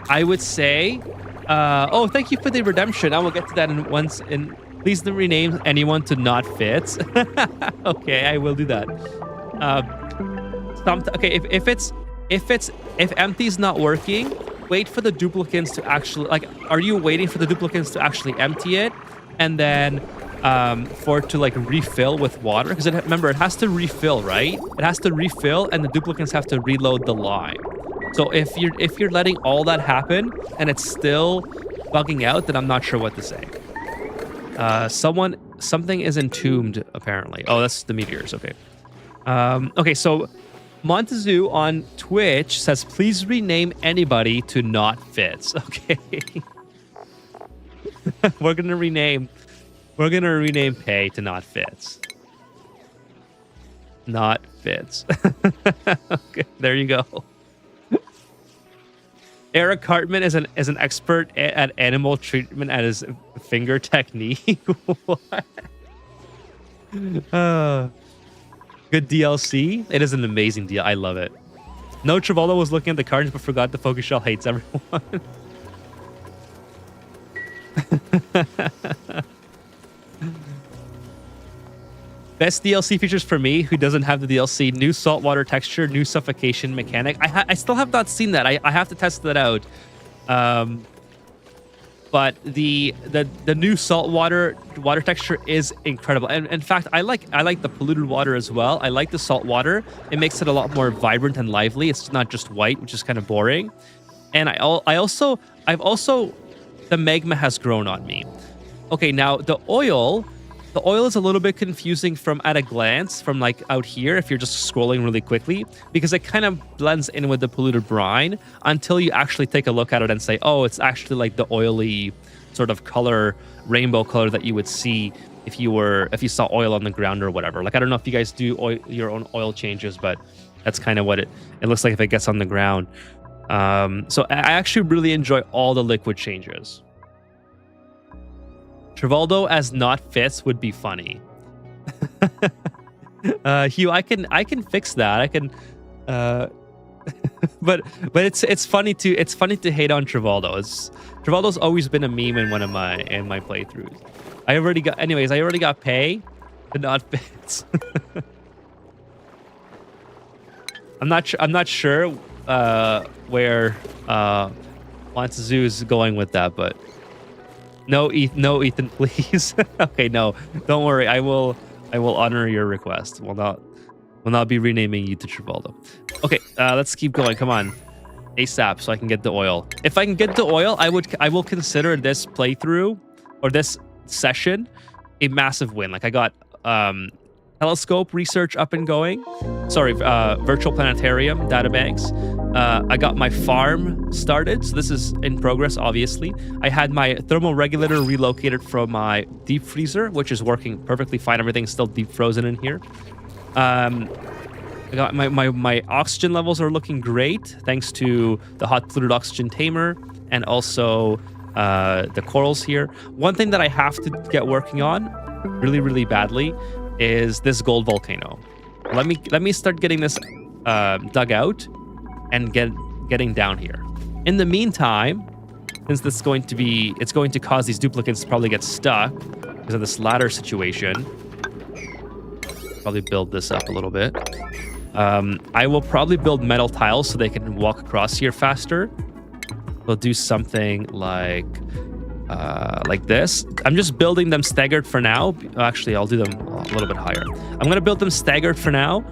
I would say, oh, thank you for the redemption. I will get to that in please don't rename anyone to not fit. Okay, I will do that. Okay, if empty's not working, wait for the duplicants to actually, like, are you waiting for the duplicants to actually empty it and then for it to like refill with water? Because remember, it has to refill, right? It has to refill, and the duplicants have to reload the line. So if you're letting all that happen and it's still bugging out, then I'm not sure what to say. Something is entombed apparently. Oh, that's the meteors. Okay. Okay, so Montezou on Twitch says, please rename anybody to not fits. Okay. We're gonna rename Pay to not fits. Not fits. Okay, there you go. Eric Cartman is an expert at animal treatment at his finger technique. What? Good DLC. It is an amazing deal. I love it. No, Travolta was looking at the cards but forgot the focus shell hates everyone. Best DLC features for me, who doesn't have the DLC: new saltwater texture, new suffocation mechanic. I still have not seen that. I have to test that out. But the new saltwater texture is incredible. And in fact, I like the polluted water as well. I like the salt water. It makes it a lot more vibrant and lively. It's not just white, which is kind of boring. And I've also the magma has grown on me. Okay, now the oil is a little bit confusing at a glance from like out here if you're just scrolling really quickly, because it kind of blends in with the polluted brine until you actually take a look at it and say, oh, it's actually like the oily sort of color, rainbow color that you would see if you saw oil on the ground or whatever. Like, I don't know if you guys do your own oil changes, but that's kind of what it looks like if it gets on the ground. So I actually really enjoy all the liquid changes. Travoldo as not fits would be funny. Hugh, I can fix that. I can, but it's funny to hate on Travoldo. Travoldo's always been a meme in my playthroughs. I already got pay to not fits. I'm not sure where Montezou is going with that, but. No, Ethan, please. Okay, no, don't worry. I will honor your request. We'll not be renaming you to Travoldo. Okay, let's keep going. Come on, ASAP, so I can get the oil. If I can get the oil, I will consider this playthrough or this session a massive win. Like, I got telescope research up and going. Sorry, virtual planetarium databanks. I got my farm started, so this is in progress, obviously. I had my thermal regulator relocated from my deep freezer, which is working perfectly fine. Everything's still deep frozen in here. I got my oxygen levels are looking great thanks to the hot fluid oxygen tamer and also the corals here. One thing that I have to get working on really, really badly is this gold volcano. Let me start getting this dug out and getting down here. In the meantime, since this is going to cause these duplicates to probably get stuck because of this ladder situation. Probably build this up a little bit. I will probably build metal tiles so they can walk across here faster. We'll do something like this. I'm just building them staggered for now. Actually, I'll do them a little bit higher. I'm going to build them staggered for now,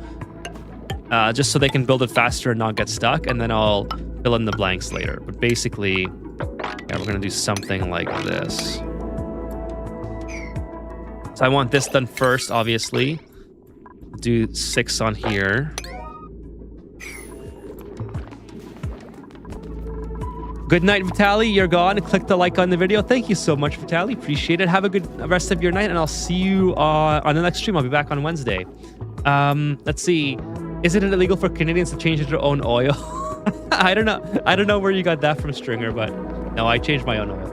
just so they can build it faster and not get stuck, and then I'll fill in the blanks later. But basically, yeah, we're going to do something like this. So I want this done first, obviously. Do 6 on here. Good night, Vitaly. You're gone. Click the like on the video. Thank you so much, Vitaly. Appreciate it. Have a good rest of your night, and I'll see you on the next stream. I'll be back on Wednesday. Let's see. Is it illegal for Canadians to change their own oil? I don't know. I don't know where you got that from, Stringer, but no, I changed my own oil.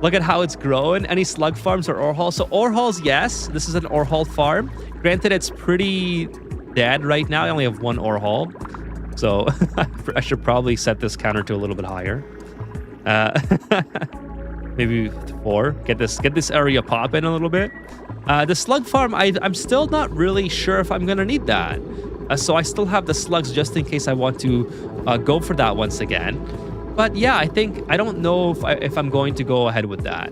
Look at how it's growing. Any slug farms or ore halls? So ore halls, yes. This is an ore hall farm. Granted, it's pretty dead right now. I only have 1 ore hall. So I should probably set this counter to a little bit higher. Maybe 4. Get this area popping a little bit. The slug farm, I'm still not really sure if I'm gonna need that. So I still have the slugs just in case I want to go for that once again. But yeah, I don't know if I'm going to go ahead with that.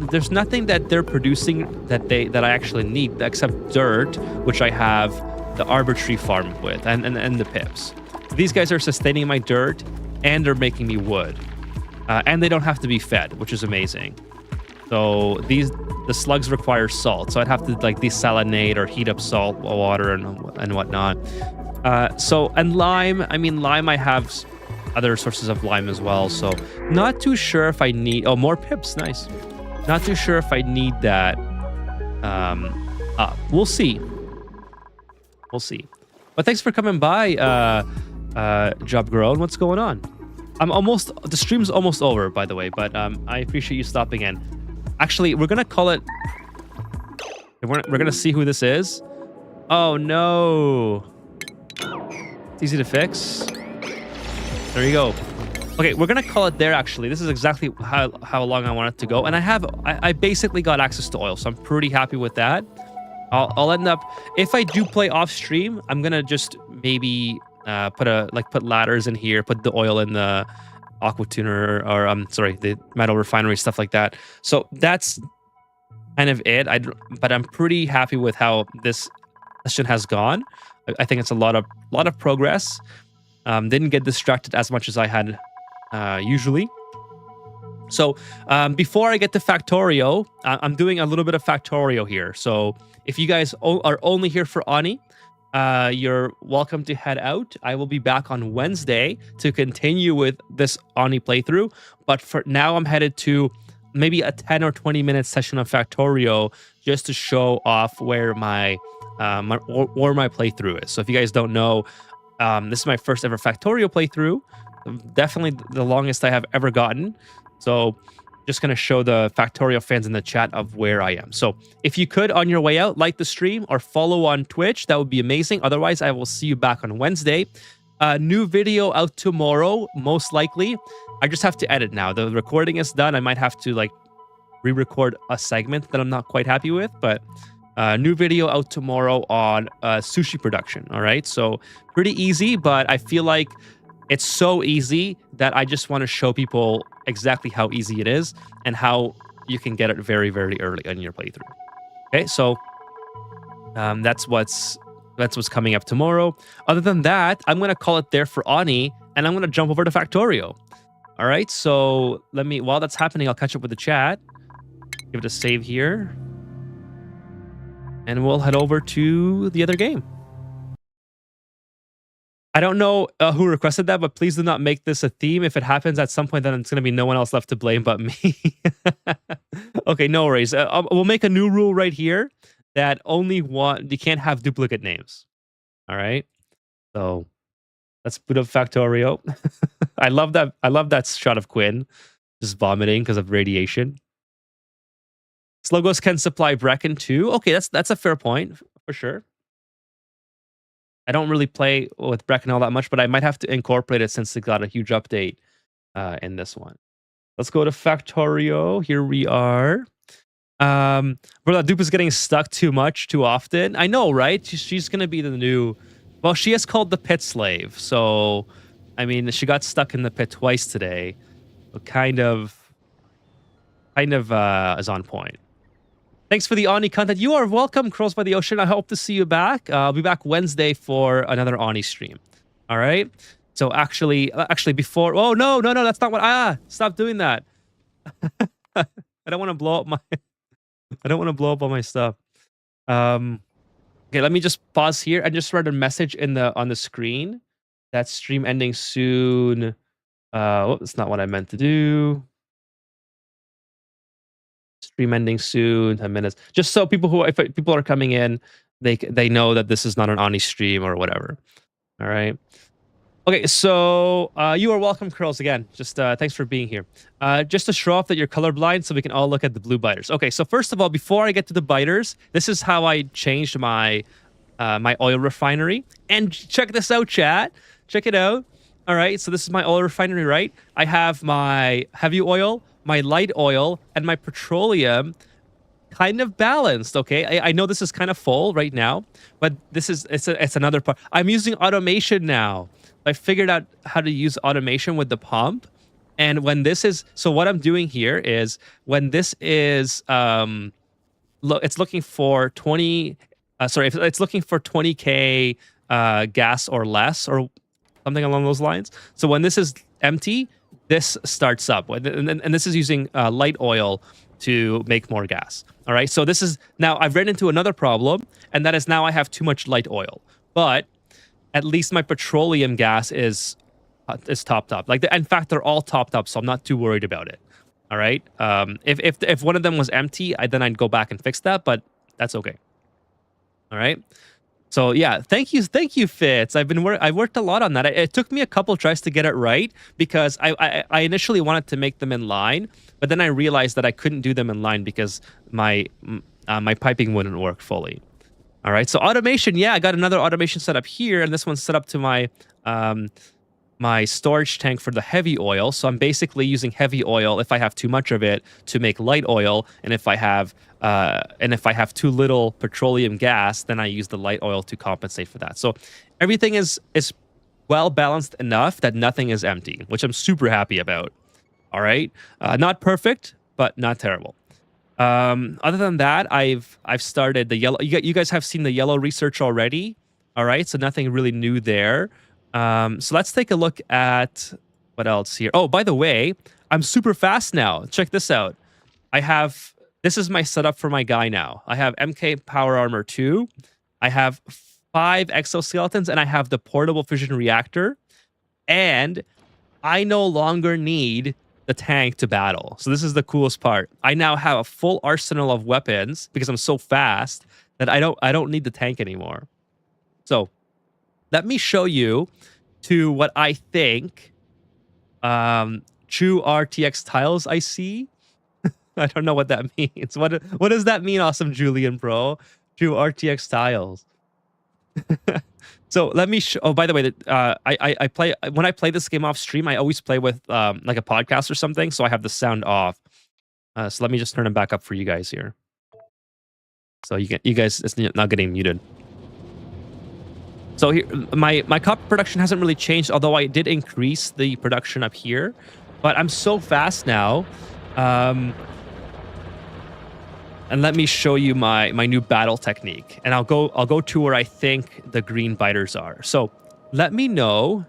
There's nothing that they're producing that I actually need except dirt, which I have the arbitrary farm with, and the pips. These guys are sustaining my dirt, and they're making me wood, and they don't have to be fed, which is amazing. So the slugs require salt, so I'd have to like desalinate or heat up salt water and whatnot. And lime. I mean, lime. I have other sources of lime as well, so not too sure if I need. Oh, more pips. Nice. Not too sure if I need that. We'll see. We'll see. But thanks for coming by, Job Grown. What's going on? The stream's almost over, by the way, but I appreciate you stopping in. Actually, we're gonna call it. We're gonna see who this is. Oh no! It's easy to fix. There you go. Okay, we're gonna call it there. Actually, this is exactly how long I want it to go, and I basically got access to oil, so I'm pretty happy with that. I'll end up, if I do play off stream, I'm gonna just maybe put ladders in here, put the oil in the aqua tuner, or the metal refinery, stuff like that. So that's kind of it. But I'm pretty happy with how this session has gone. I think it's a lot of progress. Didn't get distracted as much as I had usually. So before I get to Factorio, I'm doing a little bit of Factorio here. So if you guys are only here for Ani, you're welcome to head out. I will be back on Wednesday to continue with this Ani playthrough. But for now, I'm headed to maybe a 10 or 20 minute session of Factorio just to show off where my playthrough is. So if you guys don't know, this is my first ever Factorio playthrough. Definitely the longest I have ever gotten. So just going to show the Factorio fans in the chat of where I am. So if you could, on your way out, like the stream or follow on Twitch, that would be amazing. Otherwise, I will see you back on Wednesday. New video out tomorrow, most likely. I just have to edit now. The recording is done. I might have to re-record a segment that I'm not quite happy with, but new video out tomorrow on sushi production. All right. So pretty easy, but I feel like it's so easy that I just want to show people exactly how easy it is and how you can get it very, very early in your playthrough. Okay, so that's what's coming up tomorrow. Other than that, I'm gonna call it there for Ani, and I'm gonna jump over to Factorio. All right, so while that's happening, I'll catch up with the chat. Give it a save here, and we'll head over to the other game. I don't know who requested that, but please do not make this a theme. If it happens at some point, then it's going to be no one else left to blame but me. Okay, no worries. We'll make a new rule right here. that only one, you can't have duplicate names. All right. So let's boot up Factorio. I love that. I love that shot of Quinn just vomiting because of radiation. Slogos can supply Brecken too. Okay, that's a fair point for sure. I don't really play with Brecken all that much, but I might have to incorporate it since it got a huge update in this one. Let's go to Factorio. Here we are. Bro, that dupe is getting stuck too much, too often. I know, right? She's gonna be the new. Well, she is called the pit slave. So, I mean, she got stuck in the pit twice today. So kind of is on point. Thanks for the Oni content. You are welcome, Crows by the Ocean. I hope to see you back. I'll be back Wednesday for another Oni stream. All right. So actually before. Oh no, that's not what. Stop doing that. I don't want to blow up my. I don't want to blow up all my stuff. Okay, let me just pause here and just write a message on the screen. That stream ending soon. That's not what I meant to do. Stream ending soon, 10 minutes. Just so if people are coming in, they know that this is not an Oni stream or whatever. All right. Okay, so you are welcome, Curls, again. Just thanks for being here. Just to show off that you're colorblind so we can all look at the blue biters. Okay, so first of all, before I get to the biters, this is how I changed my my oil refinery. And check this out, chat. Check it out. All right, so this is my oil refinery, right? I have my heavy oil, my light oil, and my petroleum kind of balanced. Okay, I know this is kind of full right now, but it's another part. I'm using automation now. I figured out how to use automation with the pump. And when this is, so what I'm doing here is when this is, it's looking for 20, it's looking for 20K gas or less or something along those lines. So when this is empty, this starts up. And this is using light oil to make more gas. All right. So this is, now I've ran into another problem, and that is now I have too much light oil. But at least my petroleum gas is topped up. Like, in fact, they're all topped up, so I'm not too worried about it. All right. If one of them was empty, then I'd go back and fix that, but that's okay. All right. So yeah, thank you, Fitz. I've worked a lot on that. It took me a couple tries to get it right because I initially wanted to make them in line, but then I realized that I couldn't do them in line because my piping wouldn't work fully. All right, so automation, yeah, I got another automation set up here, and this one's set up to my my storage tank for the heavy oil. So I'm basically using heavy oil if I have too much of it to make light oil, and if I have too little petroleum gas, then I use the light oil to compensate for that. So everything is well balanced enough that nothing is empty, which I'm super happy about. All right, not perfect, but not terrible. Other than that, I've started the yellow. You guys have seen the yellow research already. All right, so nothing really new there. So let's take a look at what else here. Oh, by the way, I'm super fast now. Check this out. This is my setup for my guy now. I have MK Power Armor 2. I have 5 exoskeletons, and I have the portable fission reactor. And I no longer need the tank to battle. So this is the coolest part. I now have a full arsenal of weapons because I'm so fast that I don't need the tank anymore. So let me show you to what I think true RTX tiles I see. I don't know what that means. What does that mean, awesome Julian, bro? True RTX tiles. So let me oh, by the way, I play, when I play this game off stream, I always play with like a podcast or something, so I have the sound off. So let me just turn it back up for you guys here. So you guys, it's not getting muted. So here, my copper production hasn't really changed, although I did increase the production up here. But I'm so fast now. And let me show you my new battle technique. And I'll go to where I think the green biters are. So let me know.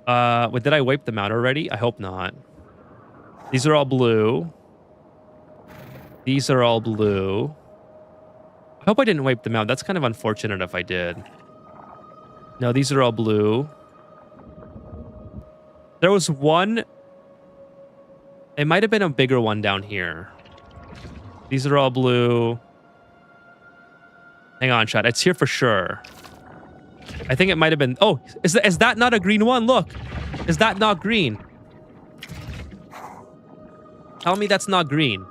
Did I wipe them out already? I hope not. These are all blue. These are all blue. I hope I didn't wipe them out. That's kind of unfortunate if I did. No, these are all blue. There was one. It might have been a bigger one down here. These are all blue. Hang on, chat. It's here for sure. I think it might have been... Oh, is that not a green one? Look. Is that not green? Tell me that's not green.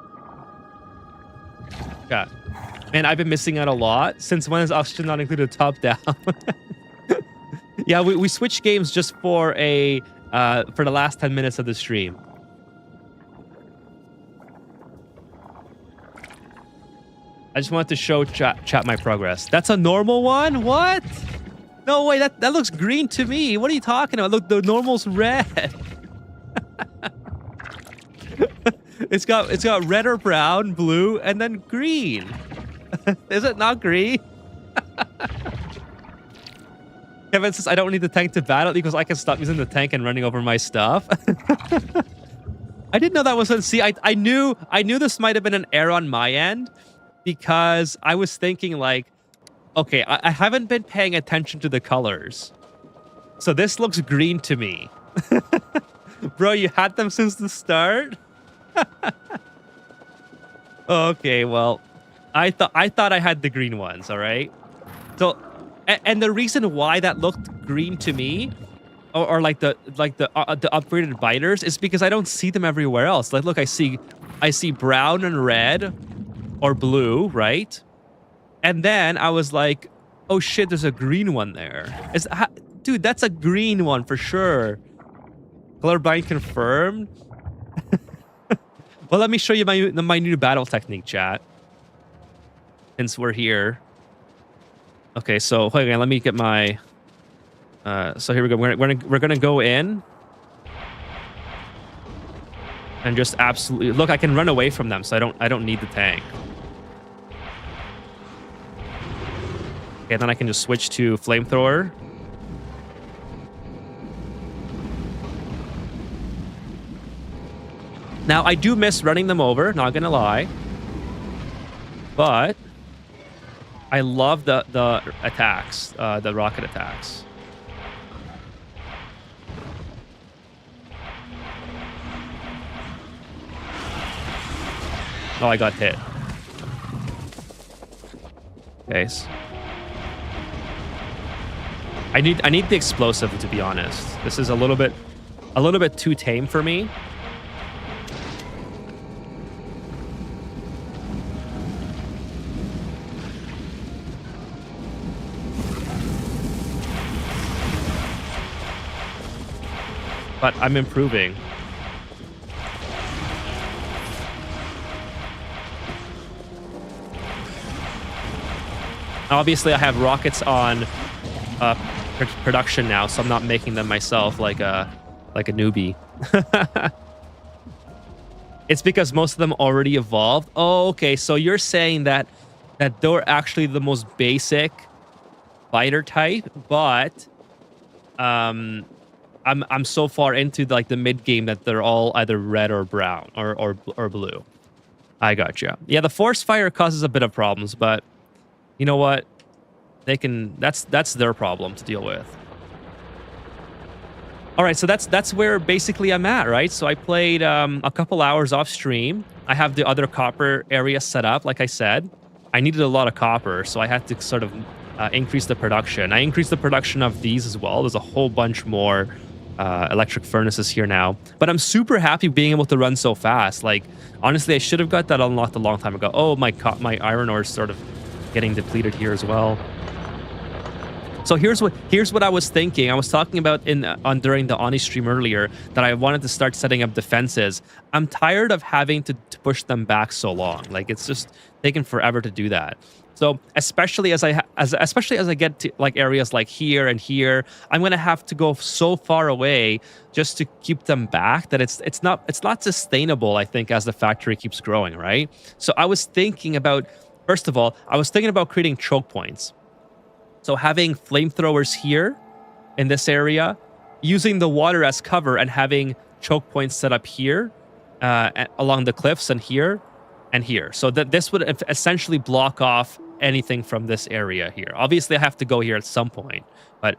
Yeah. Man, I've been missing out a lot. Since when is oxygen not included top down? Yeah, we switched games just for the last 10 minutes of the stream. I just wanted to show chat my progress. That's a normal one? What? No way, that looks green to me. What are you talking about? Look, the normal's red. It's got red or brown, blue, and then green. Is it not green? Kevin says, I don't need the tank to battle because I can stop using the tank and running over my stuff. I didn't know that was... See, I knew this might have been an error on my end because I was thinking like, okay, I haven't been paying attention to the colors. So this looks green to me. Bro, you had them since the start? Okay, well, I thought I had the green ones, all right? So, and the reason why that looked green to me, or like the upgraded biters, is because I don't see them everywhere else. Like, look, I see brown and red, or blue, right? And then I was like, oh shit, there's a green one there. Dude, that's a green one for sure. Colorblind confirmed. Well, let me show you my new battle technique, chat. Since we're here. Okay, so hold on, let me get my... so here we go. We're gonna go in. And just absolutely... Look, I can run away from them, so I don't need the tank. Okay, then I can just switch to flamethrower. Now, I do miss running them over, not gonna lie. But I love the attacks, the rocket attacks. Oh, I got hit. Okay. I need the explosive, to be honest. This is a little bit too tame for me. But I'm improving. Obviously, I have rockets on production now, so I'm not making them myself like a newbie. It's because most of them already evolved. Oh, okay. So you're saying that they're actually the most basic fighter type, but I'm so far into like the mid game that they're all either red or brown or blue. I gotcha. Yeah, the force fire causes a bit of problems, but you know what? They can. That's their problem to deal with. All right, so that's where basically I'm at, right? So I played a couple hours off stream. I have the other copper area set up, like I said. I needed a lot of copper, so I had to sort of increase the production. I increased the production of these as well. There's a whole bunch more electric furnaces here now. But I'm super happy being able to run so fast. Like, honestly, I should have got that unlocked a long time ago. Oh, my iron ore is sort of getting depleted here as well. So here's what I was thinking. I was talking about during the Oni stream earlier that I wanted to start setting up defenses. I'm tired of having to push them back so long. Like, it's just taken forever to do that. So especially as I get to like areas like here and here, I'm gonna have to go so far away just to keep them back that it's not sustainable, I think, as the factory keeps growing, right? So I was thinking about, first of all, creating choke points. So having flamethrowers here in this area, using the water as cover and having choke points set up here along the cliffs and here and here. So that this would essentially block off anything from this area here. Obviously, I have to go here at some point. But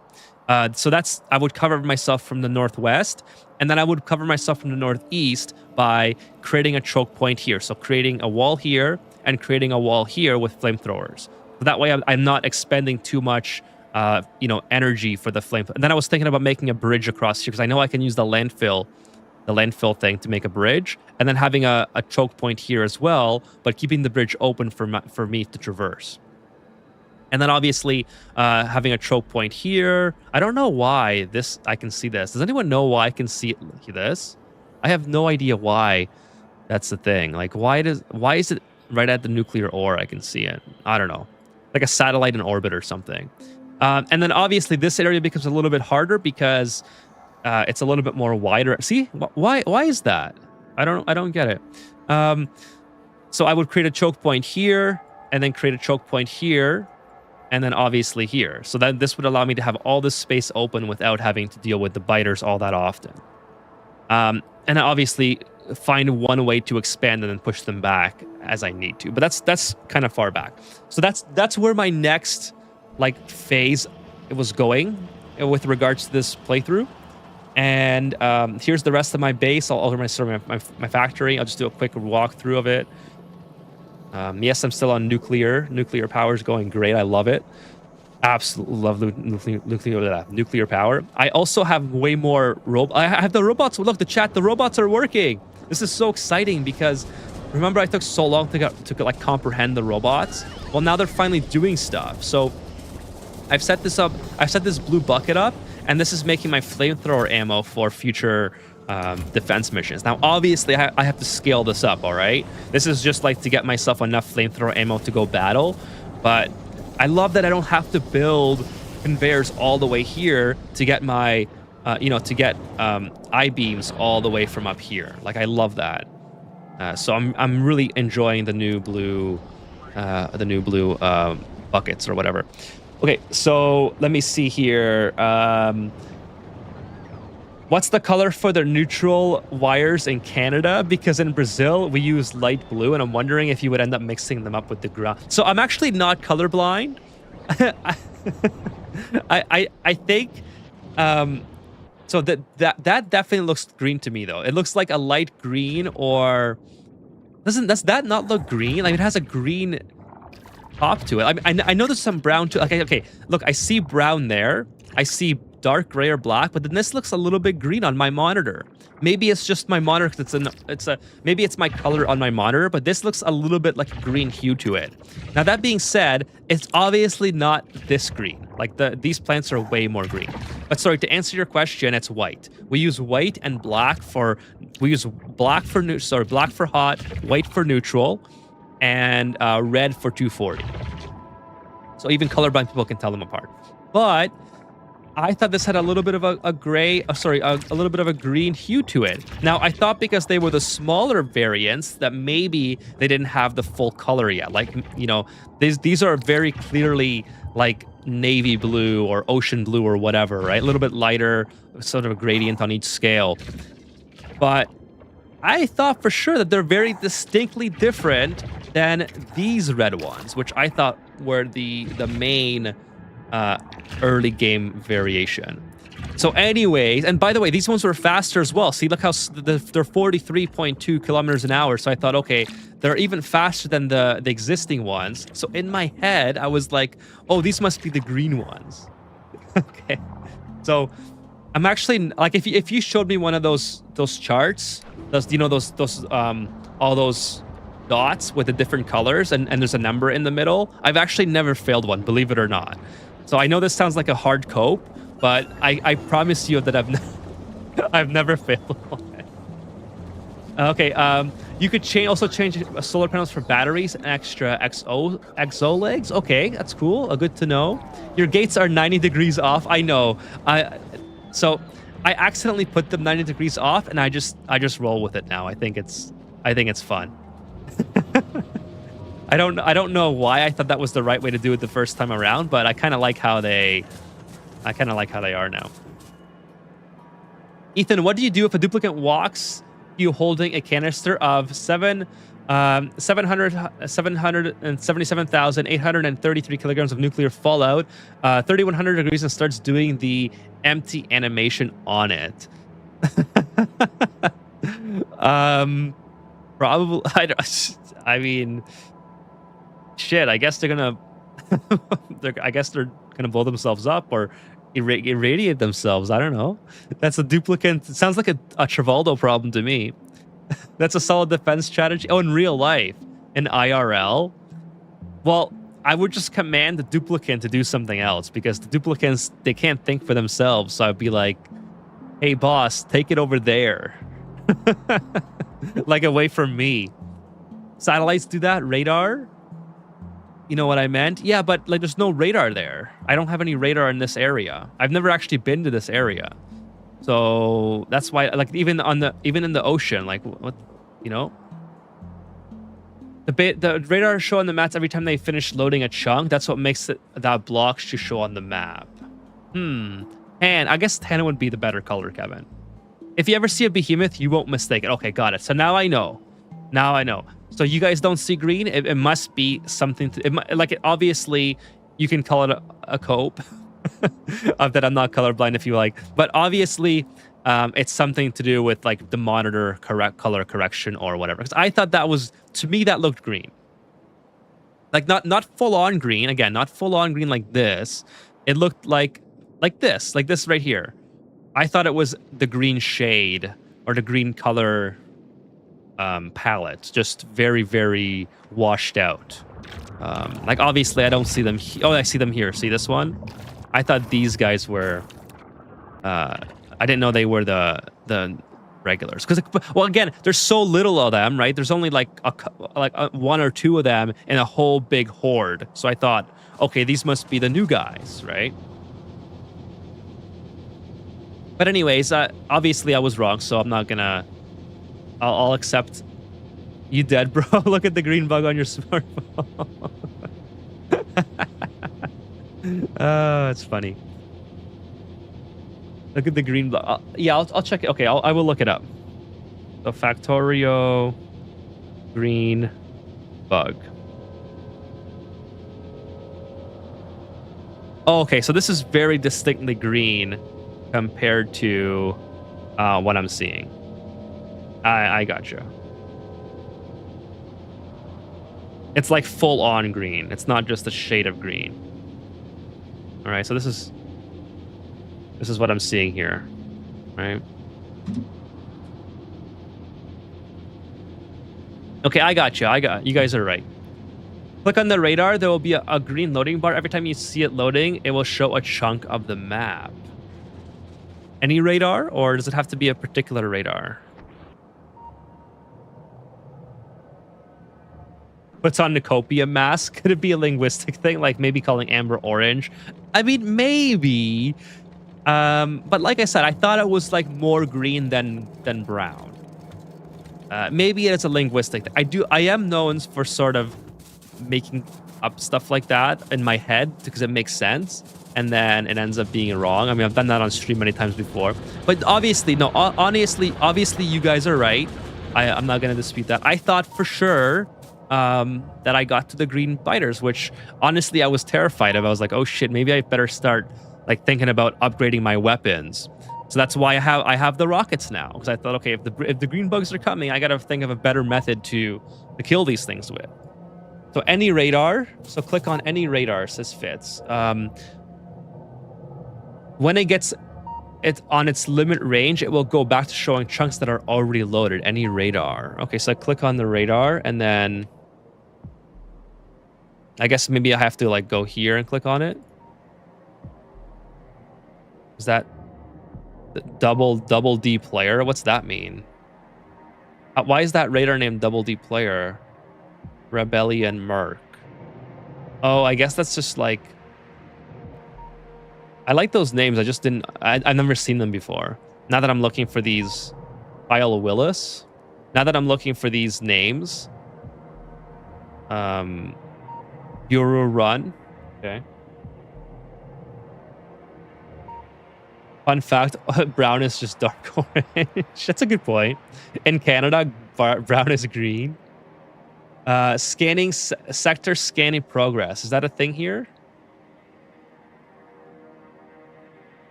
so I would cover myself from the northwest, and then I would cover myself from the northeast by creating a choke point here. So creating a wall here and creating a wall here with flamethrowers. So that way I'm not expending too much, energy for the flame. And then I was thinking about making a bridge across here because I know I can use the landfill thing to make a bridge, and then having a choke point here as well, but keeping the bridge open for me to traverse. And then obviously having a choke point here. I don't know why I can see this. Does anyone know why I can see this? I have no idea why that's the thing. Like why is it right at the nuclear ore I can see it? I don't know. Like a satellite in orbit or something. And then obviously this area becomes a little bit harder because it's a little bit more wider. See, why is that? I don't get it. So I would create a choke point here, and then create a choke point here, and then obviously here. So that this would allow me to have all this space open without having to deal with the biters all that often. And I obviously find one way to expand and then push them back as I need to. But that's kind of far back. So that's where my next phase was going with regards to this playthrough. And here's the rest of my base. I'll alter my factory. I'll just do a quick walkthrough of it. Yes, I'm still on nuclear. Nuclear power is going great. I love it. Absolutely love nuclear power. I also have way more I have the robots. Look, the chat. The robots are working. This is so exciting because remember I took so long to comprehend the robots. Well, now they're finally doing stuff. So I've set this up. I've set this blue bucket up, and this is making my flamethrower ammo for future defense missions. Now, obviously, I have to scale this up, all right? This is just to get myself enough flamethrower ammo to go battle, but I love that I don't have to build conveyors all the way here to get my, I-beams all the way from up here. I love that. So I'm really enjoying the new blue buckets or whatever. Okay, so let me see here. What's the color for the neutral wires in Canada? Because in Brazil, we use light blue, and I'm wondering if you would end up mixing them up with the ground. So I'm actually not colorblind. I think, so that definitely looks green to me, though. It looks like a light green, or does that not look green? It has a green top to it. I know there's some brown too. Okay, look, I see brown there. I see dark gray or black, but then this looks a little bit green on my monitor. Maybe it's just my monitor because maybe it's my color on my monitor, but this looks a little bit like a green hue to it. Now that being said, it's obviously not this green. These plants are way more green. But sorry, to answer your question, it's white. We use white and black black for hot, white for neutral, and red for 240. So even colorblind people can tell them apart. But I thought this had a little bit of a little bit of a green hue to it. Now, I thought because they were the smaller variants that maybe they didn't have the full color yet. These are very clearly navy blue or ocean blue or whatever, right? A little bit lighter, sort of a gradient on each scale. But I thought for sure that they're very distinctly different than these red ones, which I thought were the main early game variation. So anyways, and by the way, these ones were faster as well. See, look how they're 43.2 kilometers an hour. So I thought, okay, they're even faster than the existing ones. So in my head, I was like, oh, these must be the green ones. Okay. So I'm actually if you showed me one of those charts, all those dots with the different colors and there's a number in the middle, I've actually never failed one, believe it or not. So I know this sounds like a hard cope, but I promise you that I've never failed one. Okay, you could also change solar panels for batteries and extra XO legs. Okay, that's cool. Good to know. Your gates are 90 degrees off. I know. So I accidentally put them 90 degrees off, and I just roll with it now. I think it's fun. I don't know why I thought that was the right way to do it the first time around, but I kind of like how they are now. Ethan, what do you do if a duplicate walks you holding a canister of 777,833 kilograms of nuclear fallout, 3,100 degrees, and starts doing the empty animation on it? Probably. I mean, shit. I guess they're gonna. I guess they're gonna blow themselves up or irradiate themselves. I don't know. That's a duplicate. It sounds like a Travoldo problem to me. That's a solid defense strategy. Oh, in real life, in IRL, well, I would just command the duplicant to do something else because the duplicants, they can't think for themselves. So I'd be like, hey, boss, take it over there. Like away from me. Satellites do that? Radar? You know what I meant? Yeah, but like there's no radar there. I don't have any radar in this area. I've never actually been to this area. So that's why, like, even in the ocean, like what, you know? The radar show on the maps every time they finish loading a chunk. That's what makes that block to show on the map. And I guess tan would be the better color, Kevin. If you ever see a behemoth, you won't mistake it. Okay, got it. So now I know. Now I know. So you guys don't see green? It must be something to... obviously, you can call it a cope. That I'm not colorblind if you like. But obviously, it's something to do with like the monitor color correction or whatever. Because I thought that was... To me, that looked green. Like not full-on green. Again, not full-on green like this. It looked like this right here. I thought it was the green shade or the green color palette, just very, very washed out. Like obviously I don't see them. Oh, I see them here. See this one? I thought these guys were. I didn't know they were the regulars. Because well, again, there's so little of them, right? There's only like one or two of them in a whole big horde. So I thought, okay, these must be the new guys, right? But anyways, obviously I was wrong, so I'm not gonna... I'll accept... You dead, bro? Look at the green bug on your smartphone. Oh, it's funny. Look at the green bug. Yeah, I'll check it. Okay, I will look it up. So Factorio green bug. Oh, okay, so this is very distinctly green compared to what I'm seeing. I gotcha. It's like full on green. It's not just a shade of green. All right, so this is what I'm seeing here, right? Okay, I got you. You guys are right. Click on the radar. There will be a green loading bar. Every time you see it loading, it will show a chunk of the map. Any radar, or does it have to be a particular radar? Puts on Nicopia mask. Could it be a linguistic thing, like maybe calling amber orange? I mean, maybe. But like I said, I thought it was like more green than brown. Maybe it's a linguistic thing. I am known for sort of making up stuff like that in my head because it makes sense. And then it ends up being wrong. I mean, I've done that on stream many times before. But obviously, no, honestly, you guys are right. I'm not going to dispute that. I thought for sure that I got to the green biters, which honestly, I was terrified of. I was like, oh shit, maybe I better start like thinking about upgrading my weapons. So that's why I have the rockets now. Because I thought, okay, if the green bugs are coming, I got to think of a better method to kill these things with. So any radar. So click on any radar, says Fitz. When it gets on its limit range, it will go back to showing chunks that are already loaded. Any radar. Okay, so I click on the radar, and then I guess maybe I have to like go here and click on it. Is that the double D player? What's that mean? Why is that radar named double D player? Rebellion Merc. Oh, I guess that's just like... I like those names. I just didn't... I've never seen them before. Now that I'm looking for these... Kyle Willis. Now that I'm looking for these names. Bureau Run. Okay. Fun fact, brown is just dark orange. That's a good point. In Canada, brown is green. Scanning... Sector scanning progress. Is that a thing here?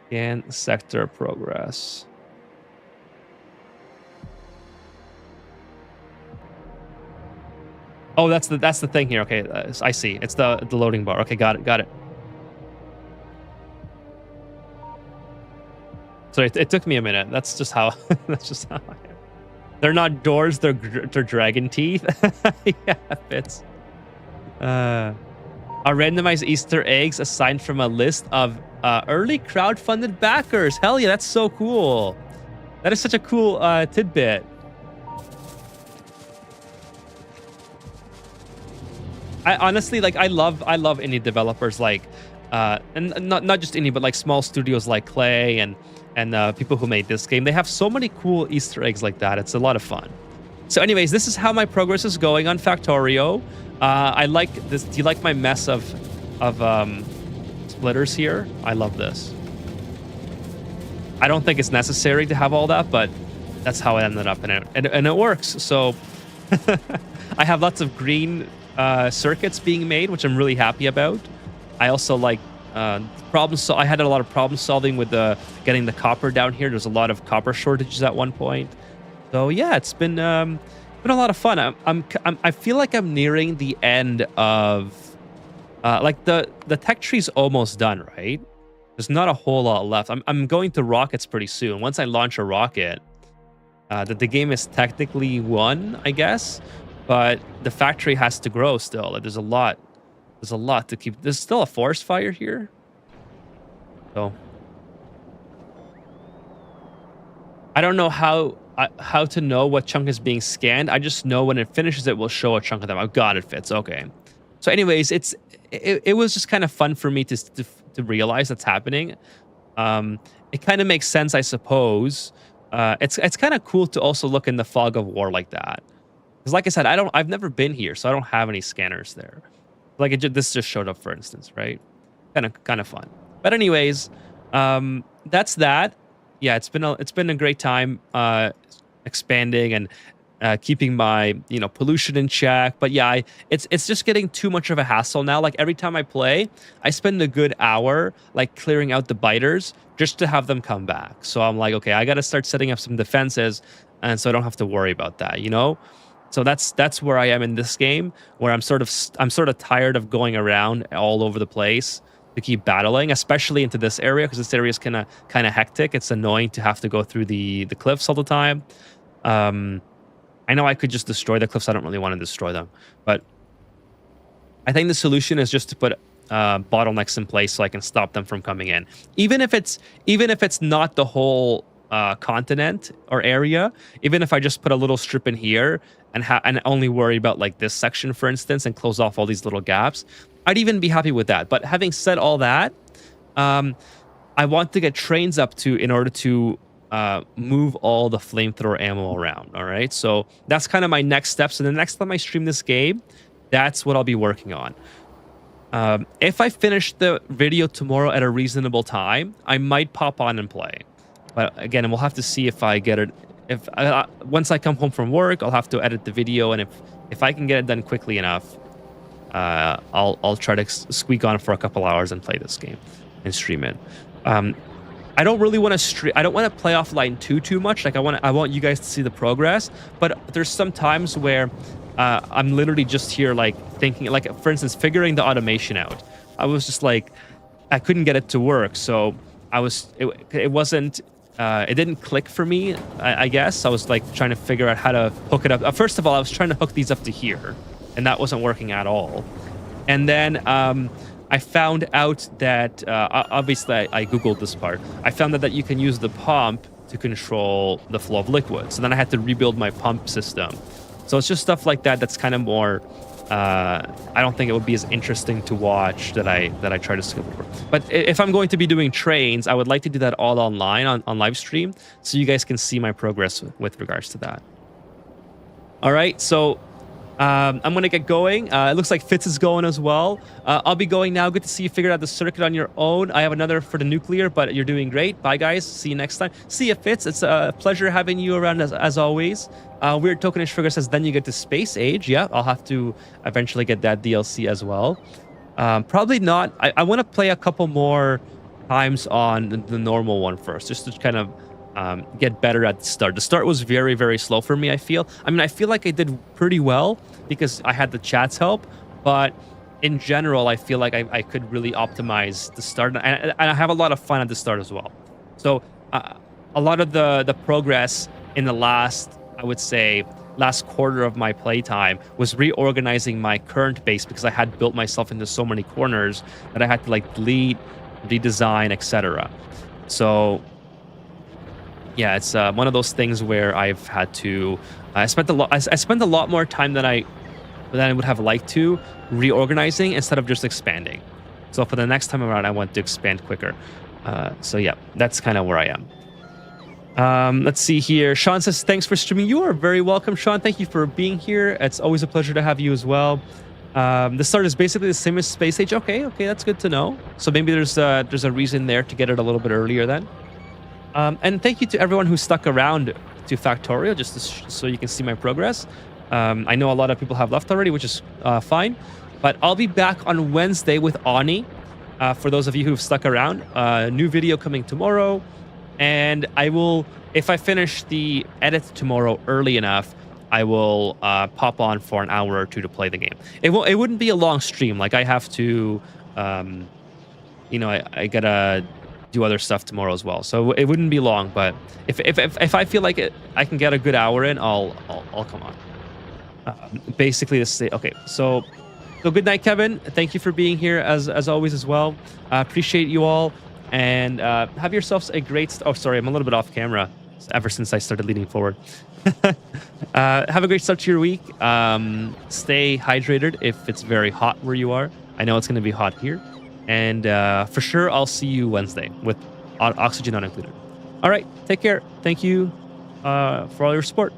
Scan sector progress. Oh, that's the thing here. Okay, I see. It's the loading bar. Okay, got it. So it took me a minute. That's just how. That's just how. They're not doors. They're dragon teeth. Yeah, fits. Are randomized Easter eggs assigned from a list of early crowdfunded backers? Hell yeah, that's so cool. That is such a cool tidbit. I honestly I love indie developers like and not just indie but like small studios like Clay and people who made this game. They have so many cool Easter eggs like that. It's a lot of fun. So anyways, this is how my progress is going on Factorio. I like this. Do you like my mess of splitters here? I love this. I don't think it's necessary to have all that, but that's how it ended up, and it works. So I have lots of green circuits being made, which I'm really happy about. I also like I had a lot of problem solving with getting the copper down here. There's a lot of copper shortages at one point. So yeah, it's been a lot of fun. I feel like I'm nearing the end of like the tech tree's almost done, right? There's not a whole lot left. I'm going to rockets pretty soon. Once I launch a rocket, the game is technically won, I guess. But the factory has to grow still. Like, there's a lot to keep. There's still a forest fire here. So I don't know how to know what chunk is being scanned. I just know when it finishes, it will show a chunk of them. Oh God, it fits. Okay. So anyways, it was just kind of fun for me to realize that's happening. It kind of makes sense, I suppose. It's kind of cool to also look in the fog of war like that. Because like I said, I've never been here, so I don't have any scanners there. Like this just showed up, for instance, right? Kind of fun. But anyways, that's that. Yeah, it's been a great time expanding and keeping my pollution in check. But yeah, it's just getting too much of a hassle now. Like every time I play, I spend a good hour like clearing out the biters just to have them come back. So I'm like, okay, I got to start setting up some defenses, and so I don't have to worry about that, So that's where I am in this game, where I'm sort of tired of going around all over the place to keep battling, especially into this area, because this area is kind of hectic. It's annoying to have to go through the cliffs all the time. I know I could just destroy the cliffs. I don't really want to destroy them, but I think the solution is just to put bottlenecks in place so I can stop them from coming in, even if it's not the whole continent or area. Even if I just put a little strip in here and only worry about like this section, for instance, and close off all these little gaps, I'd even be happy with that. But having said all that, I want to get trains up in order to move all the flamethrower ammo around. All right, so that's kind of my next step. So the next time I stream this game, that's what I'll be working on. If I finish the video tomorrow at a reasonable time, I might pop on and play. But again, we'll have to see if I get it. If once I come home from work, I'll have to edit the video, and if I can get it done quickly enough, I'll try to squeak on for a couple hours and play this game and stream it. I don't really want to stream. I don't want to play offline too much. Like I want you guys to see the progress. But there's some times where I'm literally just here like thinking, like for instance, figuring the automation out. I was just like, I couldn't get it to work, so it wasn't. It didn't click for me, I guess. I was like trying to figure out how to hook it up. First of all, I was trying to hook these up to here, and that wasn't working at all. And then I found out that, obviously I Googled this part. I found out that you can use the pump to control the flow of liquid. So then I had to rebuild my pump system. So it's just stuff like that that's kind of more... I don't think it would be as interesting to watch that I try to skip over. But if I'm going to be doing trains, I would like to do that all online on live stream, so you guys can see my progress with regards to that. All right, so I'm gonna get going. It looks like Fitz is going as well. I'll be going now. Good to see you figured out the circuit on your own. I have another for the nuclear, but you're doing great. Bye, guys. See you next time. See you, Fitz. It's a pleasure having you around as always. Weird Tokenish Figure says, then you get to Space Age. Yeah, I'll have to eventually get that DLC as well. Probably not. I want to play a couple more times on the normal one first, just to kind of get better at the start. The start was very, very slow for me, I feel. I mean, I feel like I did pretty well because I had the chat's help, but in general, I feel like I could really optimize the start, and I have a lot of fun at the start as well. So a lot of the progress in the last, I would say, last quarter of my playtime was reorganizing my current base because I had built myself into so many corners that I had to like delete, redesign, etc. So yeah, it's one of those things where I've had to. I spent a lot more time than I would have liked to reorganizing instead of just expanding. So for the next time around, I want to expand quicker. So yeah, that's kind of where I am. Let's see here. Sean says, thanks for streaming. You are very welcome, Sean. Thank you for being here. It's always a pleasure to have you as well. The start is basically the same as Space Age. Okay, that's good to know. So maybe there's a reason there to get it a little bit earlier then. And thank you to everyone who stuck around to Factorial just so you can see my progress. I know a lot of people have left already, which is fine. But I'll be back on Wednesday with Ani. For those of you who've stuck around, new video coming tomorrow. And I will, if I finish the edit tomorrow early enough, I will pop on for an hour or two to play the game. It wouldn't be a long stream. Like I have to, I gotta do other stuff tomorrow as well. So it wouldn't be long. But if I feel like I can get a good hour in, I'll come on. Basically, this is okay. So good night, Kevin. Thank you for being here as always as well. Appreciate you all. And have yourselves a great... Oh, sorry, I'm a little bit off camera ever since I started leaning forward. Have a great start to your week. Stay hydrated if it's very hot where you are. I know it's going to be hot here. And for sure, I'll see you Wednesday with oxygen not included. All right, take care. Thank you for all your support.